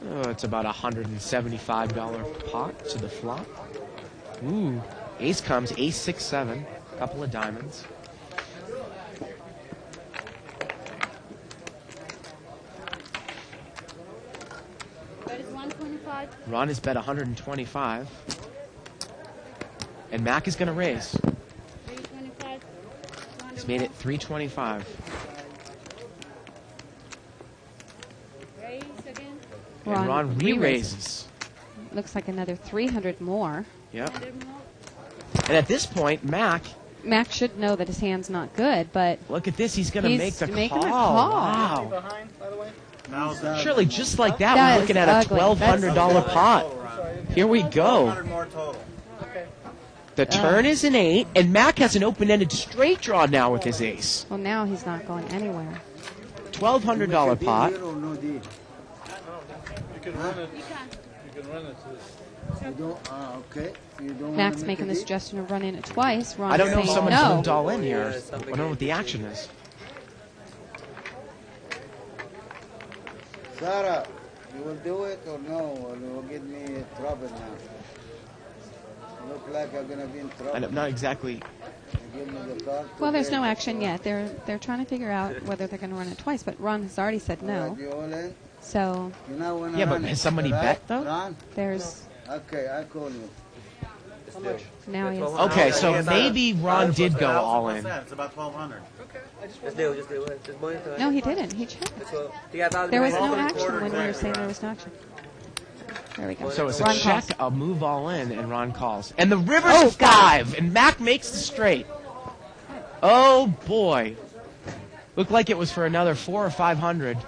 Oh, it's about $175 pot to the flop. Ooh, ace comes, ace-6-7, couple of diamonds. Ron has bet 125. And Mac is going to raise. 325. He's made it 325. Raise again. And Ron re-raises. Looks like another 300 more. Yep. And at this point, Mac should know that his hand's not good, but... Look at this. He's going to make the making call. a call. Wow. Behind, by the way? Surely, just like that, That we're looking is at a ugly. $1,200 pot. Here we go. 100 more total. The turn is an 8, and Mac has an open-ended straight draw now with his ace. Well, now he's not going anywhere. $1,200 pot. You can run it. You can run it to this. You don't, okay. You don't Mac's wanna make making a the deal? suggestion of running it twice. Ron I don't know if saying someone's no. moved all in here. I don't know what the action is. Sarah, you will do it or no? Or you will get me in trouble now? Look like I'm gonna be in trouble. I'm not exactly. You give me the card. Well, there's no action yet. They're trying to figure out whether they're going to run it twice, but Ron has already said no. Alright, you all in? So You now wanna Yeah, but run has it, somebody right? bet, though? Ron? there's Okay, I call you. now he has. Okay, so maybe Ron did go all in. It's about 1,200. Just do it. Just money. No, he didn't. He checked. He got 1,000 There was behind. no action when we were saying there was no action. There we go. So it's a Ron check, calls. a move all in, and Ron calls. And the river's a 5, and Mac makes the straight. Oh, boy. Looked like it was for another 400 or 500.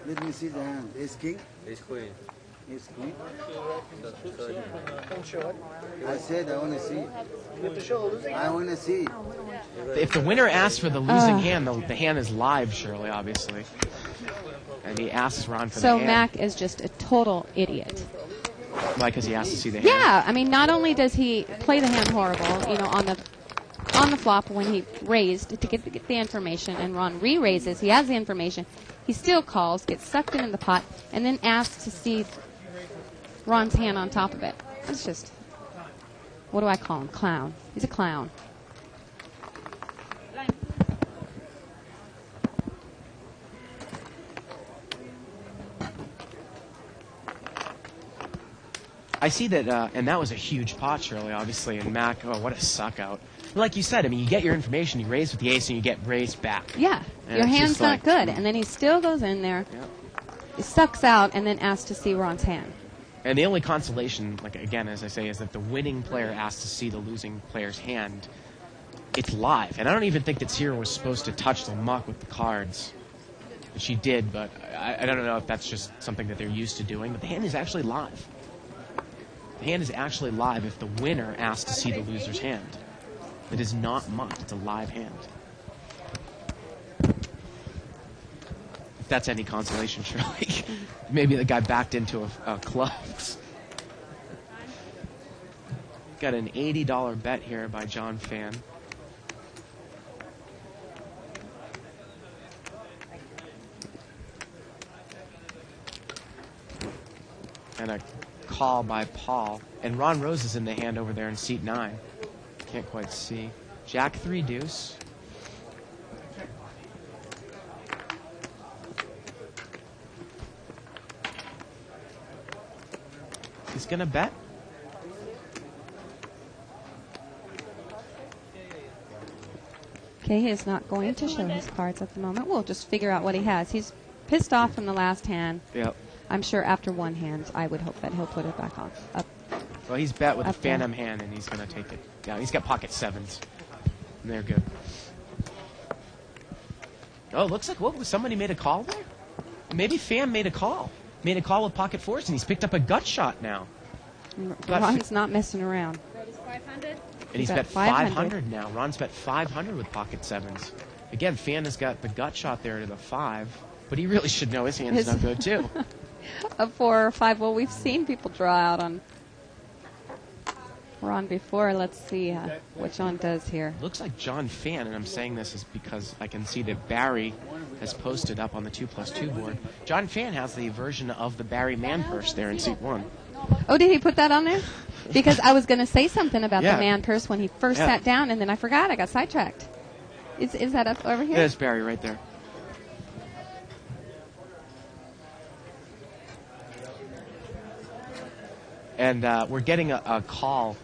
Let me see the hand. Ace king? Ace queen. Ace queen? Don't show it. I said I want to see. You have to show the losing. I want to see. If the winner asks for the losing hand, the hand is live, Shirley, obviously. And he asks Ron for the So hand. Mac is just a total idiot. Why? Because he has to see the hand. Yeah, I mean, not only does he play the hand horrible, you know, on the flop when he raised to get the information, and Ron re-raises, he has the information, he still calls, gets sucked into the pot, and then asks to see Ron's hand on top of it. It's just, what do I call him? Clown. He's a clown. I see that, and that was a huge pot, Shirley, obviously, and Mac, oh, what a suck out. Like you said, I mean, you get your information, you raise with the ace, and you get raised back. Yeah, And your it's hand's just not like, good, and then he still goes in there, he sucks out, and then asks to see Ron's hand. And the only consolation, like again, as I say, is that the winning player asks to see the losing player's hand. It's live, and I don't even think that Sierra was supposed to touch the muck with the cards. She did, but I don't know if that's just something that they're used to doing. But the hand is actually live. The hand is actually live if the winner asks to see the loser's hand. It is not mucked. It's a live hand. If that's any consolation, surely. Maybe the guy backed into a clubs. Got an $80 bet here by John Fan. And a call by Paul. And Ron Rose is in the hand over there in seat 9. Can't quite see. Jack 3 deuce. He's going to bet. Okay, he is not going to show his cards at the moment. We'll just figure out what he has. He's pissed off from the last hand. Yep. I'm sure after one hand, I would hope that he'll put it back on. Up. Well, he's bet with a Up there. phantom hand, and he's going to take it down. He's got pocket 7s. And they're good. Oh, looks like somebody made a call there? Maybe Fan made a call. Made a call with pocket 4s, and he's picked up a gut shot now. Ron's not messing around. And he's bet 500 now. Ron's bet 500 with pocket 7s. Again, Fan has got the gut shot there to the 5, but he really should know his hand's not good, too. A 4 or 5. Well, we've seen people draw out on Ron before. Let's see what John does here. Looks like John Fan, and I'm saying this is because I can see that Barry has posted up on the 2+2 board. John Fan has the version of the Barry man purse there in seat 1. Oh, did he put that on there? Because I was going to say something about Yeah. the man purse when he first Yeah. sat down, and then I forgot. I got sidetracked. Is that up over here? There's Barry right there. And we're getting a call.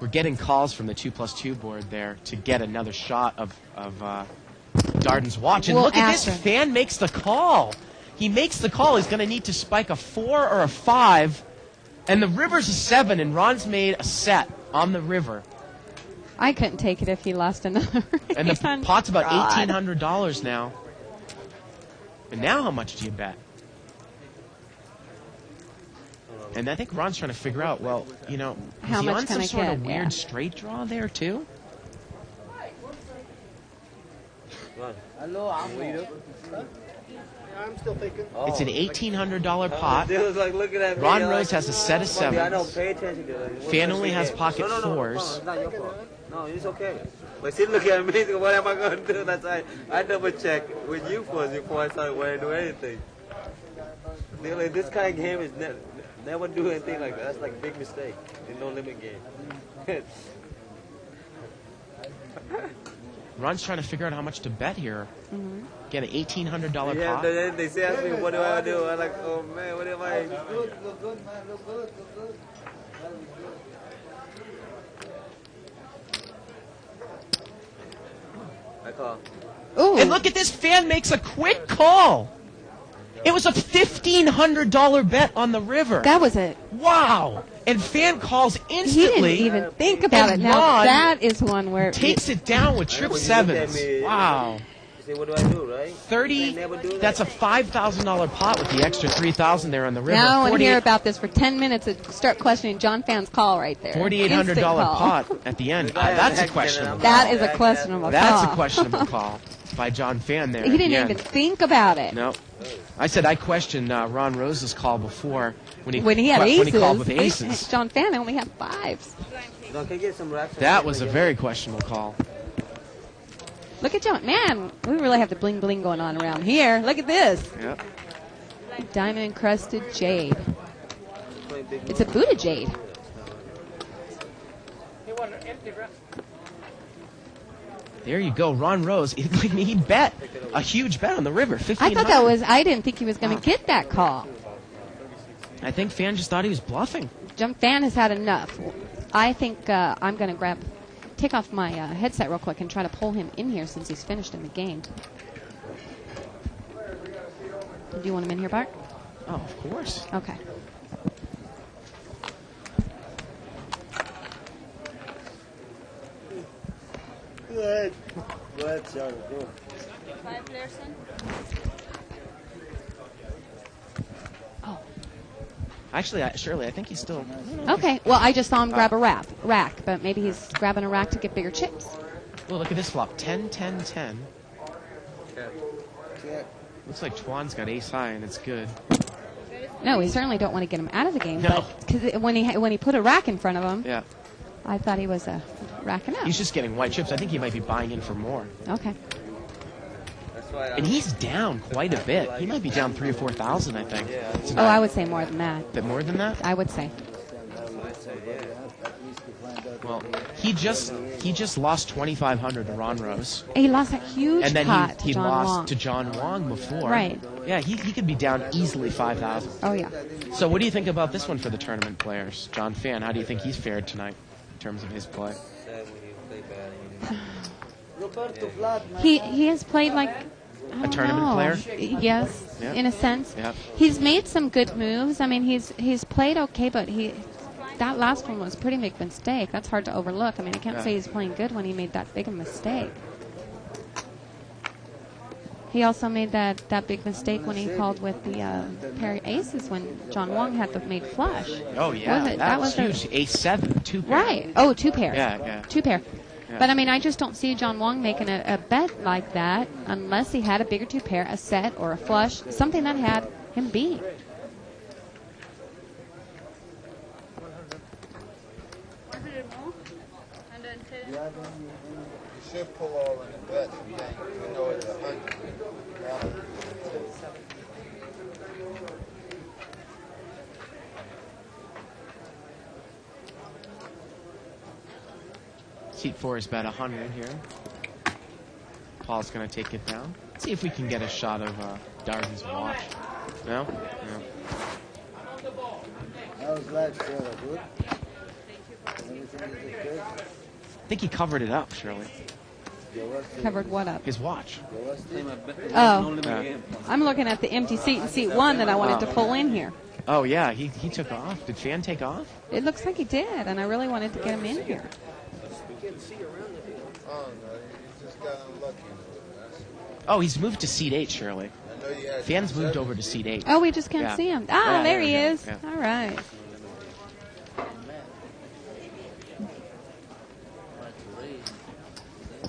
We're getting calls from the 2+2 board there to get another shot of Darden's watch. And We'll look at ask this. him. Fan makes the call. He makes the call. He's going to need to spike a 4 or a 5. And the river's a 7, and Ron's made a set on the river. I couldn't take it if he lost another. And the pot's about God. $1,800 now. And now how much do you bet? And I think Ron's trying to figure out, well, you know, How is he much on can some I sort of get? weird Yeah. straight draw there, too? Hello, I'm still thinking. It's an $1,800 pot. They was like looking at me, Ron like, Rose has a set of Monty, I 7s. don't pay attention to it. Fan only has pocket No, 4s. it's not your fault. No, it's okay. But she's looking at me, what am I going to do? That's why I double check with you first before I start wanting to do anything. They're like, this kind of game is never do anything like that. That's like a big mistake in no limit game. Ron's trying to figure out how much to bet here. Get an $1,800 Yeah, pot. then they ask me, what do I do? I'm like, oh man, what am I? Look good, man. Look good. I call. Ooh. And look at this. Fan makes a quick call. It was a $1,500 bet on the river. That was it. Wow. And Fan calls He instantly. didn't even think about it. and Now Ron that is one where takes it down with trip sevens. Wow. You say, what do I do, right? 30. That's a $5,000 pot with the extra 3,000 there on the river. Now I want to hear about this for 10 minutes and start questioning John Fan's call right there. $4,800 Instant call. pot at the end. That's a questionable. That is a questionable That's call. a questionable call by John Fan there. He at didn't the even end. think about it. No. I said I questioned Ron Rose's call before when he had aces. when he called with aces. John Fan only had fives. No, can I get some racks? That was a very questionable call. Look at John. Man, we really have the bling bling going on around here. Look at this. Yep. Diamond encrusted jade. It's a Buddha jade. There you go, Ron Rose. He bet a huge bet on the river. I thought that was. I didn't think he was going to get that call. I think Fan just thought he was bluffing. John Fan has had enough. I think I'm going to take off my headset real quick and try to pull him in here since he's finished in the game. Do you want him in here, Bart? Oh, of course. Okay. Go ahead, Charlie. Go. 5 players in. Actually, Shirley, I think he's still. Okay. Well, I just saw him grab a rack, but maybe he's grabbing a rack to get bigger chips. Well, look at this flop. 10, 10, 10. Looks like Twan's got ace high, and it's good. No, we certainly don't want to get him out of the game. No. But cause when he put a rack in front of him, Yeah. I thought he was racking up. He's just getting white chips. I think he might be buying in for more. Okay. And he's down quite a bit. He might be down 3,000 or 4,000, I think. Oh, I would say more than that. Bit more than that? I would say. Well, he just lost 2,500 to Ron Rose. He lost a huge And then pot he to John lost Wong. to John Wong before. Right. Yeah, he could be down easily 5,000. Oh, yeah. So what do you think about this one for the tournament players? John Fan, how do you think he's fared tonight in terms of his play? He has played like A tournament player? Yes, Yeah. in a sense. Yeah. He's made some good moves. I mean, he's played okay, but that last one was a pretty big mistake. That's hard to overlook. I mean, I can't Yeah. say he's playing good when he made that big a mistake. He also made that big mistake when he called with the pair of aces when John Wong had the made flush. Oh, yeah. Was it? That was a- huge. Ace 7, 2 pair. Right. Oh, 2 pair. Yeah. 2 pair. Yeah. But I mean, I just don't see John Wong making a bet like that unless he had a bigger 2 pair, a set or a flush, something that had him beat. You should pull all in the bet and then you know it's 100. Seat 4 is bet 100 here. Paul's going to take it down. See if we can get a shot of Darden's watch. No? No. That was last show, good. Everything you did good. I think he covered it up, Shirley. Covered what up? His watch. Oh. Yeah. I'm looking at the empty seat in seat 1 that I wanted to pull in here. Oh, yeah. He took off. Did Fan take off? It looks like he did, and I really wanted to get him in here. Oh, no, you just got unlucky. Oh, he's moved to seat 8, Shirley. I know you had Fan's moved over to seat 8. Oh, we just can't Yeah. see him. Ah, Yeah, there we he go. is. Yeah. All right.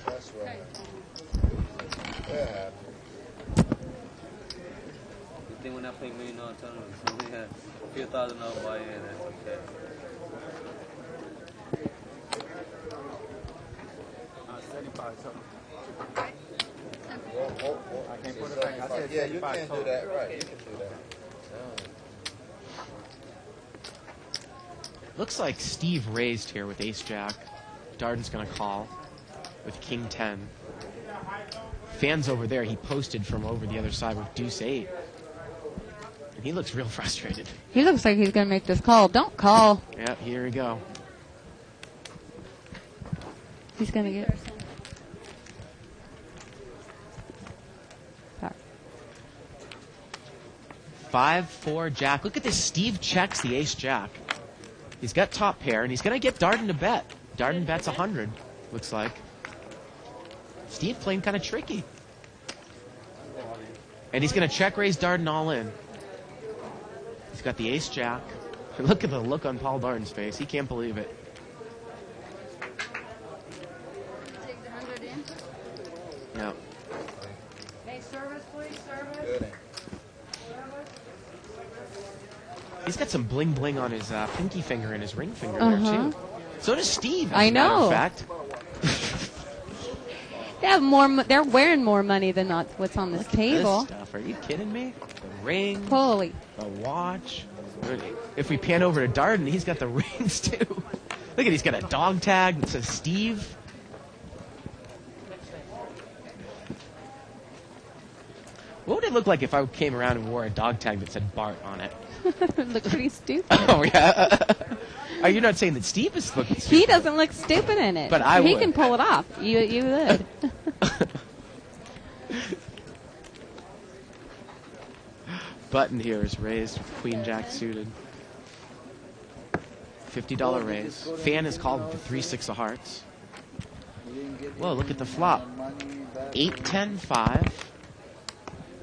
That's right. Yeah. You think when I play $1 million tournament, somebody had a few $1,000 buy in, that's okay. I can't put it back. I said, yeah, you can't do that. Right, you can do that. Looks like Steve raised here with ace-jack. Darden's going to call with king 10. Fan's over there. He posted from over the other side with deuce 8. And he looks real frustrated. He looks like he's going to make this call. Don't call. Yeah, here we go. He's going to get... 5-4 jack. Look at this. Steve checks the ace jack. He's got top pair, and he's going to get Darden to bet. Darden bets 100, looks like. Steve playing kind of tricky. And he's going to check raise Darden all in. He's got the ace jack. Look at the look on Paul Darden's face. He can't believe it. Take the 100 in. Yeah. Hey, service, please, service. He's got some bling bling on his pinky finger and his ring finger Uh-huh. there, too. So does Steve, as I a matter know. of fact. They have more. They're wearing more money than what's on this Look at table. this stuff. Are you kidding me? The ring. Holy. The watch. If we pan over to Darden, he's got the rings too. Look at, he's got a dog tag that says Steve. What would it look like if I came around and wore a dog tag that said Bart on it? Look pretty stupid. Oh, yeah. Are you not saying that Steve is looking stupid? He doesn't look stupid in it. But I He would. can pull it off. You would. Button here is raised, Queen Jack suited. $50 raise. Fan is called with the 3-6 of hearts. Whoa, look at the flop. 8-10-5.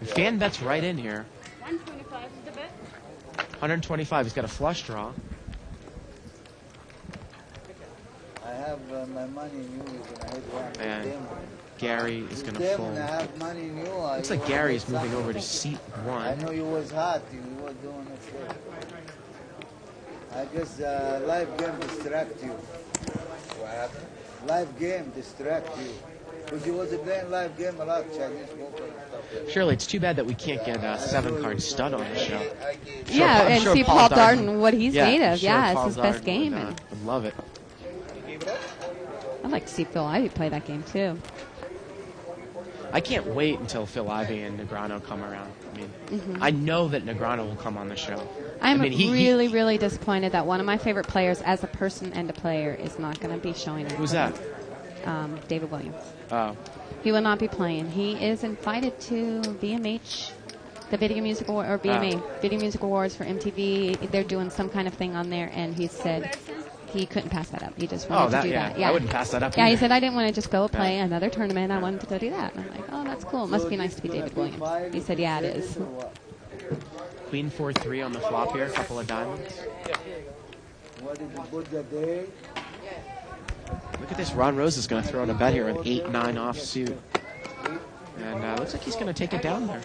Fan bets right in here. 125 is the bet. 125. He's got a flush draw. I have my money in you. You're gonna hit one. And Damn. Gary is going to Damn, fold. I have money in you. Looks like Gary's moving over to seat I 1. know you was hot. You were doing it shit. I guess live game distract you. What happened? Live game distract you. Because you was playing live game a lot, Chinese poker and stuff. Shirley, it's too bad that we can't get a 7-card stud on the show. Yeah, I'm and sure see Paul Darden, what he's made of. sure Yeah, Paul it's his best Darden game. would love it. I'd like to see Phil Ivey play that game, too. I can't wait until Phil Ivey and Negreanu come around. I mean, I know that Negreanu will come on the show. I'm I mean, really, really disappointed that one of my favorite players as a person and a player is not going to be showing up. Who's that? David Williams. Oh. He will not be playing. He is invited to VMH, the Video Music Award, or VMA, Video Music Awards for MTV. They're doing some kind of thing on there, and he said he couldn't pass that up. He just wanted to do that. I wouldn't pass that up Yeah, he either. said, I didn't want to just go play another tournament. I wanted to go do that. And I'm like, oh, that's cool. It must be nice to be David Williams. He said, yeah, it is. Queen 4-3 on the flop here, a couple of diamonds. What did you put the day? Look at this. Ron Rose is going to throw in a bet here with 8-9 offsuit. And looks like he's going to take it down there.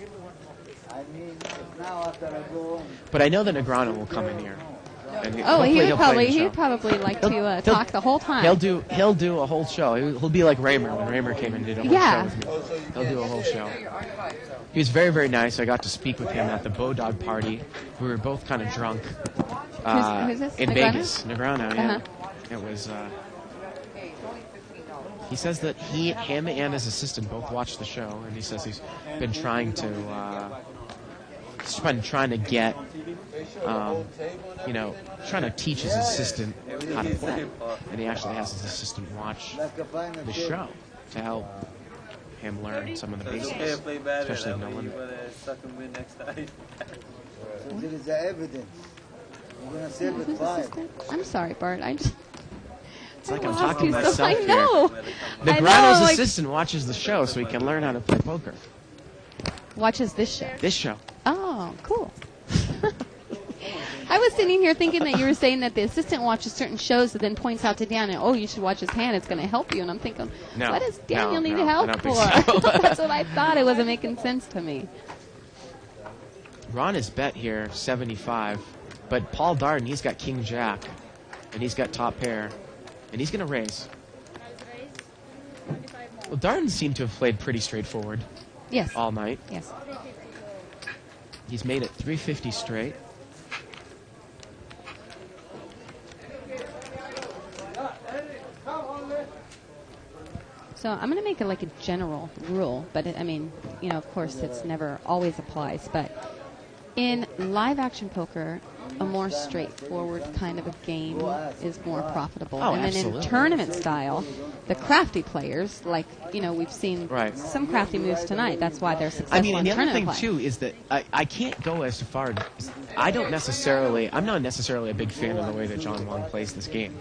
I mean, now after I go home. But I know that Negreanu will come in here. And Oh, hopefully he he'll would play probably the show. he'd probably like to He'll- talk the whole time. He'll do a whole show. He'll be like Raymer when Raymer came and did a whole Yeah. show with me. He'll do a whole show. He was very, very nice. I got to speak with him at the Bodog party. We were both kind of drunk Who's this? in Negreanu? Vegas. Negreanu, yeah. Uh-huh. It was. He says that him and his assistant both watched the show, and he says he's been trying to. He's been trying to get, trying to teach his assistant how to play, and he actually has his assistant watch the show to help him learn some of the basics, especially Nolan. Suck him in next time. So there is the evidence. You're going to save it five. I'm sorry, Bart. I just. It's like I'm talking to I myself here. know. Negreanu's like- assistant watches the show so he can learn how to play poker. Watches this show. This show. Oh, cool. I was sitting here thinking that you were saying that the assistant watches certain shows and then points out to Dan, and, oh, you should watch his hand. It's going to help you. And I'm thinking, No, what does Daniel no, need no, I help don't for? think so. That's what I thought. It wasn't making sense to me. Ron is bet here, 75. But Paul Darden, he's got King Jack. And he's got top pair. And he's going to raise. Well, Darden seemed to have played pretty straightforward. Yes. All night. Yes. He's made it 350 straight. So I'm going to make it like a general rule, but of course, it's never always applies. But In live action poker, a more straightforward kind of a game is more profitable. Oh, and then absolutely. in tournament style, the crafty players, like, you know, we've seen some crafty moves tonight. That's why they're successful I mean, and in the other tournament thing play. too is that I can't go as far. I'm not necessarily a big fan of the way that John Wong plays this game.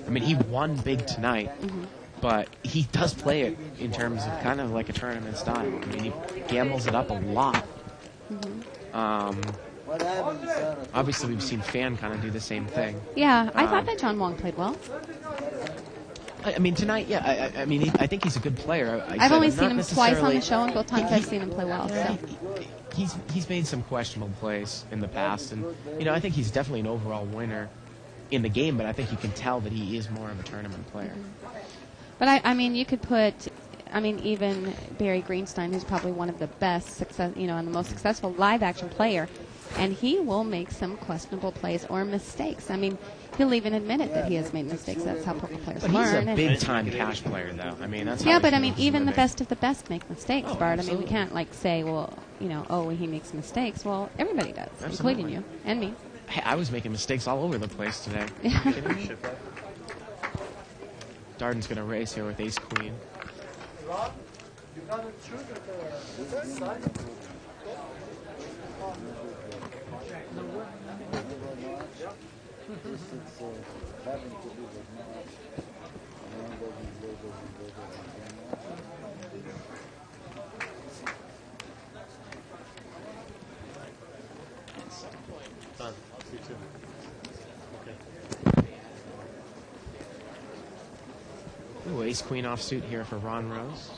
I mean, he won big tonight, but he does play it in terms of kind of like a tournament style. I mean, he gambles it up a lot. Obviously, we've seen Fan kind of do the same thing. Yeah, I thought that John Wong played well. I mean, tonight, yeah. I mean, I think he's a good player. I've only seen him twice on the show, and both times I've seen him play well. So. He's made some questionable plays in the past, and you know, I think he's definitely an overall winner in the game. But I think you can tell that he is more of a tournament player. But I mean, you could put, I mean, even Barry Greenstein, who's probably one of the best and the most successful live action player, and he will make some questionable plays or mistakes. I mean, he'll even admit it that he has made mistakes. That's how poker players But learn. he's a big time cash player, though. I mean, that's Yeah, how but he I mean, makes his even the living. best of the best make mistakes, Oh, Bart. I mean, absolutely. we can't like say, well, you know, oh, he makes mistakes. Well, everybody does, Absolutely. including you and me. Hey, I was making mistakes all over the place today. Are you kidding me? Darden's going to race here with ace queen. Done. C2. Okay. Ooh, ace queen offsuit here for Ron Rose.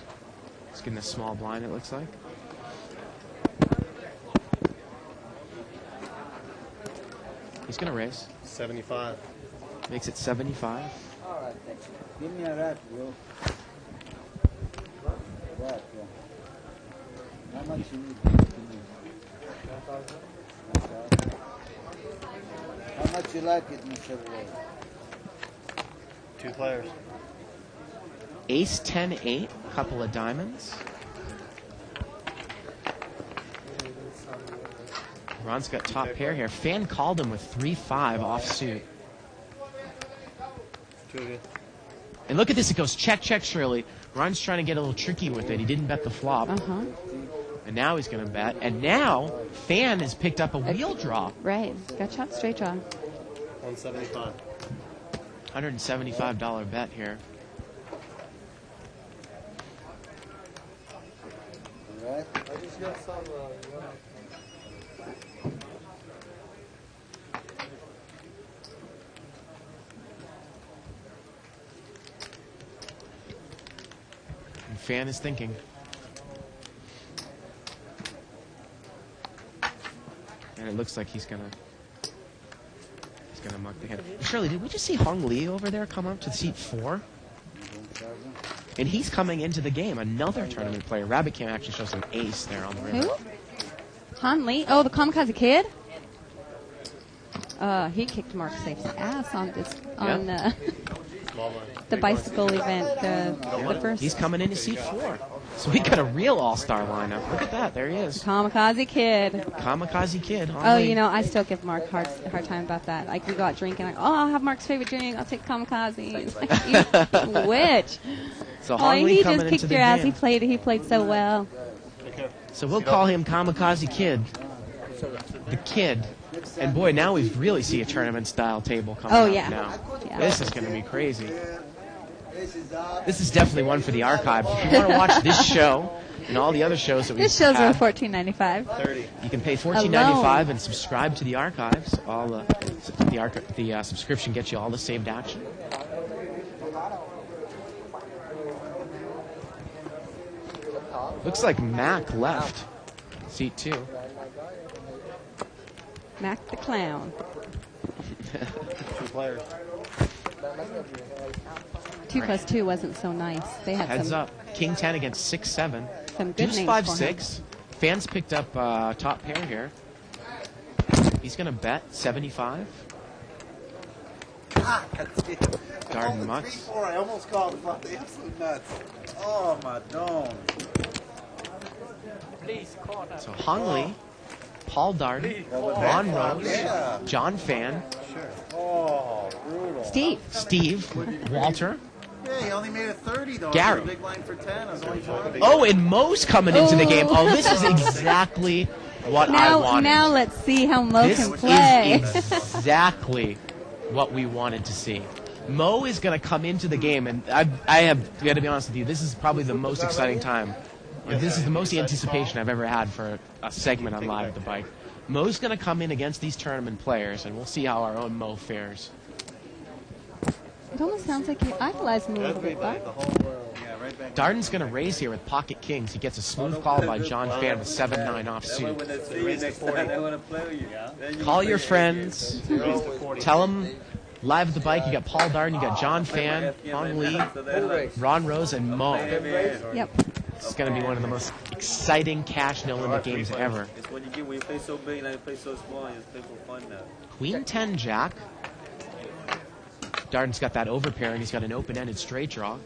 He's getting a small blind, it looks like. He's going to raise. 75. Makes it 75. All right, thank you. Give me a rat, bro. Rat, yeah. How much you need? How much you like it, Mr. Roy? 2 players. Ace 10-8, couple of diamonds. Ron's got top pair here. Fan called him with 3-5 offsuit. 2 of you. And look at this, it goes check, check, Shirley. Ron's trying to get a little tricky with it. He didn't bet the flop. And now he's going to bet. And now, Fan has picked up a wheel draw. Right, got shot straight draw. 175. $175 bet here. Right? I just got some. And Fan is thinking. And it looks like he's gonna muck the hand. Shirley, did we just see Hong Lee over there come up to seat 4? And he's coming into the game, another tournament player. Rabbit Cam actually shows an ace there on the river. Who? Han Lee? Oh, the Kamikaze Kid? He kicked Mark Safe's ass on the bicycle event, the first. He's coming into seat 4. So we got a real all-star lineup. Look at that. There he is. Kamikaze Kid. Kamikaze Kid. Hong Oh, Lee. you know, I still give Mark hard time about that. Like, we go out drinking, I'll have Mark's favorite drink. I'll take Kamikaze. It's like, you witch. So Hong Lee he coming just kicked into the your ass. game. He played so well. So we'll call him Kamikaze Kid. The Kid. And boy, now we really see a tournament-style table coming up now. Yeah. This is going to be crazy. This is definitely one for the archive. If you want to watch this show and all the other shows that we've This show's had, worth $14.95. you can pay $14.95 and subscribe to the archives. All the subscription gets you all the saved action. Looks like Mac left seat 2. Mac the Clown. 2 players. 2 plus 2 wasn't so nice. They had Heads some. up. King 10 against 6-7. Some good Deuce names 5 for him. 6. Fans picked up top pair here. He's going to bet 75. That's it. Darden Mux. 3-4. I almost called him off the absolute nuts. Oh, my dome. Please call that. So Hong Lee Paul Darden, Ron Rose, John Fan, Steve, Walter. Yeah, he only made it 30 though. Gary. Big line for 10. I was only 20. Oh, and Mo's coming into the game. Oh, this is exactly what I wanted. Now let's see how Mo This can play. is exactly what we wanted to see. Mo is going to come into the game, and I have got to be honest with you, this is probably the most exciting time. This is the most anticipation I've ever had for a segment on Live at the Bike. Mo's going to come in against these tournament players, and we'll see how our own Mo fares. It almost sounds like you idolize me a little bit, Buck. Darden's going to raise here with pocket kings. He gets a smooth call by John Fan with 7-9 offsuit. Call your friends. Tell them Live at the Bike. You got Paul Darden, you got John Fan, Hong Lee, Ron Rose, and Mo. Yep. This is going to be one of the most exciting cash no limit games ever. It's what you get when you play so big and you play so small. You play for fun now. Queen 10 Jack. Darden's got that overpair, and he's got an open-ended straight draw.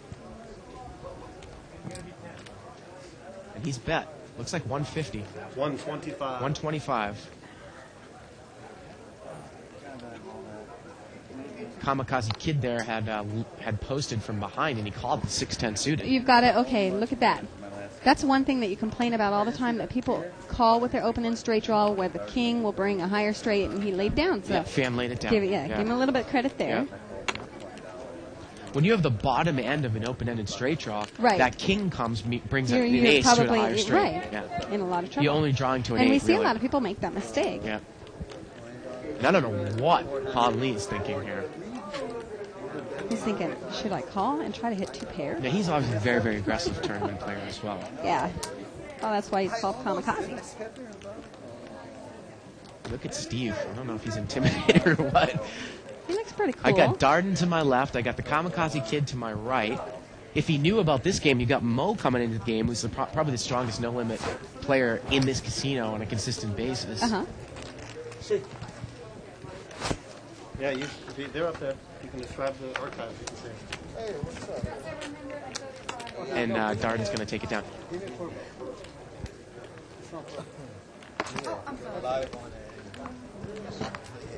And he's bet. Looks like 150. 125. 125. Kamikaze Kid there had posted from behind, and he called the 6-10 suited. You've got it. Okay, look at that. That's one thing that you complain about all the time, that people call with their open-end straight draw where the king will bring a higher straight, and he laid down. So Yeah, Fan laid it down. give him a little bit of credit there. Yeah. When you have the bottom end of an open-ended straight draw, Right. that king comes, brings an You're ace to a probably higher straight. right Yeah. in a lot of trouble. You're only drawing to an and 8, we see really. a lot of people make that mistake. Yeah. And I don't know what Han Lee's thinking here. He's thinking, should I call and try to hit two pairs? Now, he's obviously a very, very aggressive tournament player as well. Yeah. Oh, that's why he's called Kamikaze. Look at Steve. I don't know if he's intimidated or what. He looks pretty cool. I got Darden to my left. I got the Kamikaze Kid to my right. If he knew about this game, you got Mo coming into the game, who's probably the strongest no-limit player in this casino on a consistent basis. Uh-huh. Yeah, they're up there. You can describe the archive. You can say, hey, what's up? And Darden's going to take it down.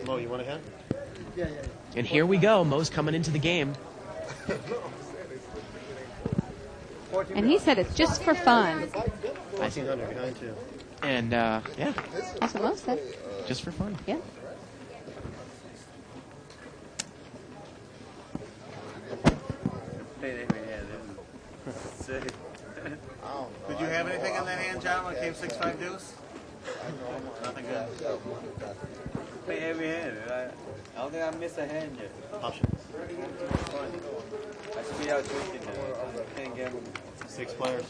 Mo, you want a hand? Yeah. And here we go. Mo's coming into the game. And he said it's just for fun. 1400 behind you. And, yeah. That's what Mo said. Just for fun. Yeah. Did you have anything in that hand, John, when it came 6-5 deuce? Nothing good. Play every hand. I don't think I missed a hand yet. Options. I should be out drinking now. I can't gamble. 6 players.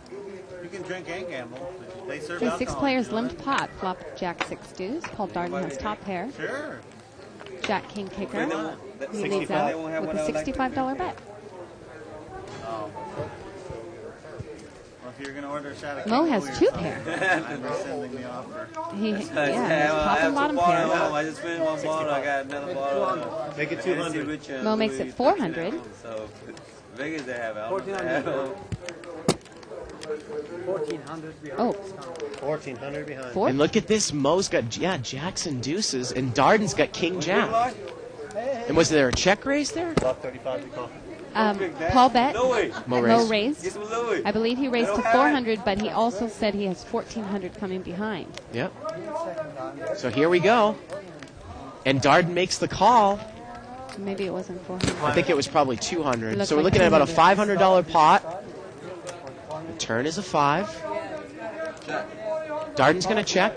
You can drink and gamble. They serve Okay, alcohol. 6 players limped pot. Flop Jack 6 deuce. Paul Darden has top pair. Sure. Jack King kicker. That He leads 65 out with a $65 bet. Oh. Well, if you're going to order a shot of Mo King has Louis or 2 something, pair. I'm rescinding the offer. He I has have top and bottom two bottles pair. at home. I just finished one bottle. I got another bottle. Make it I didn't see 200. Richard Mo makes Louis it 400. So Vegas they have it. I don't know if they have it. 1400 behind. Oh. 1400 behind. Four? And look at this. Mo's got, jacks and deuces, and Darden's got King Jack. And was there a check raise there? Block 35 to call. Paul bet. Mo Mo raised. raised. I believe he raised to 400, but he also said he has 1400 coming behind. Yep. So here we go. And Darden makes the call. Maybe it wasn't 400. I think it was probably 200. It looks So we're like looking at about a 200. $500 pot. The turn is a 5. Darden's going to check.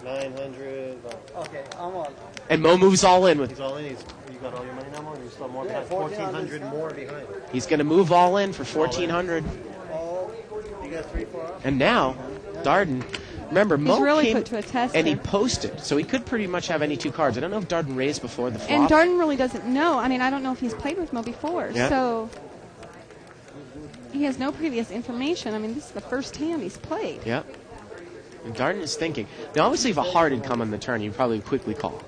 900. Okay, I'm on. And Mo moves all in with. He's all in. You got all your money now, Mo? You still have more behind. 1400 more behind. He's going to move all in for 1,400. You got 3-4 off? And now, Darden. Remember, He's Mo really came put to a test and he here. posted, so he could pretty much have any 2 cards. I don't know if Darden raised before the flop. And Darden really doesn't know. I mean, I don't know if he's played with Mo before. Yeah. So he has no previous information. I mean, this is the first hand he's played. Yep. And Darden is thinking. Now, obviously, if a heart had come on the turn, you'd probably quickly call.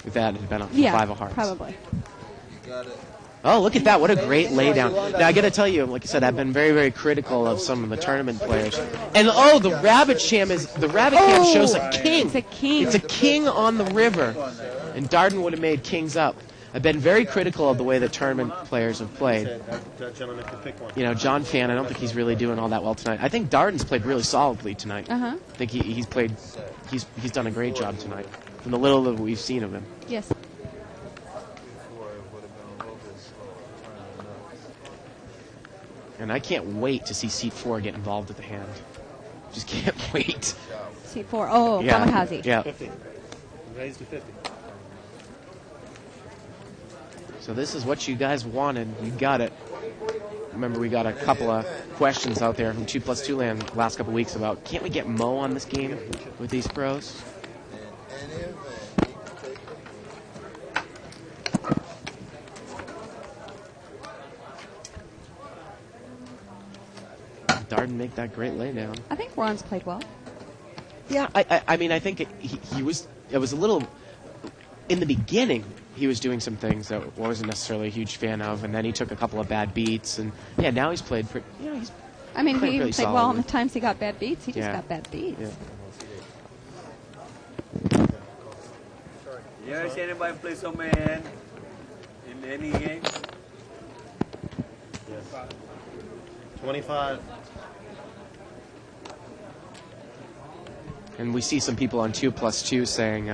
If that had been a 5 of hearts. Probably. You got it. Oh, look at that. What a great laydown. Now, I got to tell you, like I said, I've been very, very critical of some of the tournament players. And, oh, the rabbit cam shows a king. It's a king. It's a king on the river. And Darden would have made kings up. I've been very critical of the way the tournament players have played. That gentleman could pick one. You know, John Fan, I don't think he's really doing all that well tonight. I think Darden's played really solidly tonight. Uh-huh. I think he's done a great job tonight from the little that we've seen of him. Yes. And I can't wait to see Seat 4 get involved with the hand. Just can't wait. Seat 4. Oh, Yeah. Kamikaze. Yeah. 50. Raised to 50. So this is what you guys wanted. You got it. Remember, we got a couple of questions out there from 2+2 Land the last couple weeks about, can't we get Mo on this game with these pros? Darden make that great laydown. I think Ron's played well. Yeah, I mean, I think it was a little, in the beginning, he was doing some things that I wasn't necessarily a huge fan of, and then he took a couple of bad beats, and yeah, now he's played pretty, he's I mean, he pretty played well on solidly. the times he got bad beats. He just Yeah. got bad beats. Yeah. You ever see anybody play so many hands in any game? Yes. 25. And we see some people on 2+2 saying,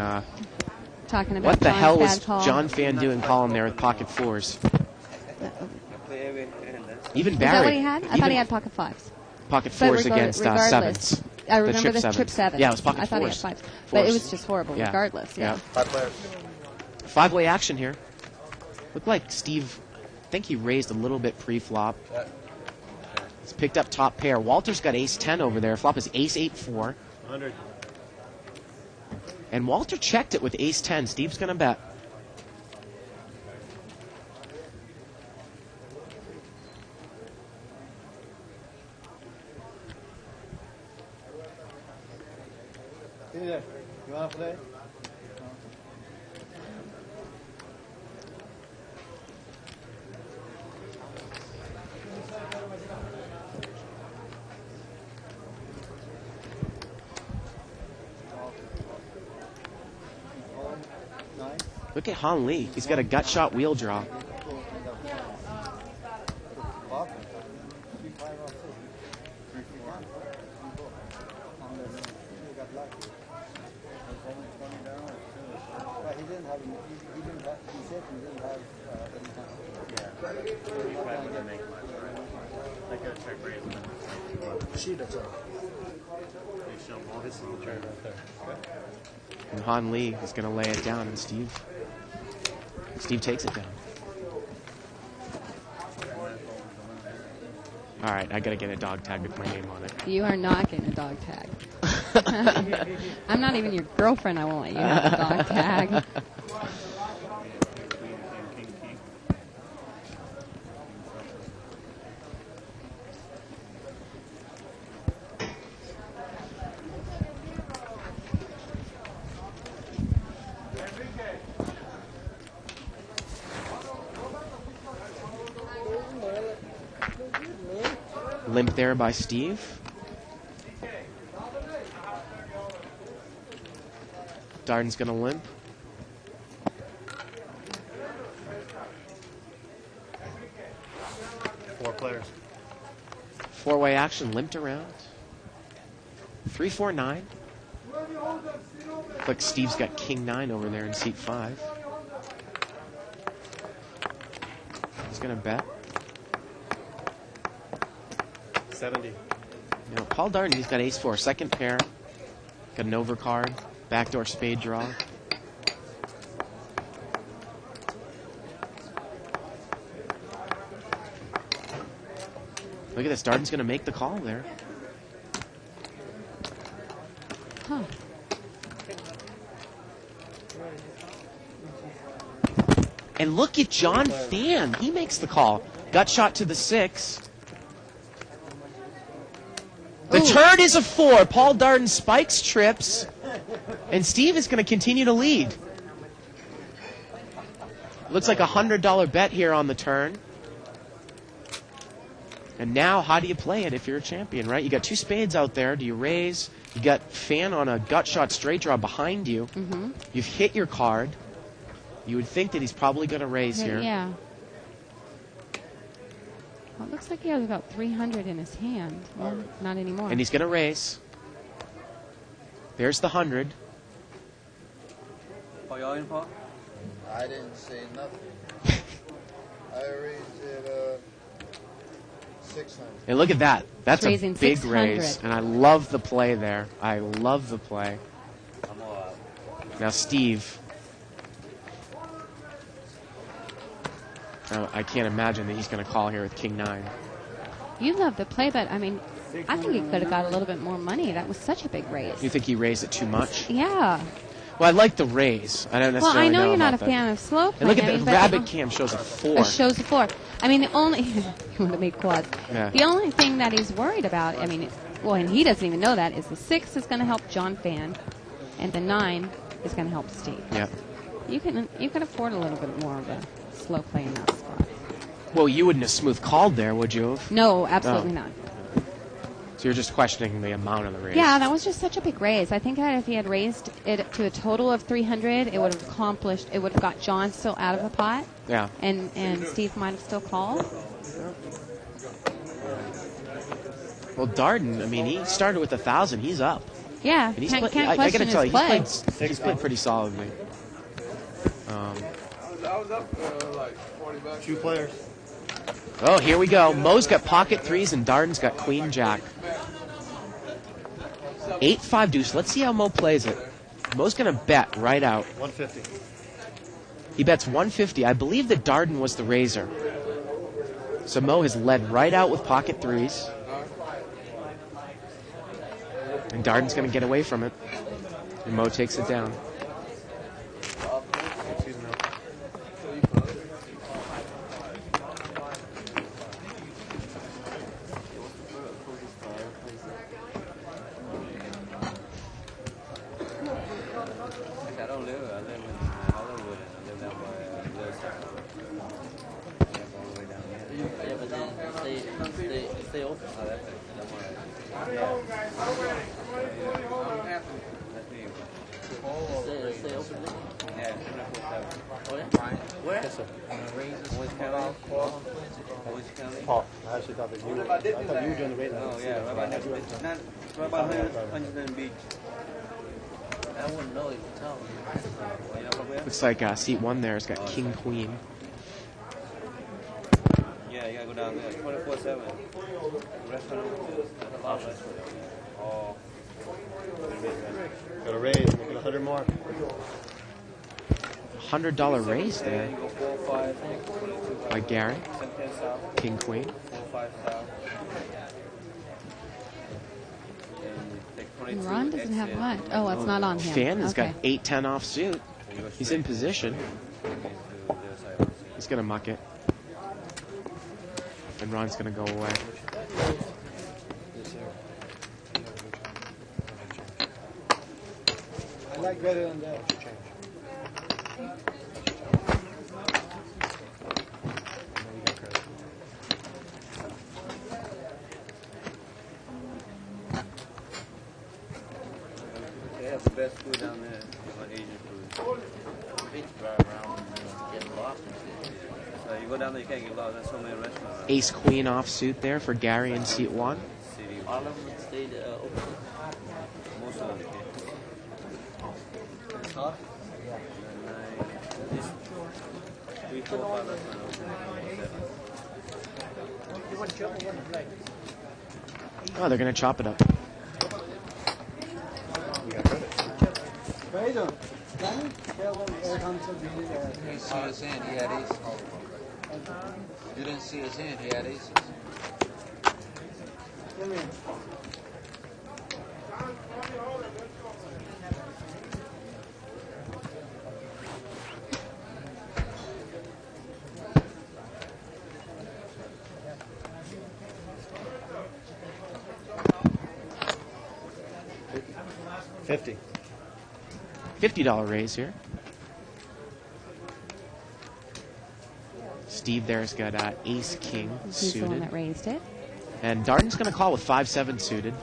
Talking about what the John's hell bad was call. John Fan doing calling there with pocket fours? Play every hand. Even Is Barry. that what he had? I thought even he had pocket fives. pocket But fours against regardless, sevens. I The remember the sevens. trip sevens. Yeah, it was pocket I thought fours. he had fives. But it Fours. was just horrible Yeah. regardless. Yeah. 5 players. 5-way action here. Looked like Steve, I think he raised a little bit pre-flop. He's picked up top pair. Walter's got ace-10 over there. Flop is ace-8-4. 100. And Walter checked it with ace-10. Steve's going to bet. Peter, you want to play? Look at Han Lee. He's got a gut shot wheel draw. And Han Lee is going to lay it down, and Steve takes it down. All right, I got to get a dog tag with my name on it. You are not getting a dog tag. I'm not even your girlfriend. I won't let you have a dog tag. Limp there by Steve. Darden's going to limp. Four players. 4-way action, limped around. 3-4-9. Looks like Steve's got king-9 over there in seat 5. He's going to bet. 70. Now, Paul Darden, he's got ace-4, second pair. Got an overcard, backdoor spade draw. Look at this, Darden's going to make the call there. Huh. And look at John Fan. He makes the call. Gut shot to the 6. The turn is a 4. Paul Darden spikes trips. And Steve is going to continue to lead. Looks like $100 bet here on the turn. And now, how do you play it if you're a champion, right? You got 2 spades out there. Do you raise? You got Fan on a gut shot straight draw behind you. Mm-hmm. You've hit your card. You would think that he's probably going to raise here. Yeah. Well, it looks like he has about 300 in his hand. Well, not anymore. And he's going to raise. There's the 100. For your info? I didn't say nothing. I raised it 600. And look at that. That's a Raising big 600. raise. And I love the play there. I love the play. Now, Steve. I can't imagine that he's going to call here with King 9. You love the play, but I mean, I think he could have got a little bit more money. That was such a big raise. You think he raised it too much? Yeah. Well, I like the raise. I don't Well, necessarily I know you're not a about fan that. of slow And look playing. at the rabbit cam shows a 4. It shows a 4. I mean, the only you want to make quads. Yeah. The only thing that he's worried about, I mean, well, and he doesn't even know that, is the 6 is going to help John Fan, and the 9 is going to help Steve. Yeah. You can afford a little bit more of a slow play in that spot. Well, you wouldn't have smooth called there, would you have? No, absolutely not. So you're just questioning the amount of the raise. Yeah, that was just such a big raise. I think that if he had raised it to a total of 300, it would have accomplished. It would have got John still out of the pot. Yeah. And Steve might have still called. Well, Darden, I mean, he started with 1,000. He's up. Yeah, And he's can't I question got to his tell you, play. he's played pretty solidly. I was up like 40 bucks. 2 players. Oh, here we go. Mo's got pocket 3s and Darden's got Queen Jack. 8-5 deuce. Let's see how Mo plays it. Mo's going to bet right out. 150. He bets 150. I believe that Darden was the raiser. So Mo has led right out with pocket 3s. And Darden's going to get away from it. And Mo takes it down. I don't live. I live in Hollywood. I live down by all the way down there. Yeah, but then stay open. Oh, that's it. That's why. Stay open. Yeah, 24/7. Oh, yeah? Where? Yes, sir. Orange County. Orange County. Oh, I actually thought that you were. I thought you were doing the rating. Oh, yeah, right about next week. Not right about Huntington Beach. I wouldn't know if you tell me. Looks like seat 1 there has got King Queen. Yeah, you gotta go down there. 24/7. Restaurant. That's a lot of restaurants. Oh. Got a raise. Make it 100 more. $100 raise there You go 4, 5, 22. by Gary. 10 south. King Queen. 4, 5 south. And you take 22 Ron doesn't have exit. what? Oh, it's not on him. Fan has Okay. got 8-10 off suit. He's in position. He's going to muck it. And Ron's going to go away. I like better than that. They have the best food down there. Asian food. Beach drive around and get lost and shit. So you go down there, you can't get lost. There's so many restaurants. Ace Queen off suit there for Gary in seat 1. City. All of them stayed open. Most of them can. Huh? At least 3, 4, 5 restaurants open. You want chop or want play? Oh, they're going to chop it up. Right on. Then, tell them air console being You see his hand, he had aces. You didn't see his hand, he had aces. Come in. $50 raise here. Steve there's got ace king He's the one suited. that raised it. And Darden's going to call with 5-7 suited.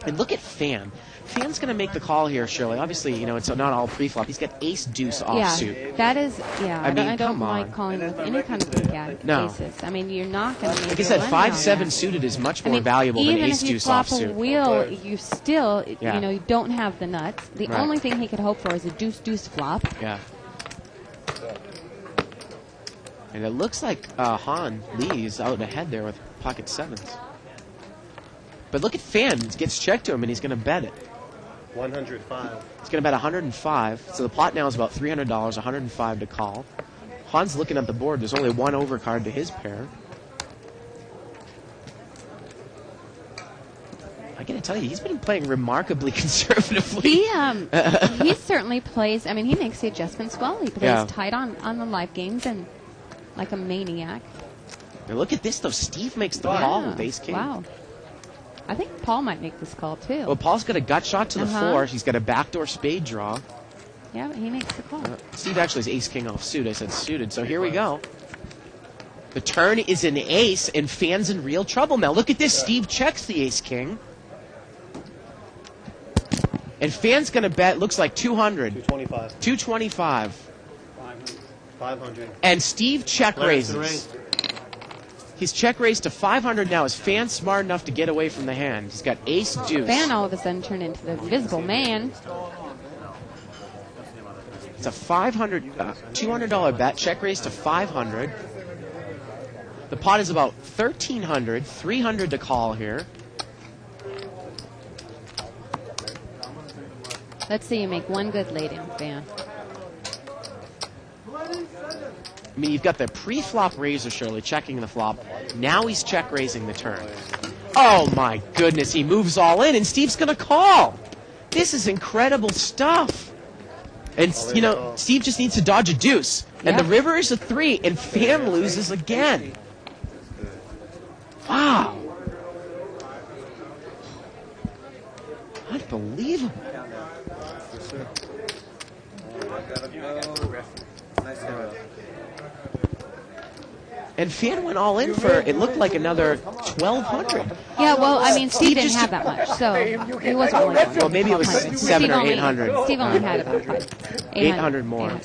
And look at Fan. Fan's going to make the call here, Shirley. Obviously, you know, it's not all pre-flop. He's got ace deuce offsuit. Yeah, that is, I mean, I don't come like on. calling with any kind of No. aces. I mean, you're not going to Like I said, 5-7 suited is much more valuable than even ace if you deuce flop a offsuit. wheel, you still, Yeah. you know, you don't have the nuts. The Right. only thing he could hope for is a deuce-deuce flop. Yeah. And it looks like Han Lee is out ahead there with pocket sevens. But look at Fan. It gets checked to him, and he's going to bet it. 105. He's going to bet 105. So the pot now is about $300, 105 to call. Han's looking at the board. There's only one overcard to his pair. I got to tell you, he's been playing remarkably conservatively. He certainly plays. I mean, he makes the adjustments well. He plays Yeah. tight on the live games and like a maniac. Now look at this, though. Steve makes the call with ace king. Wow. I think Paul might make this call too. Well, Paul's got a gut shot to the Uh-huh. four. He's got a backdoor spade draw. Yeah, he makes the call. Steve actually is ace king off suit. I said suited. So here we go. The turn is an ace, and Fan's in real trouble now. Look at this. Steve checks the ace king. And Fan's going to bet, looks like 200. 225. 225. 500. And Steve check Clarence the raises. He's check raised to 500 now. Is Fan smart enough to get away from the hand? He's got ace deuce. Fan all of a sudden turned into the invisible man. It's a $200 bet. Check raised to 500. The pot is about 1,300. 300 to call here. Let's see you make one good lay-down, Fan. I mean, you've got the pre-flop raiser, Shirley, checking the flop. Now he's check raising the turn. Oh my goodness, he moves all in, and Steve's going to call. This is incredible stuff. And, you know, Steve just needs to dodge a deuce. And the river is a 3, and Fan loses again. Wow. Unbelievable. And Fan went all in for, it looked like another 1,200. Yeah, well, I mean, Steve didn't have that much, so he wasn't really going. Well, maybe it was 7 or 800. Steve only had about 800 more.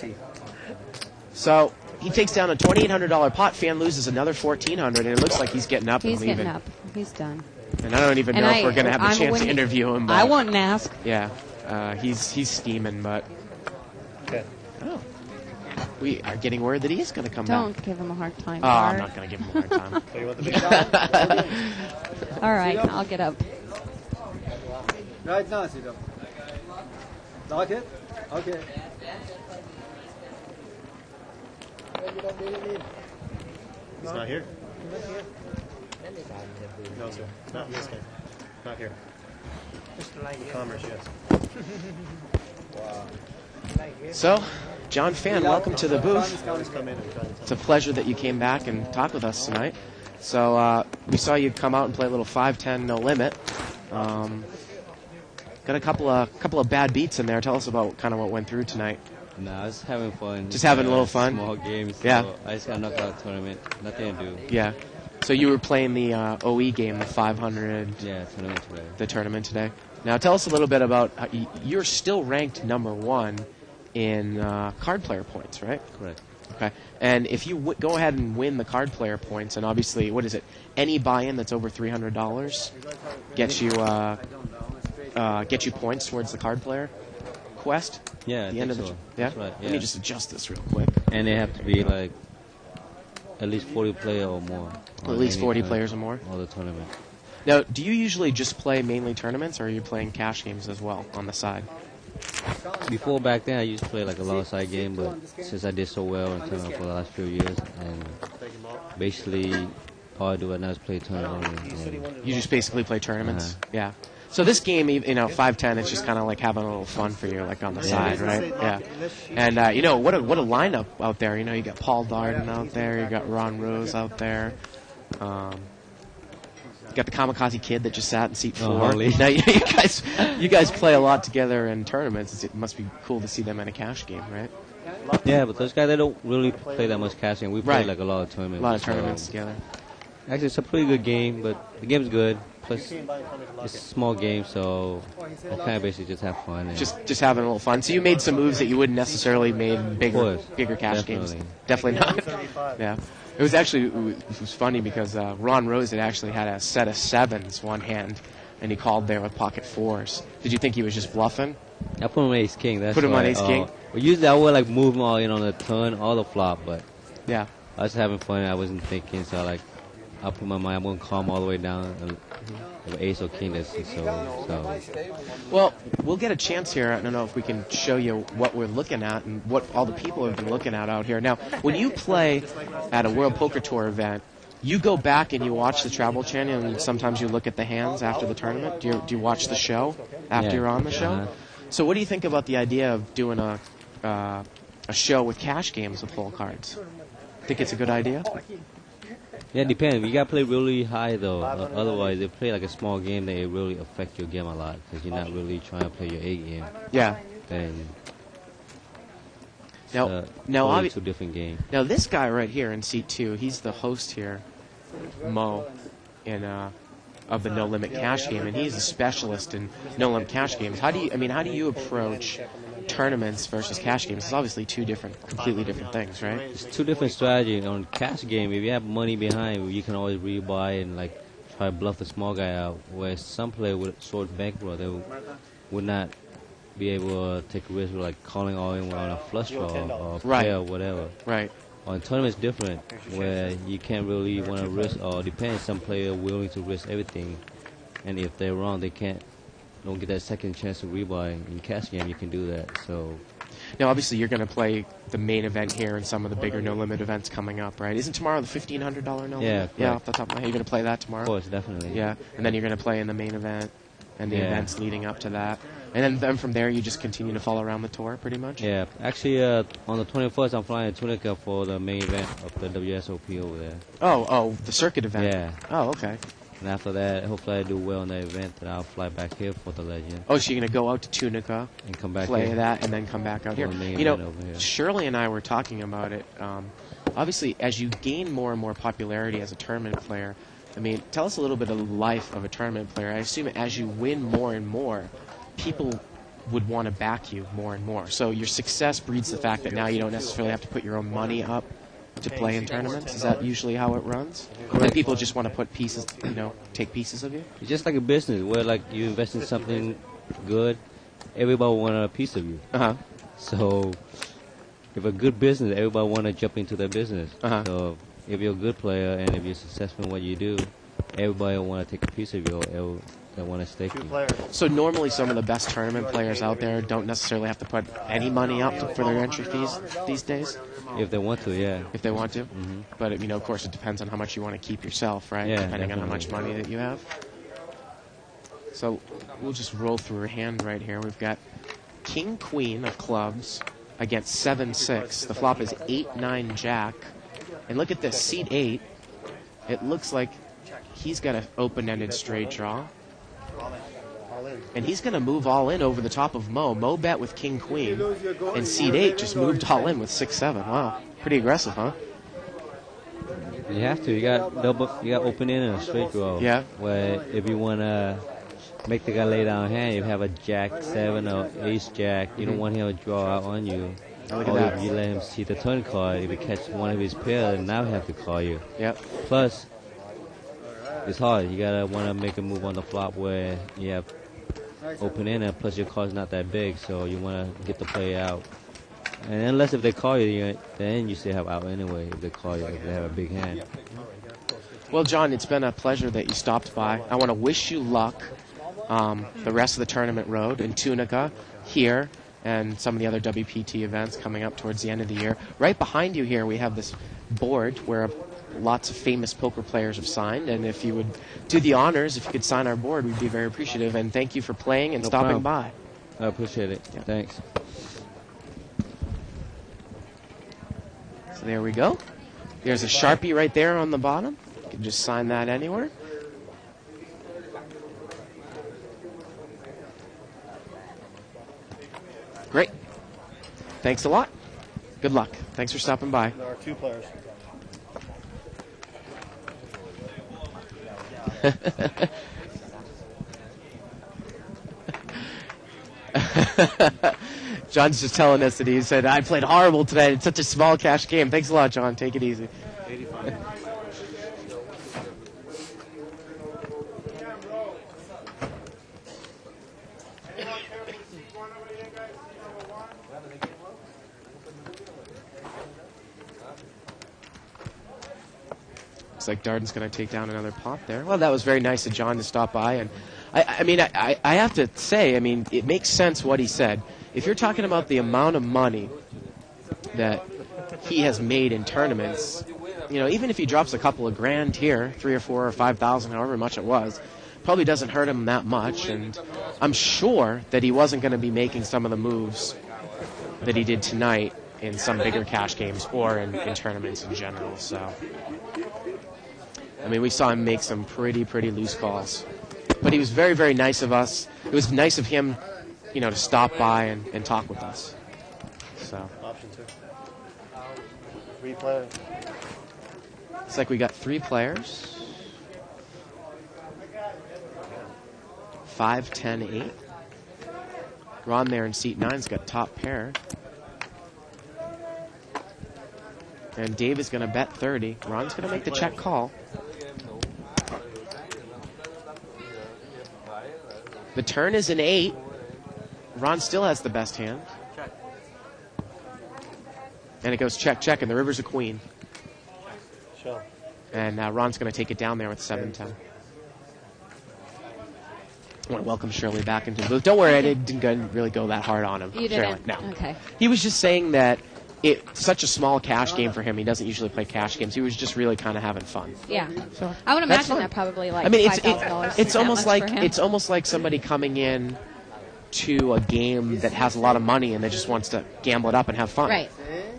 So he takes down a $2,800 pot. Fan loses another 1,400, and it looks like he's getting up. He's and leaving. getting up. He's done. And I don't even know if we're going to have the chance to interview him. But I wouldn't ask. Yeah, he's steaming, but we are getting word that he is going to come Don't back. give him a hard time. Oh, I'm Bart. not going to give him a hard time. So you want the big guy? All right, I'll get up. Right now, sit up. Like it? Okay. He's not here. No, sir. Not in this game. Not here. Commerce, yes. So, John Fan, welcome to the booth. It's a pleasure that you came back and talked with us tonight. So we saw you come out and play a little 5-10 no limit. Got a couple of bad beats in there. Tell us about kind of what went through tonight. Nah, I was having fun. Just having a little fun? Small games. Yeah. So I just got knocked out tournament. Nothing to do. Yeah. So you were playing the OE game, the 500. Yeah, tournament today. The tournament today. Now tell us a little bit about you're still ranked number 1 in card player points, right? Correct. Okay. And if you go ahead and win the card player points, and obviously, what is it? Any buy-in that's over $300 gets you points towards the card player quest. Yeah, At the end of the so. yeah. That's right, Let me yeah. just adjust this real quick. And they have to be like at least 40 players or more. At least 40 players or more. All the tournament. Now, do you usually just play mainly tournaments, or are you playing cash games as well on the side? Before back then, I used to play like a lot of side game, but since I did so well in tournament for the last few years, and basically all I do right now is play tournament. You just basically play tournaments? Yeah. So this game, 5-10, it's just kind of like having a little fun for you, like on the side, right? Yeah. And what a lineup out there. You got Paul Darden out there, you got Ron Rose out there. got the Kamikaze Kid that just sat in seat 4. Holy. Now you guys play a lot together in tournaments. It must be cool to see them in a cash game, right? Yeah, but those guys, they don't really play that much cash game. We play Right. like a lot of tournaments. A lot of tournaments together. Actually, it's a pretty good game, but the game's good. Plus, it's a small game, so I kind of basically just have fun. And Just having a little fun. So you made some moves that you wouldn't necessarily made in bigger cash games. Definitely not. Yeah. It was actually it was funny because Ron Rose had actually had a set of 7s one hand, and he called there with pocket 4s. Did you think he was just bluffing? I put him on ace king. That's Put him on why, ace king? Well, usually I would like move them all in on the turn or the flop, but yeah, I was having fun. I wasn't thinking, so I put my mind. I'm gonna calm all the way down. Ace or king. So. Well, we'll get a chance here. I don't know if we can show you what we're looking at and what all the people have been looking at out here. Now, when you play at a World Poker Tour event, you go back and you watch the Travel Channel, and sometimes you look at the hands after the tournament. Do you watch the show after you're on the show? Uh-huh. So, what do you think about the idea of doing a show with cash games with full cards? Think it's a good idea? Yeah, it depends. You gotta play really high though. Otherwise, if you play like a small game, they really affect your game a lot because you're not really trying to play your A game. Yeah. And now, totally two different games. Now, this guy right here in seat 2, he's the host here, Mo, of the No Limit Cash Game, and he's a specialist in No Limit Cash Games. How do you approach tournaments versus cash games? It's obviously completely different things, right? It's two different strategies. On cash game, if you have money behind, you can always rebuy and like try to bluff the small guy out. Whereas some player with short bankroll, they would not be able to take a risk with like calling all in on a flush draw or play or whatever. Right. On tournaments, different, where you can't really want to risk, or depends. Some player willing to risk everything, and if they're wrong, they don't get that second chance to rebuy. In cash game, you can do that. So. Now, obviously, you're going to play the main event here and some of the bigger no-limit events coming up, right? Isn't tomorrow the $1,500 no-limit? Yeah, yeah. Off the top of my head, you're going to play that tomorrow. Of course, definitely. Yeah, and then you're going to play in the main event and the events leading up to that, and then from there you just continue to follow around the tour, pretty much. Yeah, actually, on the 21st, I'm flying to Tunica for the main event of the WSOP over there. Oh, the circuit event. Yeah. Oh, okay. And after that, hopefully I do well in that event, and I'll fly back here for the Legend. Oh, so you're going to go out to Tunica and come back play here. that, and then come back out here. You know, Shirley and I were talking about it. Obviously, as you gain more and more popularity as a tournament player, I mean, tell us a little bit of the life of a tournament player. I assume as you win more and more, people would want to back you more and more. So your success breeds the fact that now you don't necessarily have to put your own money up to play in tournaments. Is that usually how it runs? That people just want to put pieces, take pieces of you? It's just like a business where like you invest in something good, everybody want a piece of you. Uh-huh. So if a good business, everybody want to jump into that business. Uh-huh. So if you're a good player and if you're successful in what you do, everybody will want to take a piece of you or they want to stake you. So normally some of the best tournament players out there don't necessarily have to put any money up for their entry fees these days? If they want to, yeah. If they want to? Mm-hmm. But, of course, it depends on how much you want to keep yourself, right? Yeah, Depending on how definitely. much money that you have. So we'll just roll through her hand right here. We've got King Queen of clubs against 7-6. The flop is 8-9 Jack. And look at this, seat 8. It looks like he's got an open-ended straight draw. And he's going to move all in over the top of Mo. Mo bet with King Queen. And seat 8 just moved all in with 6-7. Wow. Pretty aggressive, huh? You have to. You got open in and a straight draw. Yeah. Where if you want to make the guy lay down a hand, you have a Jack 7 or Ace Jack. You don't want him to draw out on you. Look at or that. if you let him see the turn card, if he catches one of his pairs, now he have to call you. Yep. Plus, it's hard. You gotta want to make a move on the flop where you have open in, and plus your card's not that big, so you want to get the play out. And unless if they call you, then you still have out anyway. If they call you, if they have a big hand. Well, John, it's been a pleasure that you stopped by. I want to wish you luck the rest of the tournament road in Tunica, here, and some of the other WPT events coming up towards the end of the year. Right behind you here, we have this board where lots of famous poker players have signed, and if you would do the honors, if you could sign our board, we'd be very appreciative. And thank you for playing and stopping by. I appreciate it. Yeah. Thanks. So there we go. There's a Sharpie right there on the bottom. You can just sign that anywhere. Thanks a lot. Good luck. Thanks for stopping by. There are 2 players. John's just telling us that he said, I played horrible today. It's such a small cash game. Thanks a lot, John. Take it easy. 85. Looks like Darden's going to take down another pot there. Well, that was very nice of John to stop by. And I have to say, it makes sense what he said. If you're talking about the amount of money that he has made in tournaments, even if he drops a couple of grand here, 3 or 4 or 5,000, however much it was, probably doesn't hurt him that much. And I'm sure that he wasn't going to be making some of the moves that he did tonight in some bigger cash games or in tournaments in general. So, we saw him make some pretty loose calls. But he was very, very nice of us. It was nice of him, to stop by and talk with us. So. Option 2. 3 players. Looks like we got 3 players. 5, 10, 8. Ron there in seat 9's got top pair. And Dave is going to bet 30. Ron's going to make the check call. The turn is an 8. Ron still has the best hand. Check. And it goes check, check, and the river's a queen. Shell. And Ron's going to take it down there with 7-10. I want to welcome Shirley back into the booth. Don't worry, I didn't really go that hard on him. You Shirley. didn't? No. Okay. He was just saying that it's such a small cash game for him. He doesn't usually play cash games. He was just really kind of having fun. Yeah. So, I would that's imagine fun. that probably $5,000. It's almost like somebody coming in to a game that has a lot of money and that just wants to gamble it up and have fun. Right.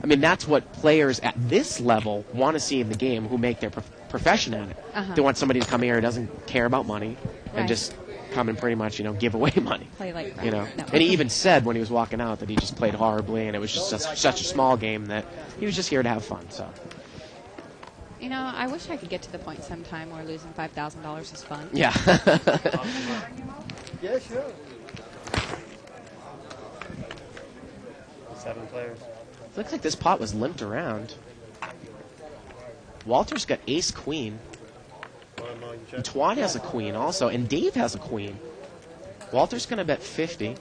That's what players at this level want to see in the game who make their profession at it. Uh-huh. They want somebody to come here who doesn't care about money and Right. just come and pretty much, give away money. Play like crap. No. No. And he even said when he was walking out that he just played horribly and it was just such a small game that he was just here to have fun. So. I wish I could get to the point sometime where losing $5,000 is fun. Yeah. Yeah, sure. 7 players. Looks like this pot was limped around. Walter's got ace queen. And Tuan has a queen also, and Dave has a queen. Walter's going to bet 50.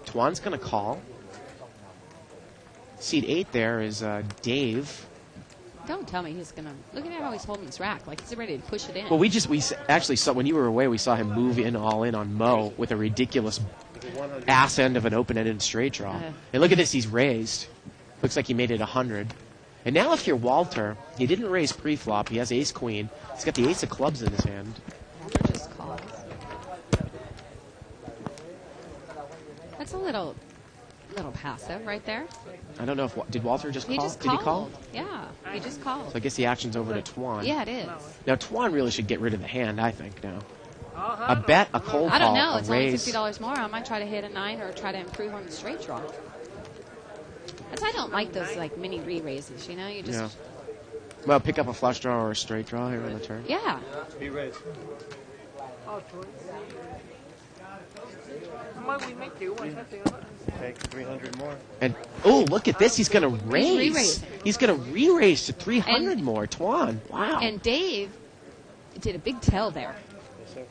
Tuan's going to call. Seat 8 there is Dave. Don't tell me he's going to... Look at how he's holding his rack. Like he's ready to push it in. Well, we actually saw, when you were away, we saw him move in all in on Mo with a ridiculous ass end of an open-ended straight draw. And look at this, he's raised. Looks like he made it 100. And now if you're Walter, he didn't raise pre-flop. He has ace-queen. He's got the ace of clubs in his hand. Walter just calls. That's a little passive right there. I don't know if... Did Walter just call? He just Did he call? Yeah, he just called. So I guess the action's over to Tuan. Yeah, it is. Now, Tuan really should get rid of the hand, I think, now. A bet, a cold call, I don't know. a It's raise. only $50 more. I might try to hit a 9 or try to improve on the straight draw. I don't like those mini re-raises, you just... Yeah. Well, pick up a flush draw or a straight draw here on the turn. Yeah. Be raised. Take 300 more. And, look at this. He's going to raise. re-raising. He's going to re-raise to 300 more. Tuan. Wow. And Dave did a big tell there. Yes, sir.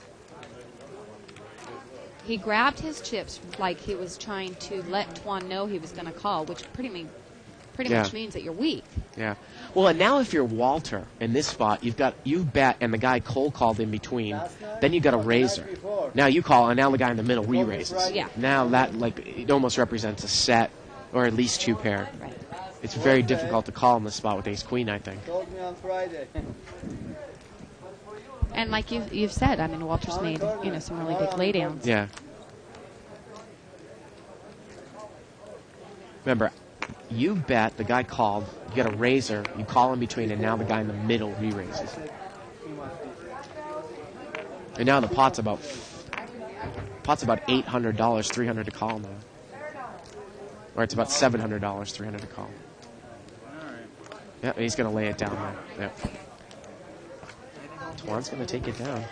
He grabbed his chips like he was trying to let Tuan know he was going to call, which pretty much means that you're weak. Yeah. Well, and now if you're Walter in this spot, you bet, and the guy cold called in between. Then you got a raiser. Now you call, and now the guy in the middle re-raises. Yeah. Now that it almost represents a set, or at least 2 pair. Right. It's very difficult to call in this spot with ace queen, I think. Told me on Friday. And like you've said, Walter's made some really big laydowns. Yeah. Remember, you bet, the guy called, you got a raiser, you call in between, and now the guy in the middle re-raises. And now the pot's about Pot's about $800, $300 to call now. Or it's about $700, $300 to call. Yeah, he's going to lay it down there. Yep. Tuan's going to take it down.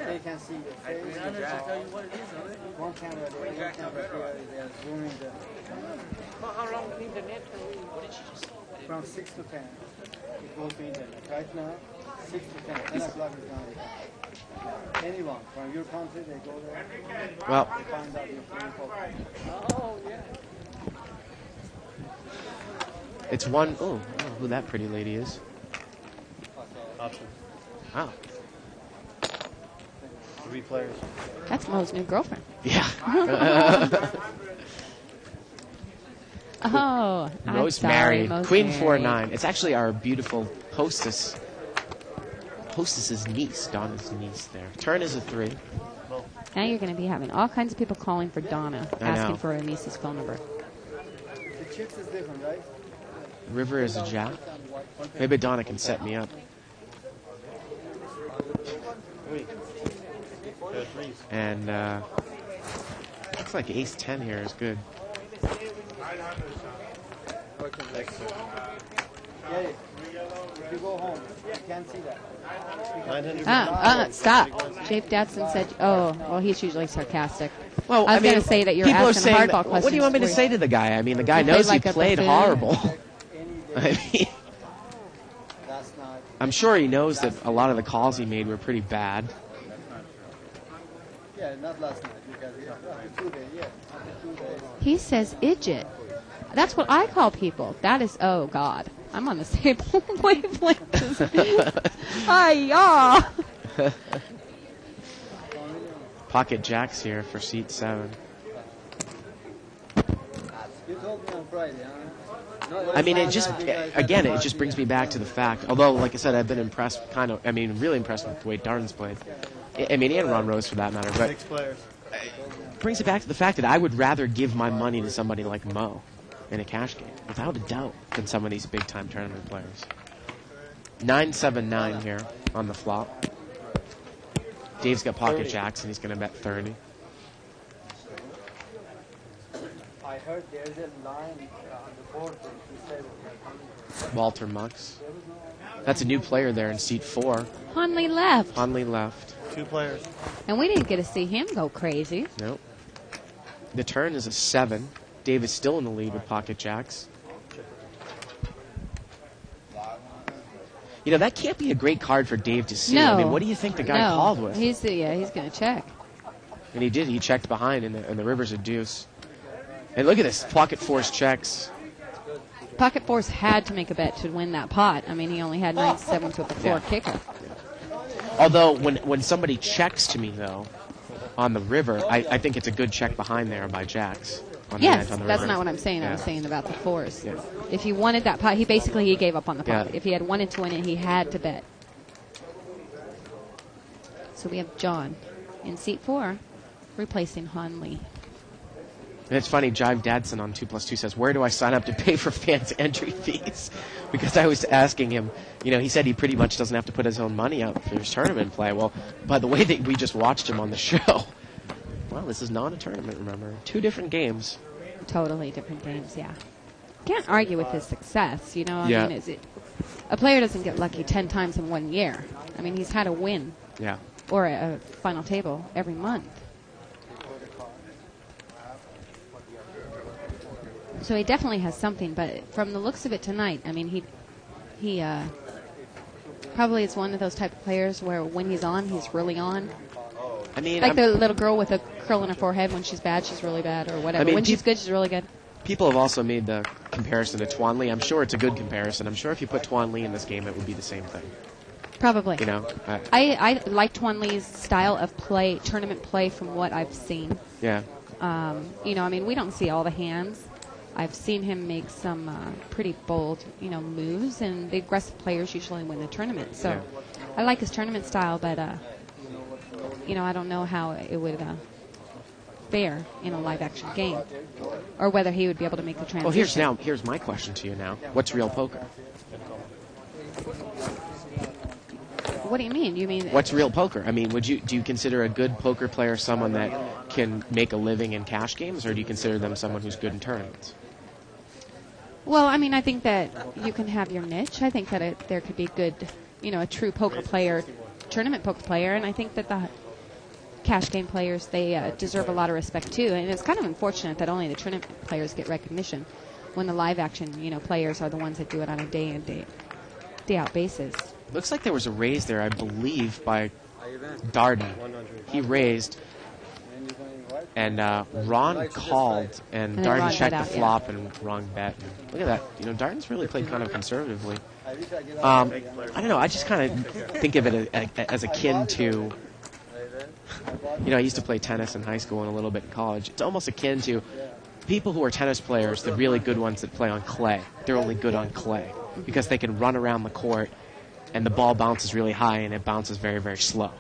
They can see your face. Tell you what it is already. One camera there, one camera here. They are zooming the. How long can the net? What did she just say? From 6 to 10. It goes to internet. Right now, 6 to 10. 10 o'clock is down. Anyone from your country, they go there. Well. They find out your phone call. Oh, yeah. It's one. Oh, I don't know who that pretty lady is. Option. Wow. 3 players. That's Mo's new girlfriend. Yeah. Oh, I'm Mo's sorry, married. Mo's Queen married. 4-9. It's actually our beautiful hostess's niece, Donna's niece there. Turn is a 3. Now you're going to be having all kinds of people calling for Donna, I know. asking for her niece's phone number. The chips is different, right? River is a jack. Maybe Donna can set me up. And looks like ace 10 here is good. Yeah, if you go home, you can't see that. Stop. Jake Dadson said, oh, well, he's usually sarcastic. Well, I was going to say that you're people are asking saying hardball that, questions. what do you want me to say to the guy? I mean, the guy He knows played he like a played buffoon. horrible. I mean, I'm sure he knows that a lot of the calls he made were pretty bad. Yeah, not last night. Because after 2 days, yeah. After 2 days. He says idjit. That's what I call people. That is, oh, God. I'm on the same wavelength as Hi-ya! Pocket jacks here for seat 7. You told me on Friday, huh? No, I mean, it just, again, it just brings me back to the fact, although, like I said, I've been impressed, really impressed with the way Darden's played. I mean, and Ron Rose for that matter, but 6 players. It brings it back to the fact that I would rather give my money to somebody like Mo in a cash game, without a doubt, than some of these big-time tournament players. 9-7-9 here on the flop. Dave's got pocket jacks, and he's going to bet 30. I heard there's a line on the board that he said. Walter Mux. That's a new player there in seat 4. Hunley left. Hunley left. 2 players. And we didn't get to see him go crazy. Nope. The turn is a 7. Dave is still in the lead with pocket jacks. You know, that can't be a great card for Dave to see. No. I mean, what do you think the guy called with? He's going to check. And he did. He checked behind, and the river's a deuce. And look at this. Pocket fours checks. Pocket fours had to make a bet to win that pot. I mean, he only had 9-7s with a 4 kicker. Although, when somebody checks to me, though, on the river, I think it's a good check behind there by jacks. Yes, on the that's river. not what I'm saying. Yeah. I'm saying about the fours. Yeah. If he wanted that pot, he gave up on the pot. Yeah. If he had wanted to win it, he had to bet. So we have John in seat 4, replacing Han Lee. And it's funny, Jive Dadson on 2+2 says, where do I sign up to pay for fans' entry fees? Because I was asking him, he said he pretty much doesn't have to put his own money up for his tournament play. Well, by the way that we just watched him on the show, well, this is not a tournament, remember. 2 different games. Totally different games, yeah. Can't argue with his success, I Yeah. mean, a player doesn't get lucky 10 times in 1 year. I mean, he's had a win. Yeah. Or a final table every month. So he definitely has something, but from the looks of it tonight, I mean, he probably is one of those type of players where when he's on, he's really on. I mean, like the little girl with a curl in her forehead. When she's bad, she's really bad, or whatever. I mean, when she's good, she's really good. People have also made the comparison to Tuan Lee. I'm sure it's a good comparison. I'm sure if you put Tuan Lee in this game, it would be the same thing. Probably. I I like Tuan Lee's style of play, tournament play, from what I've seen. Yeah. I mean, we don't see all the hands. I've seen him make some pretty bold, moves, and the aggressive players usually win the tournament. So I like his tournament style, but, I don't know how it would fair in a live action game, or whether he would be able to make the transition. Well, here's my question to you now. What's real poker? What do you mean? You mean what's real poker? I mean, do you consider a good poker player someone that can make a living in cash games, or do you consider them someone who's good in tournaments? Well, I mean, I think that you can have your niche. I think that there could be good, a true poker player, tournament poker player, and I think that the cash game players, they deserve a lot of respect too. And it's kind of unfortunate that only the tournament players get recognition when the live action, players are the ones that do it on a day in, day out basis. Looks like there was a raise there, I believe, by Darden. He raised, and Ron called, and Darden checked the flop, and Ron bet. And look at that. Darden's really played kind of conservatively. I don't know. I just kind of think of it as akin to, I used to play tennis in high school and a little bit in college. It's almost akin to people who are tennis players, the really good ones that play on clay. They're only good on clay because they can run around the court, and the ball bounces really high, and it bounces very, very slow.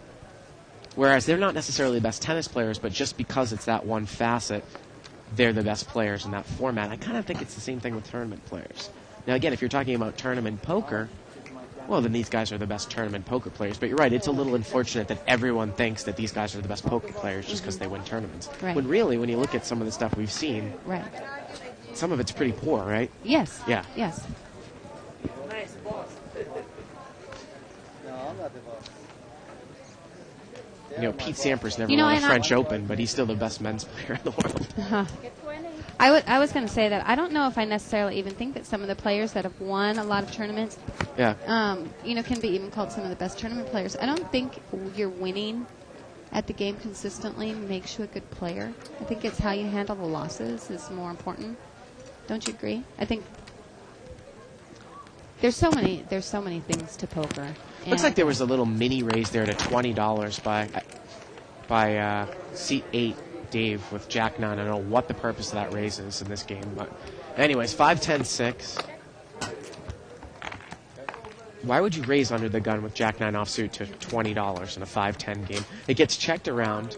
Whereas they're not necessarily the best tennis players, but just because it's that one facet, they're the best players in that format. I kind of think it's the same thing with tournament players. Now, again, if you're talking about tournament poker, well, then these guys are the best tournament poker players. But you're right, it's a little unfortunate that everyone thinks that these guys are the best poker players just because they win tournaments. Right. When really, when you look at some of the stuff we've seen, right, some of it's pretty poor, right? Yes. Yeah. Yes. Nice boss. No, I'm not the boss. Pete Sampras never won a French Open, but he's still the best men's player in the world. Uh-huh. I was going to say that I don't know if I necessarily even think that some of the players that have won a lot of tournaments, can be even called some of the best tournament players. I don't think you're winning at the game consistently makes you a good player. I think it's how you handle the losses is more important. Don't you agree? I think there's so many things to poker. Looks like there was a little mini raise there to $20 by seat 8 Dave with Jack 9. I don't know what the purpose of that raise is in this game, but anyways, 5-10-6. Why would you raise under the gun with Jack 9 offsuit to $20 in a 5-10 game? It gets checked around.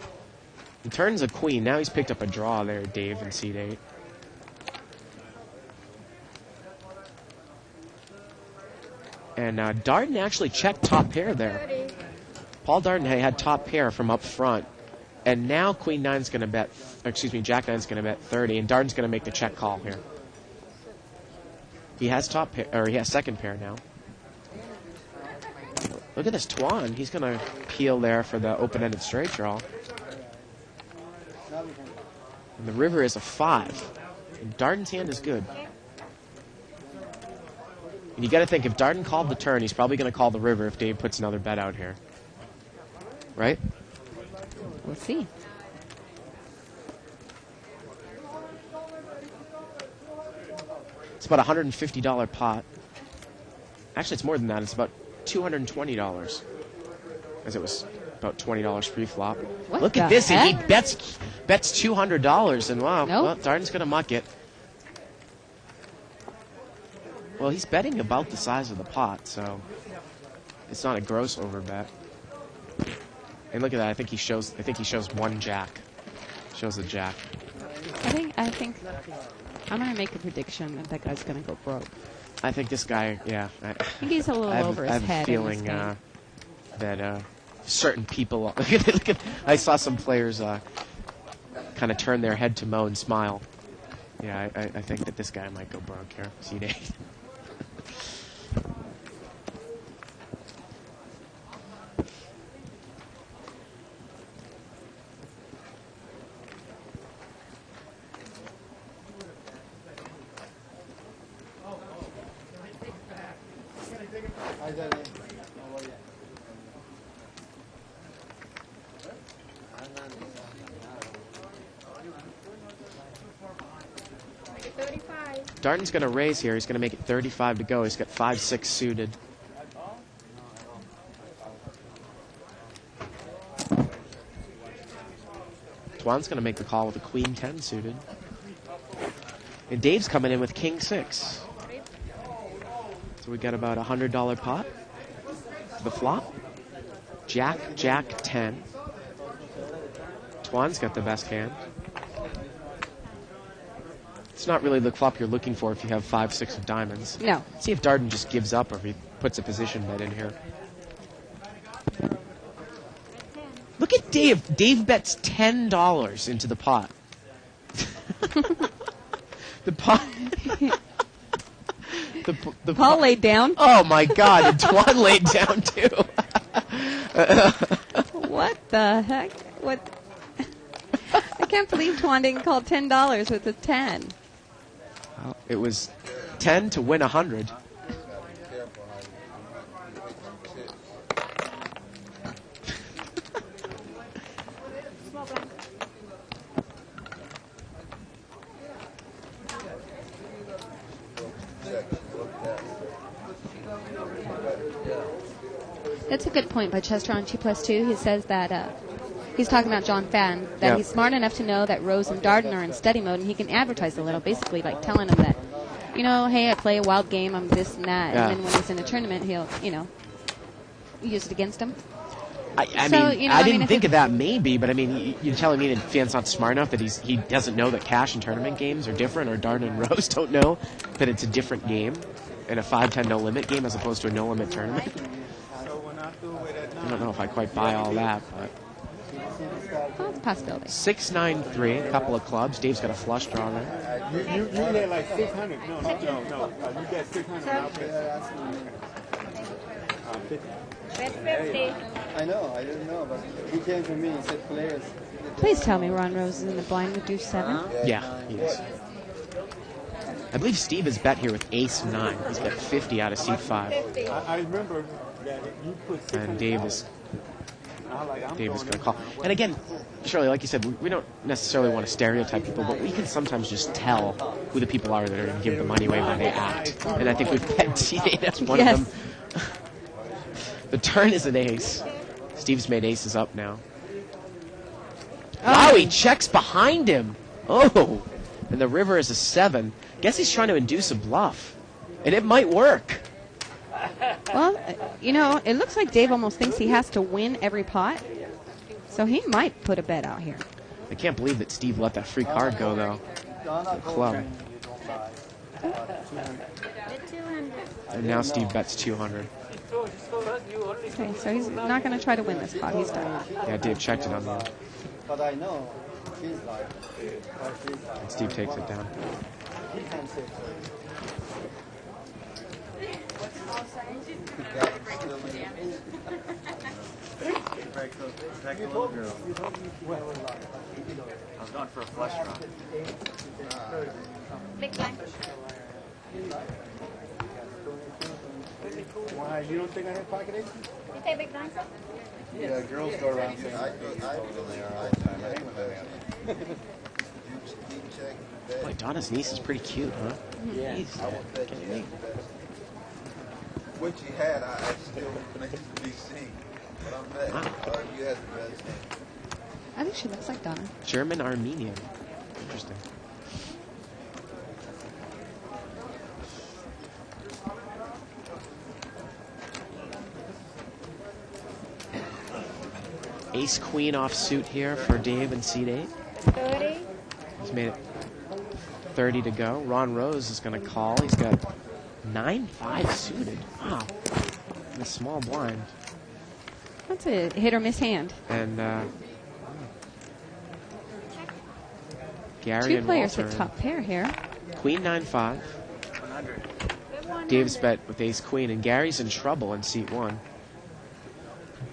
He turns a queen. Now he's picked up a draw there, Dave, in seat 8. And Darden actually checked top pair there. Paul Darden had top pair from up front. And now Queen 9's going to bet, Jack 9's going to bet 30, and Darden's going to make the check call here. He has top pair, or he has second pair now. Look at this Tuan. He's going to peel there for the open-ended straight draw. And the river is a 5. And Darden's hand is good. And you got to think, if Darden called the turn, he's probably going to call the river if Dave puts another bet out here. Right? We'll see. It's about a $150 pot. Actually, it's more than that. It's about $220, as it was about $20 pre-flop. Look at this. Heck? And he bets $200, and wow, well, Darden's going to muck it. Well, he's betting about the size of the pot, so it's not a gross overbet. And look at that. I think he shows one jack. Shows the jack. I think I'm going to make a prediction that guy's going to go broke. I think this guy, yeah. I think he's a little over his head. I have a feeling that certain people. I saw some players kind of turn their head to Mo and smile. Yeah, I think that this guy might go broke here. Seat 8. Darden's going to raise here. He's going to make it 35 to go. He's got 5-6 suited. Tuan's going to make the call with a Queen 10 suited. And Dave's coming in with King 6. So we got about a $100 pot for the flop. Jack 10. Tuan's got the best hand. It's not really the flop you're looking for if you have 5-6 of diamonds. No. See if Darden just gives up or if he puts a position bet in here. Look at Dave. Dave bets $10 into the pot. The pot. the Paul laid down. Oh my God! And Tuan laid down too. What the heck? What? I can't believe Tuan didn't call $10 with a 10. Well, it was 10 to win 100. That's a good point by Chester on 2+2. He says that he's talking about John Fan, that he's smart enough to know that Rose and Darden are in study mode, and he can advertise a little, basically like telling them that, hey, I play a wild game, I'm this and that, and then when he's in a tournament, he'll, use it against him. I didn't think of that maybe, but I mean, you're telling me that Fan's not smart enough that he doesn't know that cash and tournament games are different, or Darden and Rose don't know that it's a different game in a 5-10 no limit game as opposed to a no limit tournament. I don't know if I quite buy all that, but well, it's a possibility. 6-9-3, a couple of clubs. Dave's got a flush draw there. You get like 600. No. You get 600. I'll pay. 50. I know, I didn't know, but he came to me and said players. Please tell me Ron Rose is in the blind with deuce 7. Yeah, he is. I believe Steve has bet here with ace 9. He's bet 50 out of seat 5. I remember that you put 600. And Dave is going to call. And again, Shirley, like you said, we don't necessarily want to stereotype people, but we can sometimes just tell who the people are that are going to give the money away when they act. And I think we've bet T8 as one of them. The turn is an ace. Steve's made aces up now. Wow, he checks behind him. Oh, and the river is a 7. Guess he's trying to induce a bluff. And it might work. Well, it looks like Dave almost thinks he has to win every pot. So he might put a bet out here. I can't believe that Steve let that free card go, though. Club. And now Steve bets 200. Okay, so he's not going to try to win this pot. He's done. Yeah, Dave checked it on the. But I know he's like. And Steve takes it down. I was going for a flush draw. Big blind. Why, you don't think I have pocket aces? You take big blind, sir? Yeah, girls go around saying, Boy, Donna's niece is pretty cute, huh? Yeah. What you had, I still need to be seen. But I'm mad. You had the best name. I think she looks like Donna. German Armenian. Interesting. Ace Queen off suit here for Dave in seat 8. 30. He's made it 30 to go. Ron Rose is going to call. He's got 9-5 suited. Wow. In a small blind. That's a hit or miss hand. And Gary Two and players Walter. with top pair here. Queen 9-5. Dave's bet with ace queen, and Gary's in trouble in seat 1.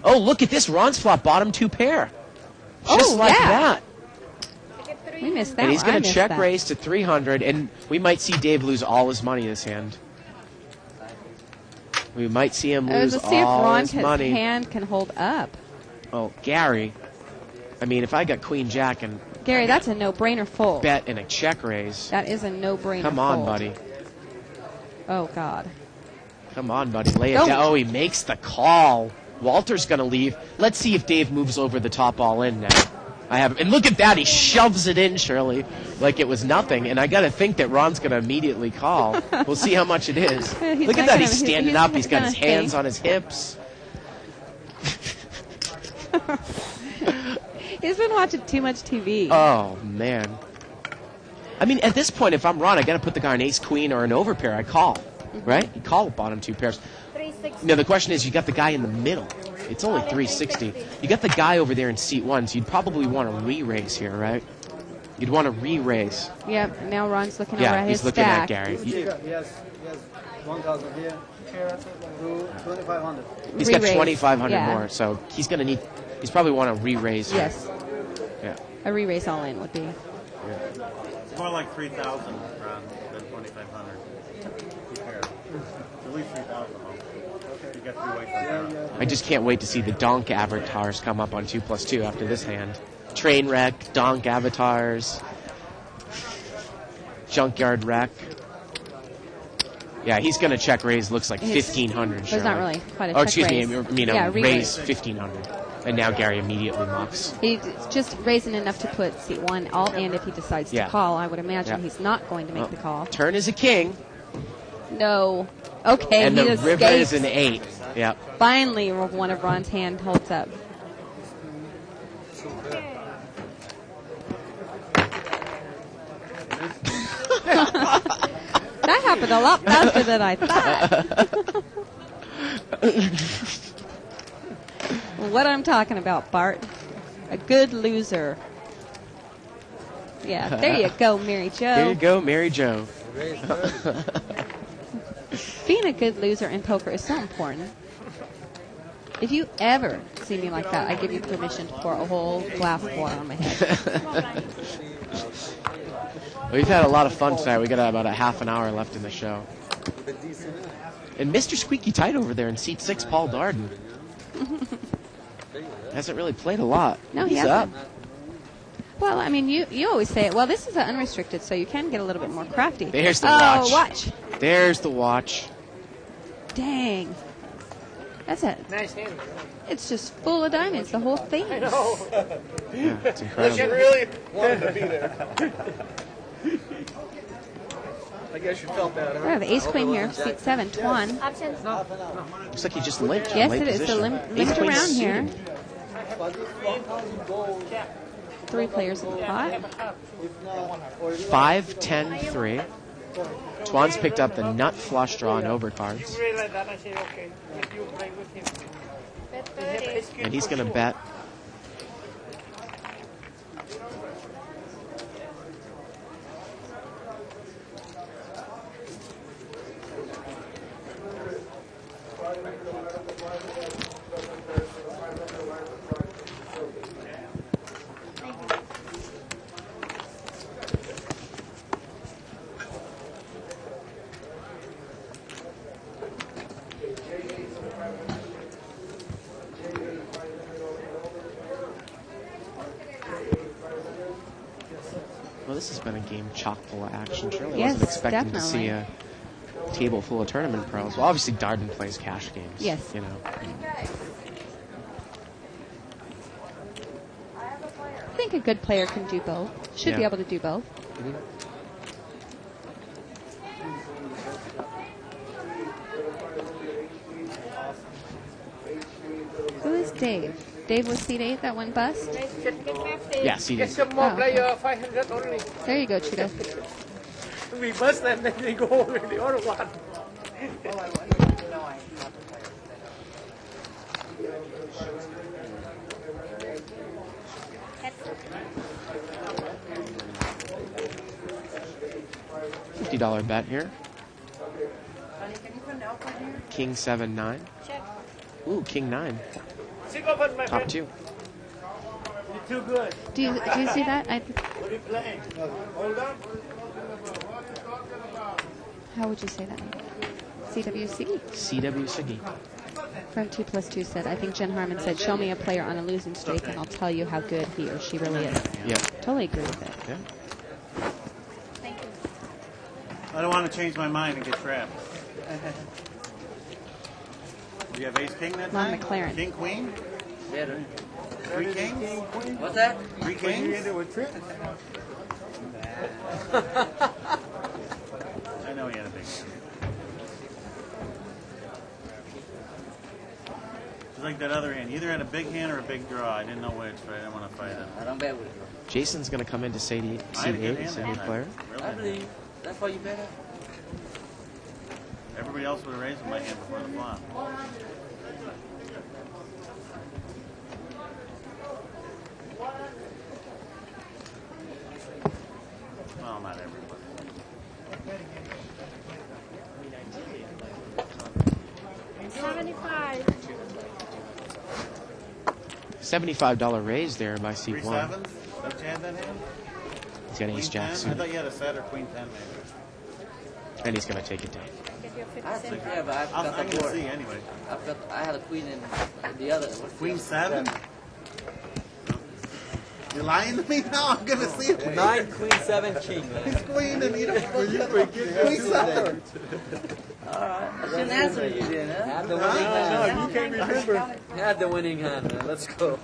Oh, look at this. Ron's flop bottom 2 pair. Just like that. We missed that. And he's going to check that. raise to 300, and we might see Dave lose all his money this hand. We might see him lose Let's see if all Ron's his money. hand can hold up. Oh, Gary. I mean, if I got Queen Jack and Gary, that's a no-brainer fold. bet and a check raise. That is a no-brainer Come on, fold. buddy. Oh, God. Come on, buddy. Lay it down. Oh, he makes the call. Walter's going to leave. Let's see if Dave moves over the top all in now. And look at that. He shoves it in, Shirley, like it was nothing. And I got to think that Ron's going to immediately call. We'll see how much it is. Look at that. He's standing up. He's got his hands on his hips. He's been watching too much TV. Oh, man. I mean, at this point, if I'm Ron, I got to put the guy on ace queen or an overpair. I call, right? You call bottom two pairs. 360. Now the question is, you got the guy in the middle. It's only 360. You got the guy over there in seat 1, so you'd probably want to re-raise here, right? You'd want to re-raise. Yep. Now Ron's looking over Yeah, at his he's looking stack. at Gary. He has 1,000 here. 2,500. He's got Re-raise. 2,500 Yeah. more, so he's going to need. He's probably want to re-raise. here. Yes. Yeah. A re-raise all in would be. It's more like 3,000, Ron, than 2,500. At least 3,000. You got 3 ways to go. I just can't wait to see the donk avatars come up on 2+2 after this hand. Train wreck, donk avatars, junkyard wreck. Yeah, he's going to check raise. Looks like 1,500. There's not really quite a Oh, check excuse raise. me. I mean, Yeah, raise re-raise. 1,500. And now Gary immediately mucks. He's just raising enough to put seat 1 all in if he decides Yeah. to call. I would imagine Yeah. he's not going to make the call. Turn is a king. No. Okay, And he the river is escapes. an 8. Yep. Finally, one of Ron's hand holds up. That happened a lot faster than I thought. What I'm talking about, Bart. A good loser. Yeah, there you go, Mary Jo. There you go, Mary Jo. Being a good loser in poker is so important. If you ever see me like that, I give you permission to pour a whole glass of water on my head. We've had a lot of fun tonight. We got about a half an hour left in the show. And Mr. Squeaky Tight over there in seat 6, Paul Darden. Hasn't really played a lot. No, he He's hasn't. up. Well, I mean, you always say it. Well, this is unrestricted, so you can get a little bit more crafty. There's the oh, watch. watch. There's the watch. Dang. That's it. Nice hand. It's just full of diamonds, the whole thing. I know. Yeah, it's Unless you incredible. really wanted to be there. I guess you felt that. We have ace queen here, seat 7, Twan. Options. Looks like he just limped. Yes, late it is. The position. limped Ace queen around here. suited. 3 players in the pot. 5, 10, 3. Twan's picked up the nut flush draw and overcards. You realize that? I say, okay, if you play with him. And he's going to bet. Well, this has been a game chock full of action. Surely Yes, wasn't expecting to see definitely. a table full of tournament pros. Well, obviously Darden plays cash games. Yes. You know. I think a good player can do both. Should be Yeah. able to do both. Mhm. Who is Dave? Dave was seat 8, that one bust? Yeah, seat Get 8. some more Oh, player 500 only. There you go, Cheeto. We bust and then they go over the other one. $50 bet here. King 7, 9. Ooh, King 9. Sick of it, my Top friend. 2. You're too good. Do you see that? What are you playing? Hold on. How would you say that? CWC. CW Siggy. From 2+2 said, I think Jen Harmon said, show me a player on a losing streak and I'll tell you how good he or she really is. Yeah. Totally agree with it. Yeah. I don't want to change my mind and get trapped. Do you have ace king that Lon time? McLaren. King queen? Better. 3 kings? What's that? 3 kings? I know he had a big hand. It's like that other hand. You either had a big hand or a big draw. I didn't know which, but I didn't want to fight it. I don't bet with it. Jason's going to come into seat I had a 8, good hand seat that 8 time. player. Really I believe. That's why you better. Everybody else would have raised my hand before the flop. Well, not everybody. $75 raise there by seat 3 one. sevens? Don't you have that hand? He's got ace jack I suited. thought you had a set or queen 10 maybe. And he's going to take it down. Yeah, but I forgot I'm the going to board. see anyway. I had a queen in the other. Queen 7? You're lying to me now? I'm going to see it. 9, queen, 7, king. He's queen and you don't queen 7. Alright. I shouldn't answer you then, huh? Had the winning hand. No, you can't remember. Had the winning hand, man. Let's go.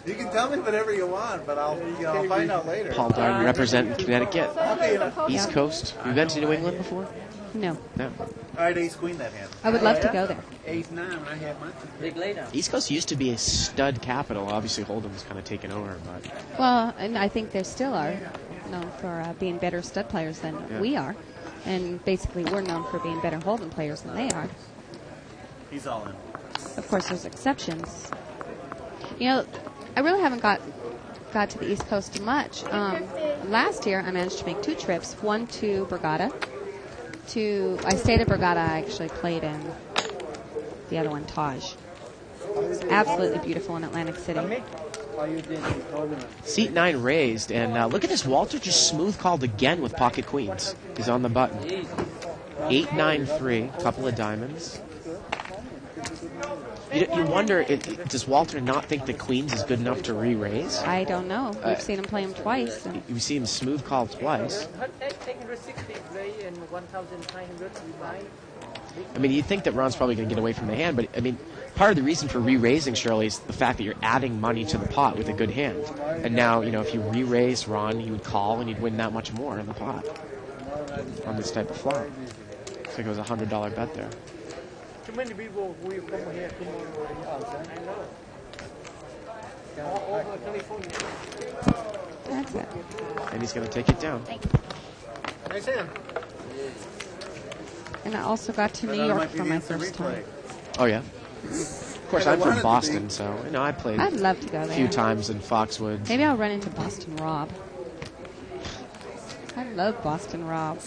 You can tell me whatever you want, but I'll find out later. Paul Darden representing Connecticut. Okay. East Coast. You've been to New England before? No. No. All right, ace queen that hand. I would love to go there. Ace 9 when I had mine. Big laydown. East Coast used to be a stud capital. Obviously, Hold'em's kind of taken over, but Well, and I think they still are known for being better stud players than we are. And basically, we're known for being better Hold'em players than they are. He's all in. Of course, there's exceptions. You know, I really haven't got to the East Coast much. Last year, I managed to make 2 trips. One to Borgata. I stayed at Borgata. I actually played in the other one, Taj. It's absolutely beautiful in Atlantic City. seat 9 raised, and look at this. Walter just smooth called again with pocket queens. He's on the button. 8-9-3, couple of diamonds. You wonder, does Walter not think the queens is good enough to re-raise? I don't know. We've seen him play him twice. You see him smooth call twice. 860 play and 1,900 we buy. I mean, you'd think that Ron's probably going to get away from the hand, but I mean, part of the reason for re-raising, Shirley, is the fact that you're adding money to the pot with a good hand. And now, you know, if you re-raise Ron, he would call and he'd win that much more in the pot on this type of flop. So it was a $100 bet there. Too many people will come here tomorrow. I know. All over California. That's it. And he's going to take it down. Nice hand. And I also got to New York for my first time. Oh, yeah? Of course, I'm from Boston, so, you know, I played I'd love to go a there. few times in Foxwoods. Maybe I'll run into Boston Rob. I love Boston Rob.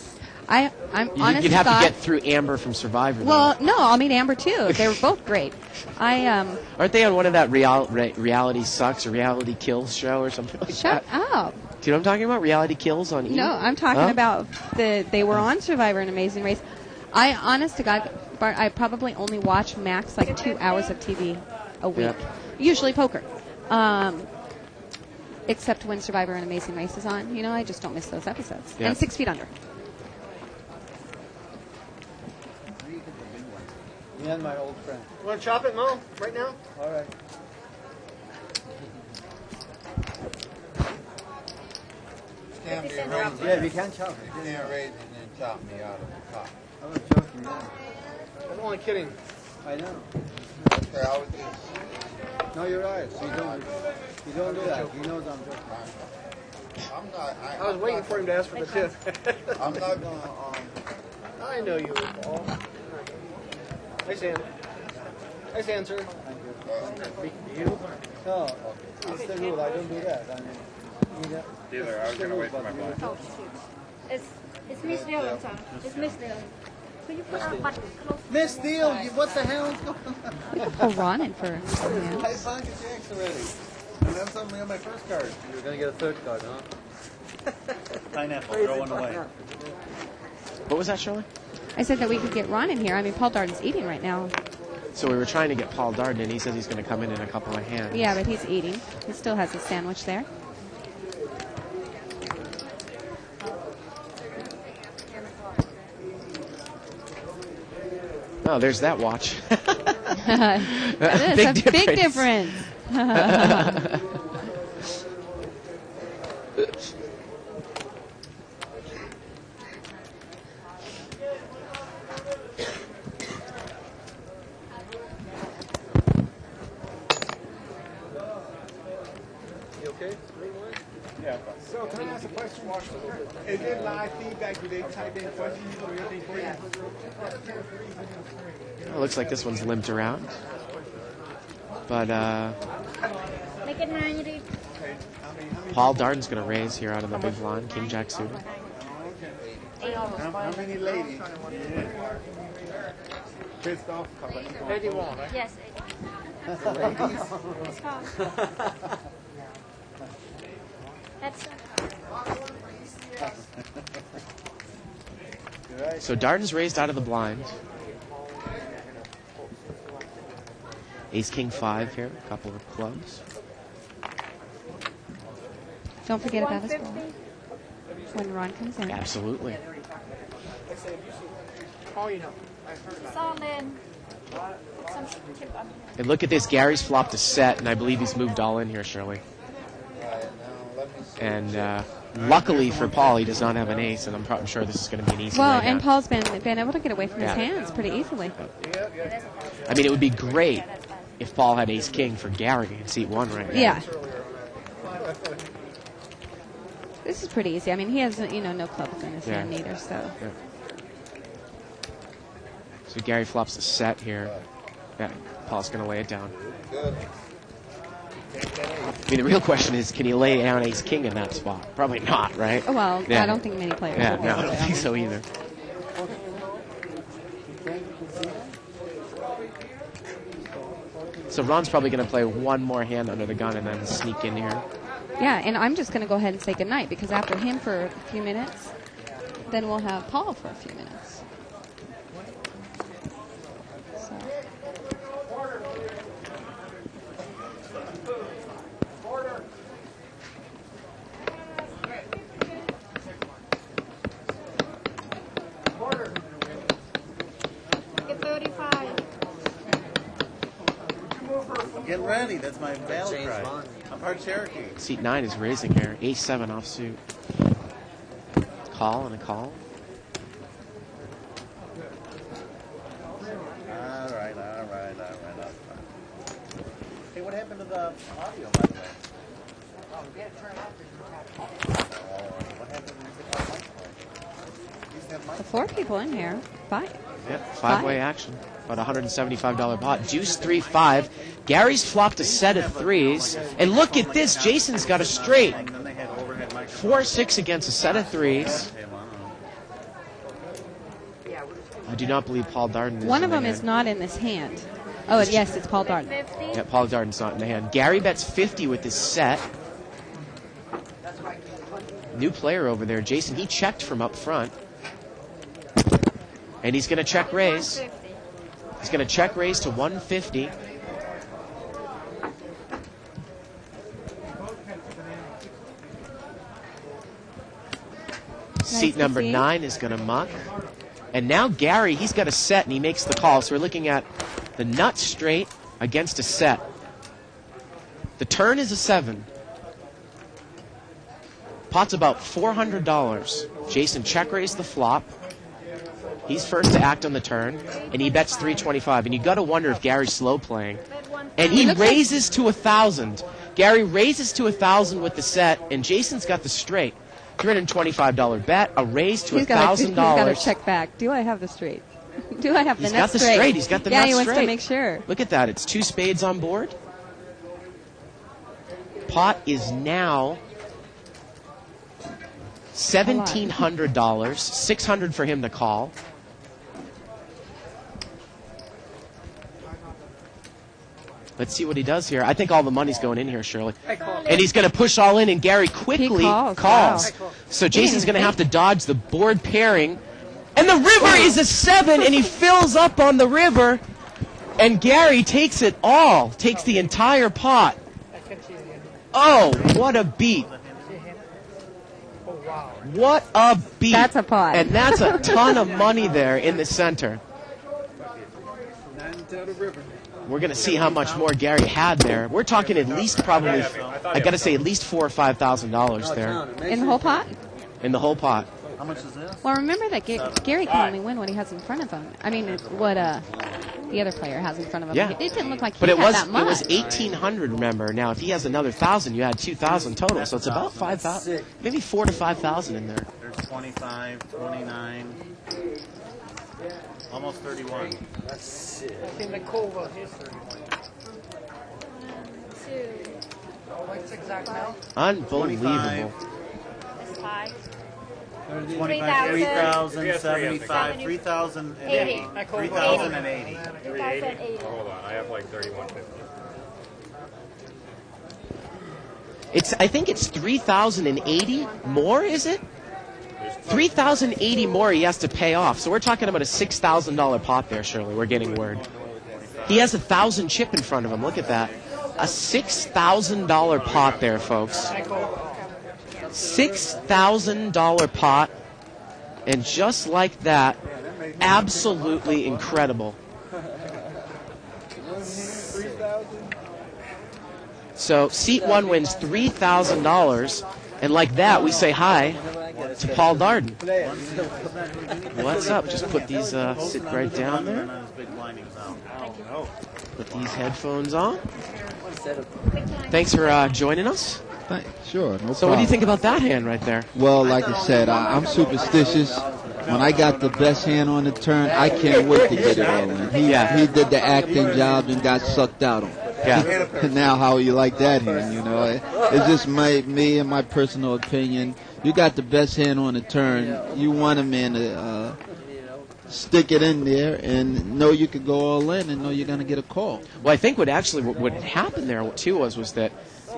I'm honest You'd have to God, to get through Amber from Survivor. Well, no, I'll meet Amber too. They were both great. Aren't they on one of that Reality Sucks or Reality Kills show or something like Shut that? up. Do you know what I'm talking about? Reality Kills on E! No, I'm talking Huh? about they were on Survivor and Amazing Race. I, honest to God, Bart, I probably only watch max like 2 hours of TV a week. Yep. Usually poker. Except when Survivor and Amazing Race is on. You know, I just don't miss those episodes. Yeah. And 6 Feet Under. Me and my old friend. You want to chop it, Mo? Right now? All right. Yeah, we can chop it. You can't raise and then chop me out of the top. I was joking, man. I'm only kidding. I know. Okay, I was just... No, you're right. You don't do that. He knows I'm joking. I'm not... I was waiting for him to ask for the tip. I'm not going to... I know you, Paul. Nice hand. Nice hand, sir. You? No, it's the rule. I don't do that. I mean, Dealer, I was going to wait for my blind. Oh, it's Miss Dillon, sir. It's Miss Dillon. Could you put our button close? Miss Steele, what the hell is going on? We could pull Ron in for I pocket jacks already. And that's something on my first card. You're going to get a third card, huh? Pineapple, throw one away. What was that, Shirley? I said that we could get Ron in here. I mean, Paul Darden's eating right now. So we were trying to get Paul Darden, and he says he's going to come in a couple of hands. Yeah, but he's eating. He still has his sandwich there. Oh, there's that watch. That is a big difference. You okay? Yeah. So can I ask a question? Is it live feedback? Do they type in questions or anything for you? It looks like this one's limped around. But Make it 90. Paul Darden's going to raise here out of the big blind, King Jack suited. How many ladies? Pissed off? 81, right? Yes, 81. Ladies? It's called. That's So Darden's raised out of the blind. Ace King 5 here, a couple of clubs. Don't forget about us when Ron comes in. Absolutely. Oh, you know. it's all in. Some chip on here. And look at this, Gary's flopped a set, and I believe he's moved all in here, Shirley. And luckily for Paul, he does not have an ace, and I'm sure this is going to be an easy Well, laydown. and Paul's been able to get away from his Yeah. hands pretty easily. I mean, it would be great if Paul had ace king for Gary in seat 1 right now. Yeah. This is pretty easy. I mean, he has no clubs in his Yeah. hand either, so. Yeah. So Gary flops a set here. Yeah, Paul's going to lay it down. I mean, the real question is, can he lay down ace king in that spot? Probably not, right? Oh, well, Yeah. I don't think many players Yeah, will. no, I don't think so either. So Ron's probably going to play one more hand under the gun and then sneak in here. Yeah, and I'm just going to go ahead and say goodnight because after him for a few minutes, then we'll have Paul for a few minutes. So. Get 35. Get ready. That's my battle cry. I'm part Cherokee. Seat 9 is raising here. Ace 7 offsuit. Call and a call. All right. Hey, what happened to the audio, by the way? What happened to The 4 people in here. 5. Yep, five-way action. About $175 pot. Deuce 3-5. Gary's flopped a set of threes. And look at this. Jason's got a straight. 4-6 against a set of threes. I do not believe Paul Darden is One of in the them is hand. not in this hand. Oh, yes, it's Paul Darden. Yeah, Paul Darden's not in the hand. Gary bets 50 with this set. New player over there, Jason. He checked from up front. And he's going to check raise. He's going to check raise to 150. Seat number 9 is going to muck. And now Gary, he's got a set and he makes the call. So we're looking at the nut straight against a set. The turn is a 7. Pot's about $400. Jason check raised the flop. He's first to act on the turn, and he bets 325. And you got to wonder if Gary's slow playing. And he raises to 1,000. Gary raises to 1,000 with the set, and Jason's got the straight. $325 bet, a raise to $1,000. He's got to check back. Do I have the straight? Do I have the He's nut got the straight. He's got the yeah, nut he wants straight. to make sure. Look at that. It's 2 spades on board. Pot is now $1,700. $600 for him to call. Let's see what he does here. I think all the money's going in here, Shirley. And he's going to push all in, and Gary quickly calls. Wow. So Jason's going to have to dodge the board pairing. And the river is a 7, and he fills up on the river. And Gary takes it all, takes the entire pot. Oh, what a beat. What a beat. That's a pot. And that's a ton of money there in the center. We're going to see how much more Gary had there. We're talking at least probably, I got to say, at least $4,000 or $5,000 there. In the whole pot? In the whole pot. How much is this? Well, remember that Gary can only win what he has in front of him. I mean, what the other player has in front of him. Yeah. It didn't look like he But had it was that much. it was 1,800. Remember, now if he has another 1,000, you had 2,000 total. So it's about 5,000, maybe 4,000 to 5,000 in there. There's 25, 29, almost 31. That's sick. I think Nicole was his 31. 2. What's exact now? Unbelievable. That's 5. 25, 3,075, 3,080. 3,080. 3,080. Hold on, I have like 3,150. I think it's 3,080 more, is it? 3,080 more he has to pay off. So we're talking about a $6,000 pot there, Shirley. We're getting word. He has 1,000 chip in front of him. Look at that. A $6,000 pot there, folks. $6,000 pot. And just like that, absolutely incredible. So seat 1 wins $3,000. And like that, we say hi to Paul Darden. What's up? Just put these, sit right down there. Put these headphones on. Thanks for joining us. Sure, no So what do you think about that hand right there? Well, like I said, I'm superstitious. When I got the best hand on the turn, I can't wait to get it all in. He did the acting job and got sucked out on. Yeah. Now how you like that hand, you know? It's just me and my personal opinion. You got the best hand on the turn. You want a man to stick it in there and know you could go all in and know you're going to get a call. Well, I think what happened there too was that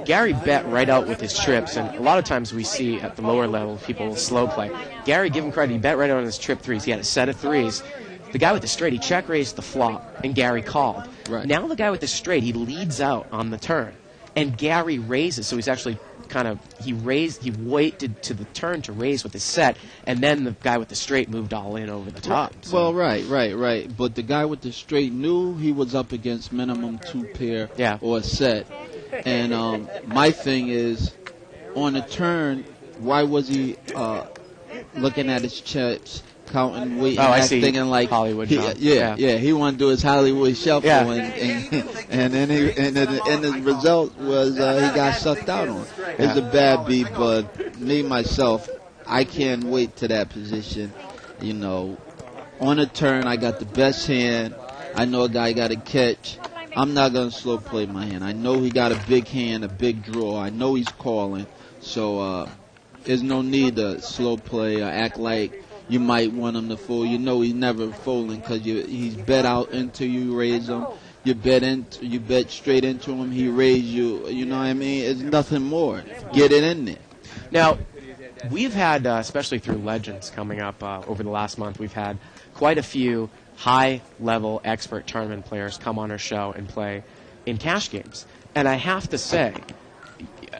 Gary bet right out with his trips, and a lot of times we see at the lower level people slow play. Gary, give him credit, he bet right out on his trip threes. He had a set of threes. The guy with the straight, he check raised the flop, and Gary called. Right. Now the guy with the straight, he leads out on the turn, and Gary raises. So he's actually he waited to the turn to raise with his set, and then the guy with the straight moved all in over the top. So. Well, right. But the guy with the straight knew he was up against minimum 2 pair or a set. And my thing is, on the turn, why was he looking at his chips, counting, waiting, thinking like Hollywood? He wanted to do his Hollywood shuffle, and then the result was he got sucked out on. It's a bad beat, but me myself, I can't wait to that position. You know, on a turn, I got the best hand. I know a guy got a catch. I'm not going to slow play my hand. I know he got a big hand, a big draw. I know he's calling. So there's no need to slow play or act like you might want him to fold. You know he's never folding because he's bet out until you raise him. You bet straight into him. He raised you. You know what I mean? It's nothing more. Get it in there. Now, we've had, especially through Legends coming up over the last month, we've had quite a few high-level expert tournament players come on our show and play in cash games. And I have to say,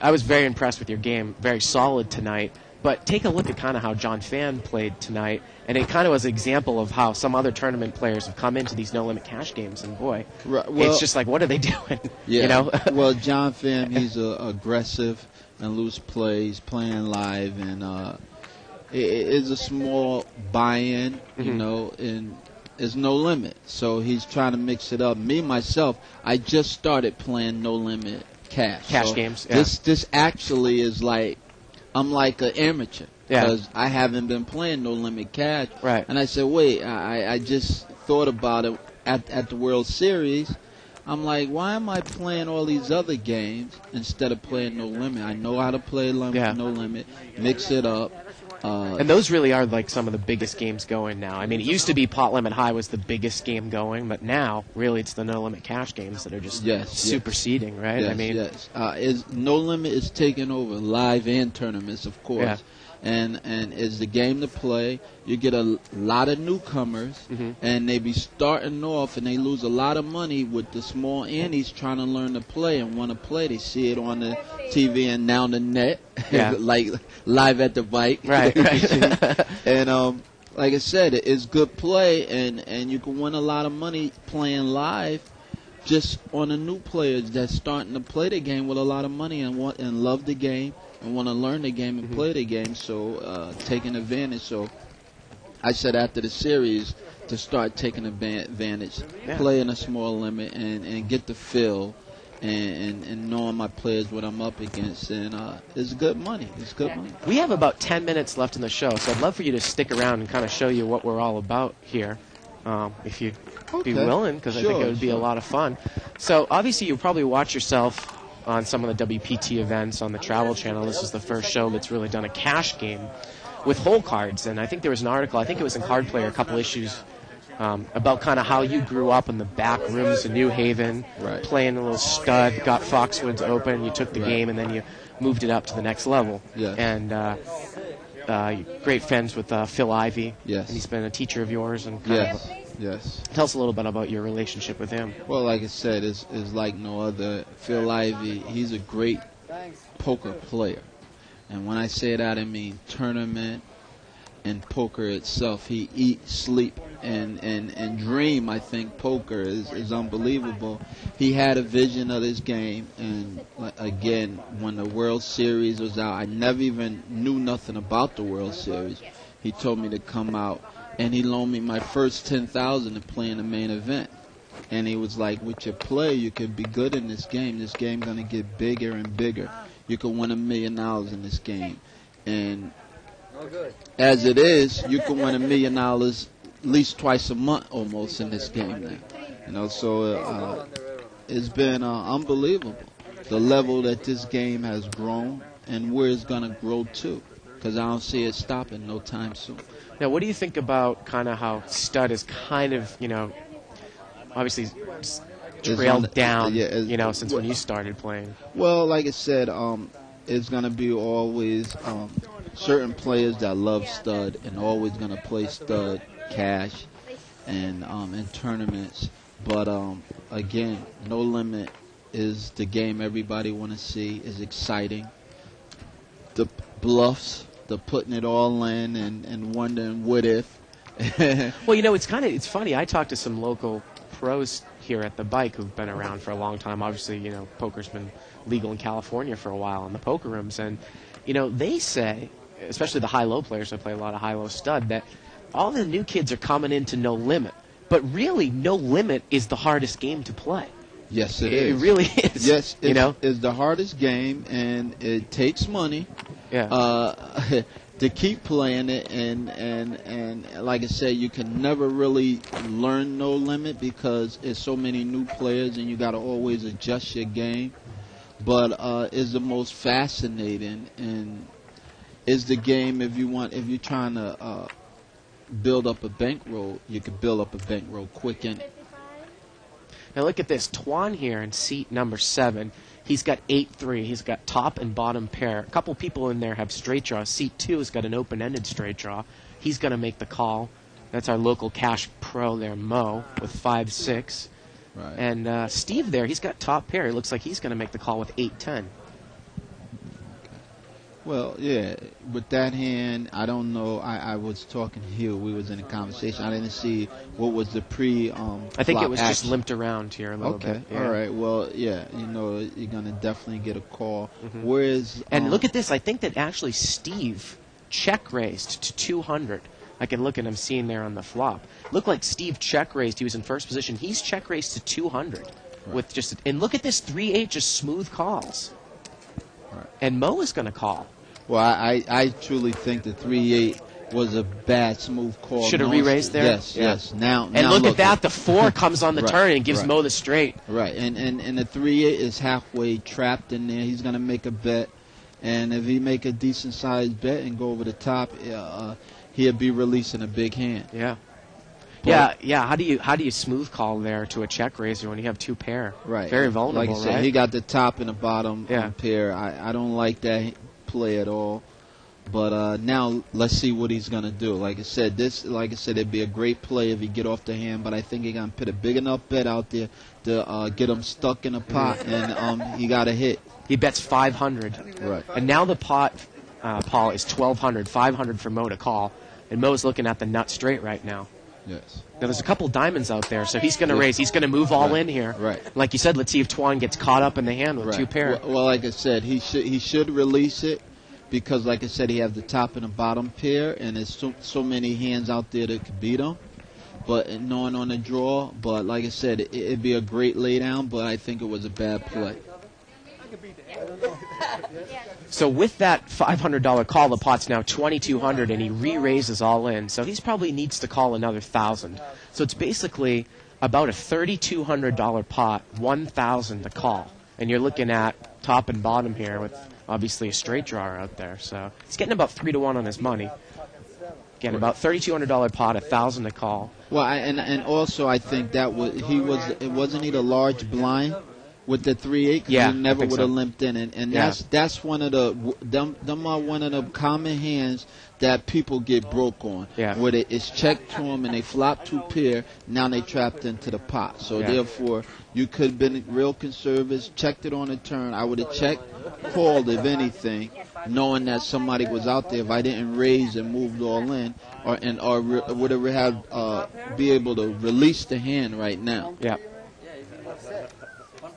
I was very impressed with your game, very solid tonight. But take a look at kind of how John Fan played tonight, and it kind of was an example of how some other tournament players have come into these no-limit cash games, and boy, it's just like, what are they doing? Yeah. You know? Well, John Fan, he's aggressive and loose plays, playing live, and it is a small buy-in, you know, and there's no limit. So he's trying to mix it up. Me, myself, I just started playing no-limit cash games. Yeah. This actually is like, I'm like an amateur because I haven't been playing no limit cash. Right. And I said, wait, I just thought about it at the World Series. I'm like, why am I playing all these other games instead of playing no limit? I know how to play no limit, mix it up. And those really are like some of the biggest games going now. I mean, it used to be Pot Limit High was the biggest game going, but now really it's the no limit cash games that are just superseding, right? Yes, I mean, no limit is taking over live and tournaments, of course. Yeah. And is the game to play. You get a lot of newcomers, and they be starting off, and they lose a lot of money with the small anties trying to learn to play and want to play. They see it on the TV and down the net, like live at the bike. Right. And like I said, it's good play, and you can win a lot of money playing live. Just on the new players that's starting to play the game with a lot of money and love the game and want to learn the game and play the game, so taking advantage. So I said after the series, to start taking advantage, Yeah. play in a small limit, and get the feel. And knowing my players, what I'm up against, and it's good money. It's good money. We have about 10 minutes left in the show, so I'd love for you to stick around and kind of show you what we're all about here, if you'd be willing, because I think it would be a lot of fun. So obviously you probably watch yourself on some of the WPT events on the Travel Channel. This is the first show that's really done a cash game with hole cards, and I think there was an article, I think it was in Card Player, a couple issues about kind of how you grew up in the back rooms in New Haven, playing a little stud, got Foxwoods open, you took the game, and then you moved it up to the next level. Yes. And great friends with Phil Ivey. Yes. And he's been a teacher of yours. And Yes. Tell us a little bit about your relationship with him. Well, like I said, it's like no other. Phil Ivey, he's a great poker player. And when I say that, I mean tournament and poker itself. He eat, sleep, and dream. I think poker is unbelievable. He had a vision of this game, and again, when the World Series was out, I never even knew nothing about the World Series. He told me to come out, and he loaned me my first $10,000 to play in the main event. And he was like, with your play, you could be good in this game. This game's going to get bigger and bigger. You could win $1 million in this game. And as it is, you can win $1 million at least twice a month almost in this game now. You know, so it's been unbelievable, the level that this game has grown and where it's going to grow to, because I don't see it stopping no time soon. Now, what do you think about kind of how stud is kind of, obviously trailed down, since when you started playing? Well, like I said, it's going to be always certain players that love stud and always going to play stud cash and in tournaments. But again, No Limit is the game everybody want to see. Is exciting. The bluffs, the putting it all in and wondering what if. Well, it's funny. I talked to some local pros here at the bike who've been around for a long time. Obviously, poker's been legal in California for a while in the poker rooms, and they say, especially the high-low players that play a lot of high-low stud, that all the new kids are coming into No Limit. But really, No Limit is the hardest game to play. Yes, it is. It really is. Yes, it's the hardest game, and it takes money. Yeah. To keep playing it, and like I said, you can never really learn No Limit because there's so many new players, and you got to always adjust your game. But it's the most fascinating, and is the game if you're trying to build up a bankroll, you can build up a bankroll quick in it. Now look at this. Tuan here in seat number 7. He's got 8-3. He's got top and bottom pair. A couple people in there have straight draw. Seat 2 has got an open-ended straight draw. He's going to make the call. That's our local cash pro there, Mo, with 5-6. Right. And Steve there, he's got top pair. It looks like he's going to make the call with 8-10. Well, yeah, with that hand, I don't know. I was talking here. We was in a conversation. I didn't see what was the I think it was just limped around here a little bit. Okay, all right. Well, yeah, you're going to definitely get a call. Whereas, and look at this. I think that actually Steve check raised to 200. I can look at him seeing there on the flop. Looked like Steve check raised. He was in first position. He's check raised to 200 with just. And look at this 3-8, just smooth calls. Right. And Mo is going to call. Well, I truly think the 3-8 was a bad smooth call. Should have re-raised there? Yes. Now look at that. The 4 comes on the turn and gives Mo the straight. Right. And the 3-8 is halfway trapped in there. He's going to make a bet. And if he make a decent-sized bet and go over the top, he'll be releasing a big hand. Yeah. Yeah. How do you smooth call there to a check raiser when you have 2 pair? Right. Very vulnerable, like I said, right? He got the top and the bottom pair. I don't like that play at all. But now let's see what he's gonna do. Like I said, it'd be a great play if he get off the hand. But I think he's gonna put a big enough bet out there to get him stuck in a pot, and he got a hit. He bets 500. Right. And now the pot, Paul, is 1,200, 500 for Mo to call, and Mo's looking at the nut straight right now. Yes. Now there's a couple diamonds out there, so he's going to raise. He's going to move all in here. Right. Like you said, let's see if Tuan gets caught up in the hand with 2 pair. Well, like I said, he should release it because, like I said, he has the top and the bottom pair, and there's so many hands out there that could beat him. but knowing on the draw. But like I said, it'd be a great laydown, but I think it was a bad play. So with that $500 call, the pot's now $2,200, and he re-raises all in. So he probably needs to call another $1,000. So it's basically about a $3,200 pot, $1,000 to call, and you're looking at top and bottom here with obviously a straight drawer out there. So he's getting about 3-1 on his money. Again, about $3,200 pot, $1,000 to call. Well, and also I think that wasn't he the large blind with the 3-8? Yeah, he never I think would have so. limped in, and Yeah. that's one of the them are one of the common hands that people get broke on. Yeah. Where it's checked to them and they flop 2 pair, now they trapped into the pot. So Yeah. therefore, you could have been real conservative, checked it on the turn. I would have checked, called if anything, knowing that somebody was out there. If I didn't raise and moved all in, or would have had be able to release the hand right now. Yeah.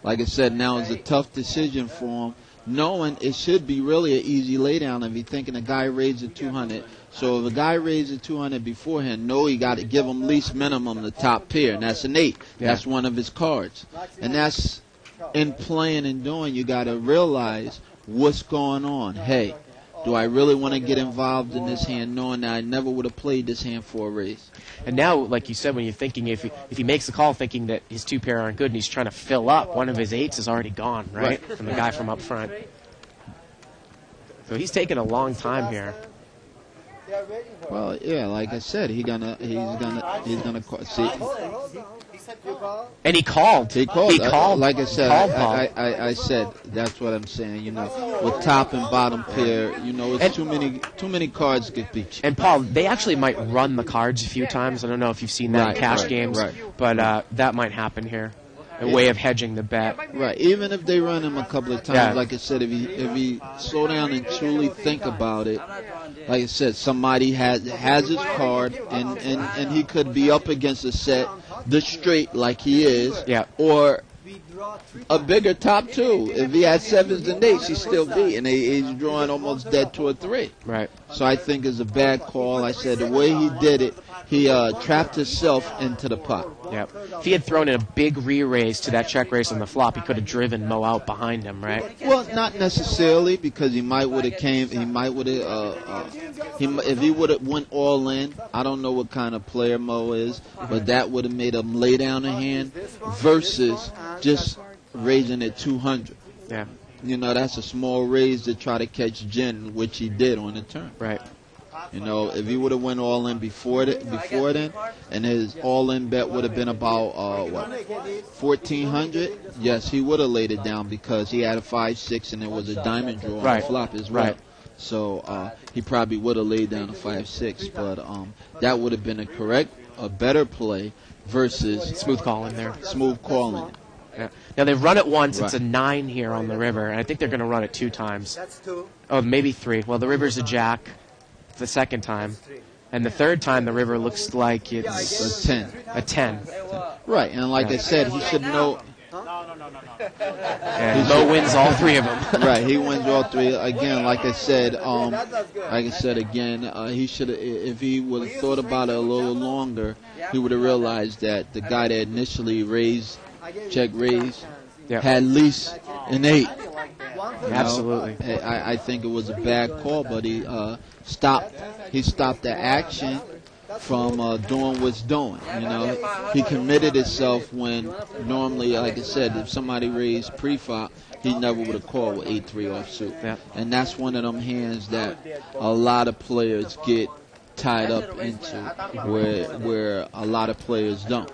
Like I said, now it's a tough decision for him, knowing it should be really an easy laydown if you're thinking a guy raised at 200. So if a guy raised at 200 beforehand, know he got to give him least minimum the top pair, and that's an 8. Yeah. That's one of his cards. And that's, in playing and doing, you got to realize what's going on. Hey, do I really want to get involved in this hand, knowing that I never would have played this hand for a raise? And now, like you said, when you're thinking, if he makes the call thinking that his 2 pair aren't good and he's trying to fill up, one of his 8s is already gone, right? From the guy from up front. So he's taking a long time here. Well, yeah, like I said, he's gonna call. See, and he called. He called. He called. Like I said, Called Paul. I said that's what I'm saying. You know, with top and bottom pair, you know, it's too many cards get beat you. And Paul, they actually might run the cards a few times. I don't know if you've seen that in cash games, but that might happen here. A way of hedging the bet. Right. Even if they run him a couple of times, like I said, if he slow down and truly think about it, like I said, somebody has his card, and he could be up against a set, the straight like he is, or a bigger top too. If he had 7s and 8s, he'd still be, and he's drawing almost dead to a 3. Right. So I think it's a bad call. I said the way he did it, he trapped himself into the pot. Yep. If he had thrown in a big re-raise to that check raise on the flop, he could have driven Mo out behind him, right? Well, not necessarily, because he might would have came. He might would have. If he would have went all in, I don't know what kind of player Mo is, but that would have made him lay down a hand versus just raising at 200. Yeah. You know, that's a small raise to try to catch Jin, which he did on the turn. Right. You know, if he would have went all in before then, and his all in bet would have been about 1,400. Yes, he would have laid it down because he had a 5-6 and it was a diamond draw on the flop as well. Right. So he probably would have laid down a 5-6, but that would have been a better play versus smooth calling there. Smooth calling. Yeah. Now they've run it once. It's a 9 here on the river, and I think they're going to run it 2 times. That's 2. Oh, maybe 3. Well, the river's a jack the second time, and the third time the river looks like it's a 10. A 10. Right, and like I said, he should know. And Mo wins all 3 of them. Right, he wins all 3. Again, like I said, he should have. If he would have thought about it a little longer, he would have realized that the guy that initially check raised, had at least an 8. Absolutely. I think it was a bad call, but he stopped the action from doing what's doing. You know, he committed himself when normally, like I said, if somebody raised pre-flop, he never would have called with 8-3 offsuit. Yeah. And that's one of them hands that a lot of players get tied up into, where a lot of players don't.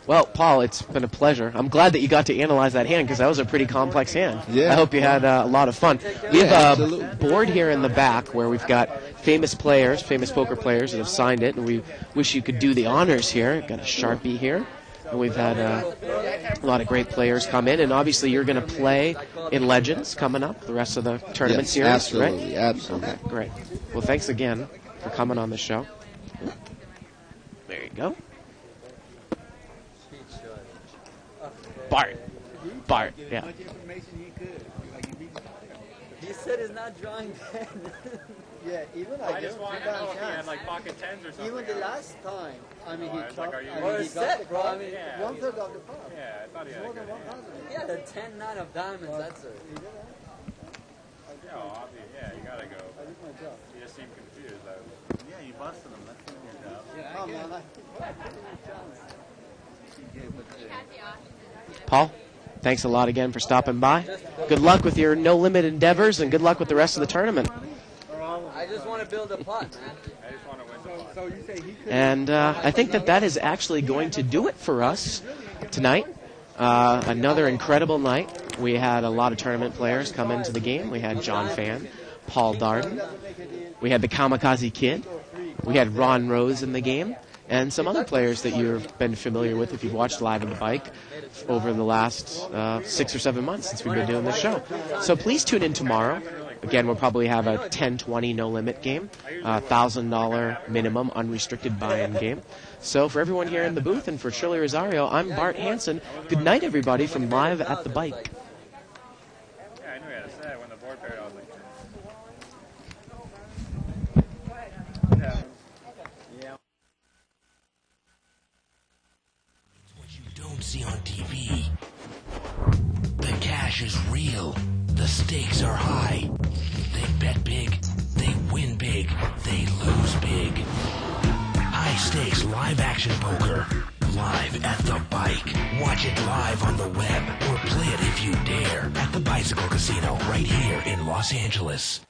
Well, Paul, it's been a pleasure. I'm glad that you got to analyze that hand because that was a pretty complex hand. Yeah. I hope you had a lot of fun. We have a board here in the back where we've got famous poker players that have signed it, and we wish you could do the honors here. Got a Sharpie here. And we've had a lot of great players come in, and obviously you're going to play in Legends coming up, the rest of the tournament series, absolutely, right? Absolutely. Okay, great. Well, thanks again for coming on the show. There you go. Bart, yeah. Much information he could. He said it's not drawing bad. Yeah, even I just wanted to know if he had like pocket tens or something. Even the last time, I mean, he I was chopped, like, are you- I Or mean, a he set, got the bro. pot, Yeah. 1/3 of the pot. Yeah, I thought he had More a than good 1,000. Yeah, the 10-9 of diamonds, that's it. Yeah, obviously, yeah, you gotta go. I did my job. You just seem confused. Yeah, you busted him. That's doing your job. Yeah, oh, man, Paul, thanks a lot again for stopping by. Good luck with your no limit endeavors, and good luck with the rest of the tournament. I just want to build a pot, man. I just want to win the pot. So you say he could. And I think that is actually going to do it for us tonight. Another incredible night. We had a lot of tournament players come into the game. We had John Fan, Paul Darden. We had the Kamikaze Kid. We had Ron Rose in the game. And some other players that you've been familiar with if you've watched Live on the Bike over the last 6 or 7 months since we've been doing this show. So please tune in tomorrow. Again, we'll probably have a 10-20 no-limit game, $1,000 minimum unrestricted buy-in game. So for everyone here in the booth and for Shirley Rosario, I'm Bart Hansen. Good night, everybody, from Live at the Bike. Yeah, I knew he had a set when the board paired. I was like, Don't see on TV. The cash is real. The stakes are high. They bet big. They win big. They lose big. High stakes live action poker. Live at the Bike. Watch it live on the web or play it if you dare at the Bicycle Casino right here in Los Angeles.